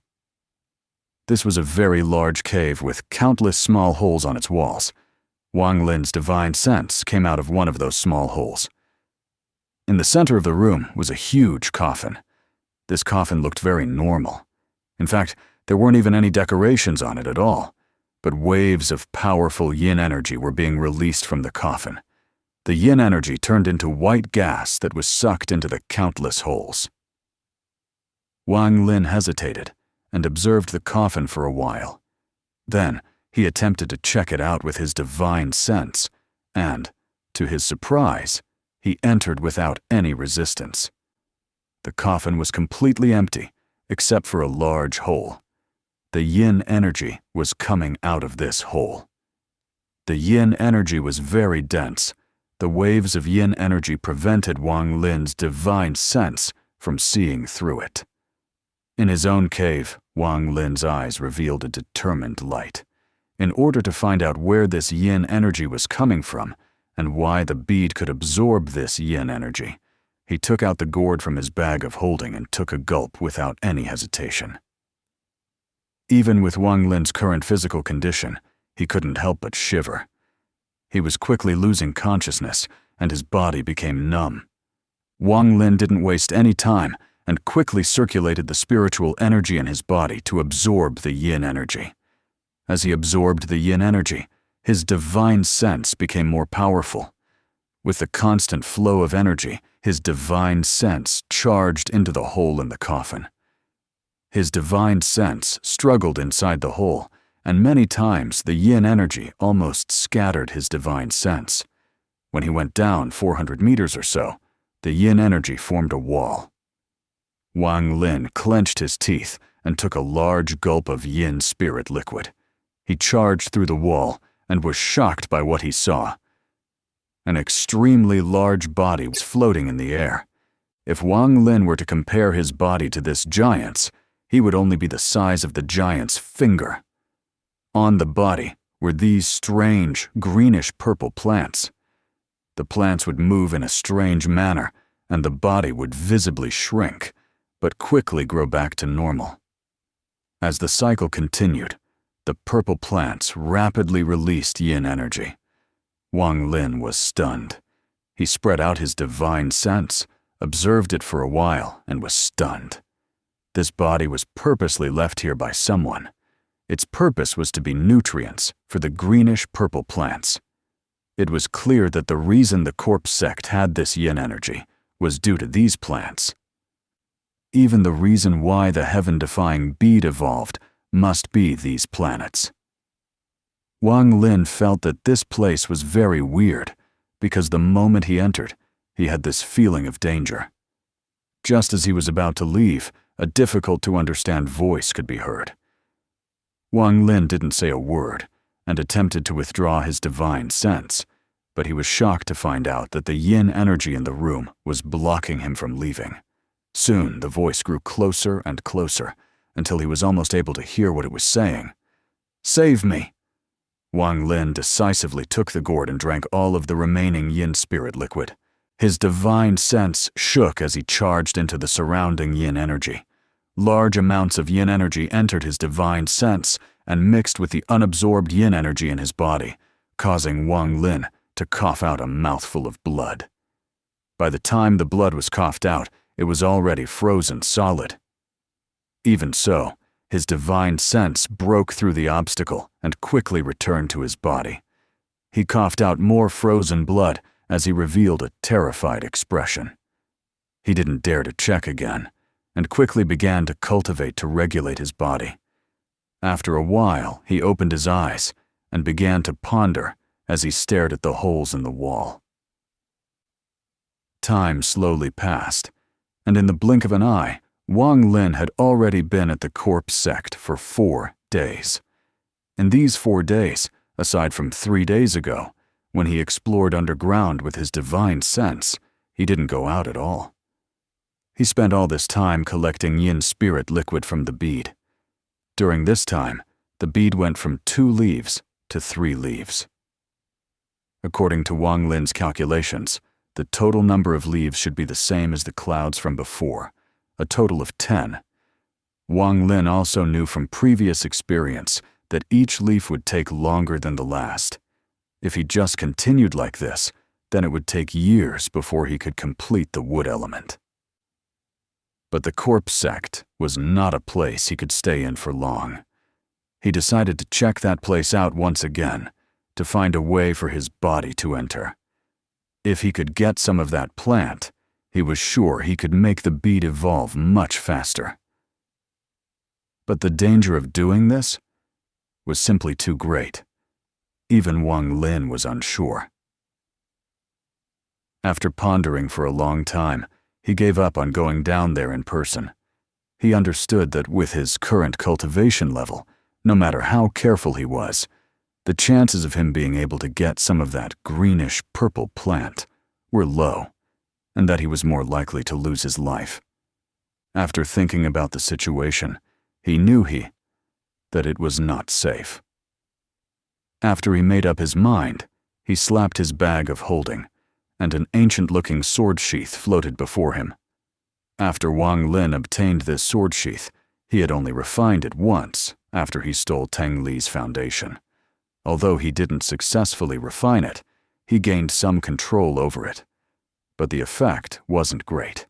This was a very large cave with countless small holes on its walls. Wang Lin's divine sense came out of one of those small holes. In the center of the room was a huge coffin. This coffin looked very normal. In fact, there weren't even any decorations on it at all, but waves of powerful yin energy were being released from the coffin. The yin energy turned into white gas that was sucked into the countless holes. Wang Lin hesitated and observed the coffin for a while. Then he attempted to check it out with his divine sense, and, to his surprise, he entered without any resistance. The coffin was completely empty, except for a large hole. The yin energy was coming out of this hole. The yin energy was very dense. The waves of yin energy prevented Wang Lin's divine sense from seeing through it. In his own cave, Wang Lin's eyes revealed a determined light. In order to find out where this yin energy was coming from, and why the bead could absorb this yin energy, he took out the gourd from his bag of holding and took a gulp without any hesitation. Even with Wang Lin's current physical condition, he couldn't help but shiver. He was quickly losing consciousness, and his body became numb. Wang Lin didn't waste any time and quickly circulated the spiritual energy in his body to absorb the yin energy. As he absorbed the yin energy, his divine sense became more powerful. With the constant flow of energy, his divine sense charged into the hole in the coffin. His divine sense struggled inside the hole, and many times the yin energy almost scattered his divine sense. When he went down 400 meters or so, the yin energy formed a wall. Wang Lin clenched his teeth and took a large gulp of yin spirit liquid. He charged through the wall and was shocked by what he saw. An extremely large body was floating in the air. If Wang Lin were to compare his body to this giant's, he would only be the size of the giant's finger. On the body were these strange, greenish-purple plants. The plants would move in a strange manner, and the body would visibly shrink, but quickly grow back to normal. As the cycle continued, the purple plants rapidly released yin energy. Wang Lin was stunned. He spread out his divine sense, observed it for a while, and was stunned. This body was purposely left here by someone. Its purpose was to be nutrients for the greenish-purple plants. It was clear that the reason the corpse sect had this yin energy was due to these plants. Even the reason why the heaven-defying bead evolved must be these planets. Wang Lin felt that this place was very weird, because the moment he entered, he had this feeling of danger. Just as he was about to leave, a difficult-to-understand voice could be heard. Wang Lin didn't say a word and attempted to withdraw his divine sense, but he was shocked to find out that the yin energy in the room was blocking him from leaving. Soon, the voice grew closer and closer, until he was almost able to hear what it was saying. "Save me!" Wang Lin decisively took the gourd and drank all of the remaining yin spirit liquid. His divine sense shook as he charged into the surrounding yin energy. Large amounts of yin energy entered his divine sense and mixed with the unabsorbed yin energy in his body, causing Wang Lin to cough out a mouthful of blood. By the time the blood was coughed out, it was already frozen solid. Even so, his divine sense broke through the obstacle and quickly returned to his body. He coughed out more frozen blood as he revealed a terrified expression. He didn't dare to check again, and quickly began to regulate his body. After a while, he opened his eyes and began to ponder as he stared at the holes in the wall. Time slowly passed, and in the blink of an eye, Wang Lin had already been at the corpse sect for 4 days. In these 4 days, aside from 3 days ago, when he explored underground with his divine sense, he didn't go out at all. He spent all this time collecting yin spirit liquid from the bead. During this time, the bead went from 2 leaves to 3 leaves. According to Wang Lin's calculations, the total number of leaves should be the same as the clouds from before, a total of 10. Wang Lin also knew from previous experience that each leaf would take longer than the last. If he just continued like this, then it would take years before he could complete the wood element. But the corpse sect was not a place he could stay in for long. He decided to check that place out once again, to find a way for his body to enter. If he could get some of that plant, he was sure he could make the bead evolve much faster. But the danger of doing this was simply too great. Even Wang Lin was unsure. After pondering for a long time, he gave up on going down there in person. He understood that with his current cultivation level, no matter how careful he was, the chances of him being able to get some of that greenish-purple plant were low, and that he was more likely to lose his life. After thinking about the situation, he knew that it was not safe. After he made up his mind, he slapped his bag of holding, and an ancient-looking sword sheath floated before him. After Wang Lin obtained this sword sheath, he had only refined it once after he stole Teng Li's foundation. Although he didn't successfully refine it, he gained some control over it. But the effect wasn't great.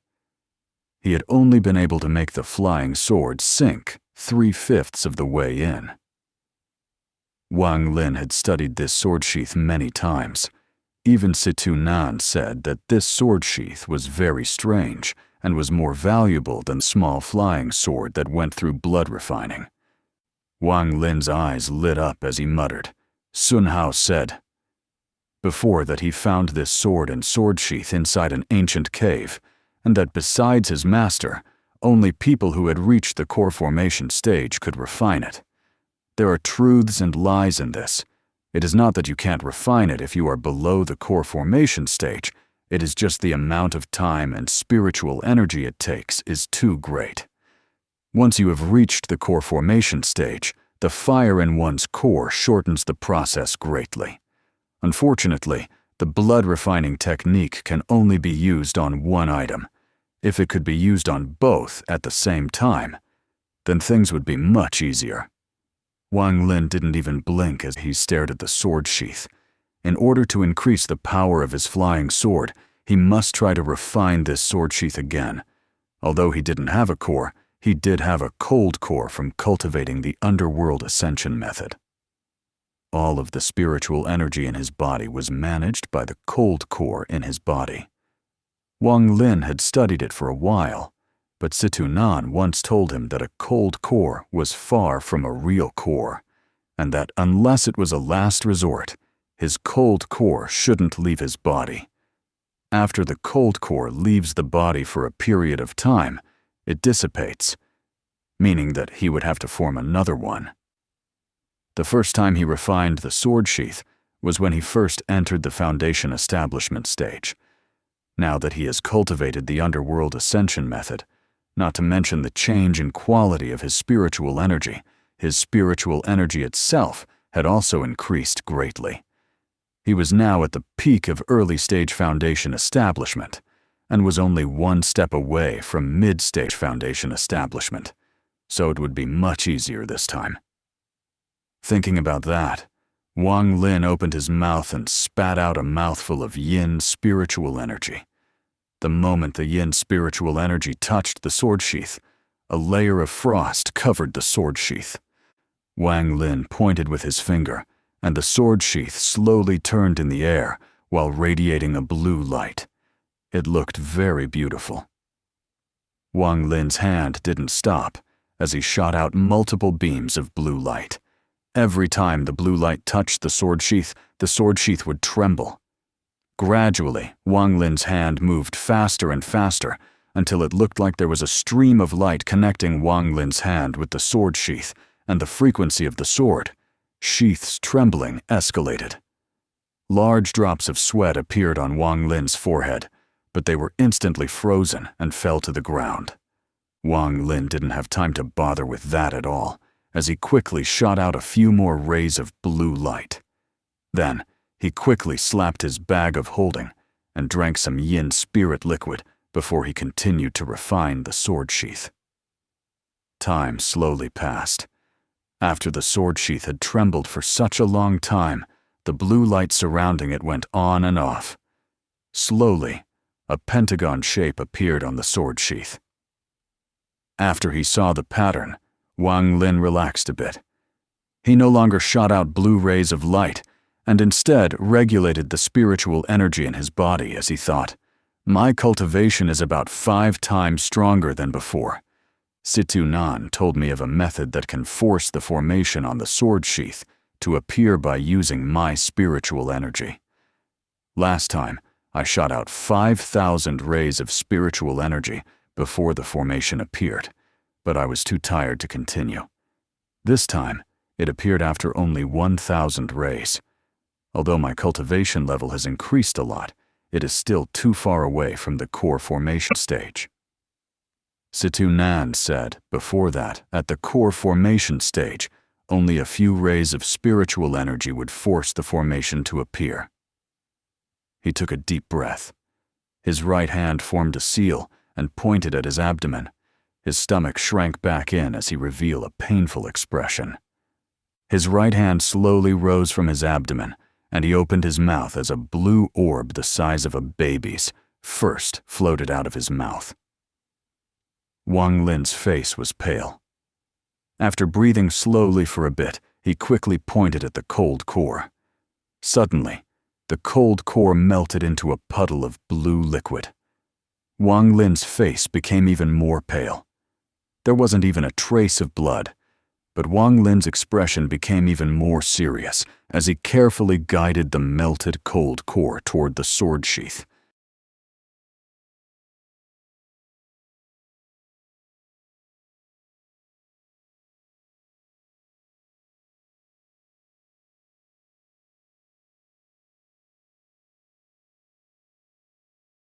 He had only been able to make the flying sword sink 3/5 of the way in. Wang Lin had studied this sword sheath many times. Even Situ Nan said that this sword sheath was very strange and was more valuable than the small flying sword that went through blood refining. Wang Lin's eyes lit up as he muttered. Sun Hao said before that he found this sword and sword sheath inside an ancient cave, and that besides his master, only people who had reached the core formation stage could refine it. There are truths and lies in this. It is not that you can't refine it if you are below the core formation stage. It is just the amount of time and spiritual energy it takes is too great. Once you have reached the core formation stage, the fire in one's core shortens the process greatly. Unfortunately, the blood refining technique can only be used on one item. If it could be used on both at the same time, then things would be much easier. Wang Lin didn't even blink as he stared at the sword sheath. In order to increase the power of his flying sword, he must try to refine this sword sheath again. Although he didn't have a core, he did have a cold core from cultivating the underworld ascension method. All of the spiritual energy in his body was managed by the cold core in his body. Wang Lin had studied it for a while, but Situ Nan once told him that a cold core was far from a real core, and that unless it was a last resort, his cold core shouldn't leave his body. After the cold core leaves the body for a period of time, it dissipates, meaning that he would have to form another one. The first time he refined the sword sheath was when he first entered the Foundation establishment stage. Now that he has cultivated the underworld ascension method, not to mention the change in quality of his spiritual energy itself had also increased greatly. He was now at the peak of early-stage Foundation establishment, and was only one step away from mid-stage Foundation establishment, so it would be much easier this time. Thinking about that, Wang Lin opened his mouth and spat out a mouthful of yin spiritual energy. The moment the yin spiritual energy touched the sword sheath, a layer of frost covered the sword sheath. Wang Lin pointed with his finger, and the sword sheath slowly turned in the air while radiating a blue light. It looked very beautiful. Wang Lin's hand didn't stop as he shot out multiple beams of blue light. Every time the blue light touched the sword sheath would tremble. Gradually, Wang Lin's hand moved faster and faster until it looked like there was a stream of light connecting Wang Lin's hand with the sword sheath, and the frequency of the sword sheath's trembling escalated. Large drops of sweat appeared on Wang Lin's forehead, but they were instantly frozen and fell to the ground. Wang Lin didn't have time to bother with that at all, as he quickly shot out a few more rays of blue light. Then, he quickly slapped his bag of holding and drank some yin spirit liquid before he continued to refine the sword sheath. Time slowly passed. After the sword sheath had trembled for such a long time, the blue light surrounding it went on and off. Slowly, a pentagon shape appeared on the sword sheath. After he saw the pattern, Wang Lin relaxed a bit. He no longer shot out blue rays of light, and instead regulated the spiritual energy in his body as he thought, "My cultivation is about 5 times stronger than before. Situ Nan told me of a method that can force the formation on the sword sheath to appear by using my spiritual energy. Last time, I shot out 5,000 rays of spiritual energy before the formation appeared, but I was too tired to continue. This time, it appeared after only 1,000 rays. Although my cultivation level has increased a lot, it is still too far away from the core formation stage." Situ Nan said, before that, at the core formation stage, only a few rays of spiritual energy would force the formation to appear. He took a deep breath. His right hand formed a seal and pointed at his abdomen. His stomach shrank back in as he revealed a painful expression. His right hand slowly rose from his abdomen, and he opened his mouth as a blue orb the size of a baby's first floated out of his mouth. Wang Lin's face was pale. After breathing slowly for a bit, he quickly pointed at the cold core. Suddenly, the cold core melted into a puddle of blue liquid. Wang Lin's face became even more pale. There wasn't even a trace of blood, but Wang Lin's expression became even more serious as he carefully guided the melted cold core toward the sword sheath.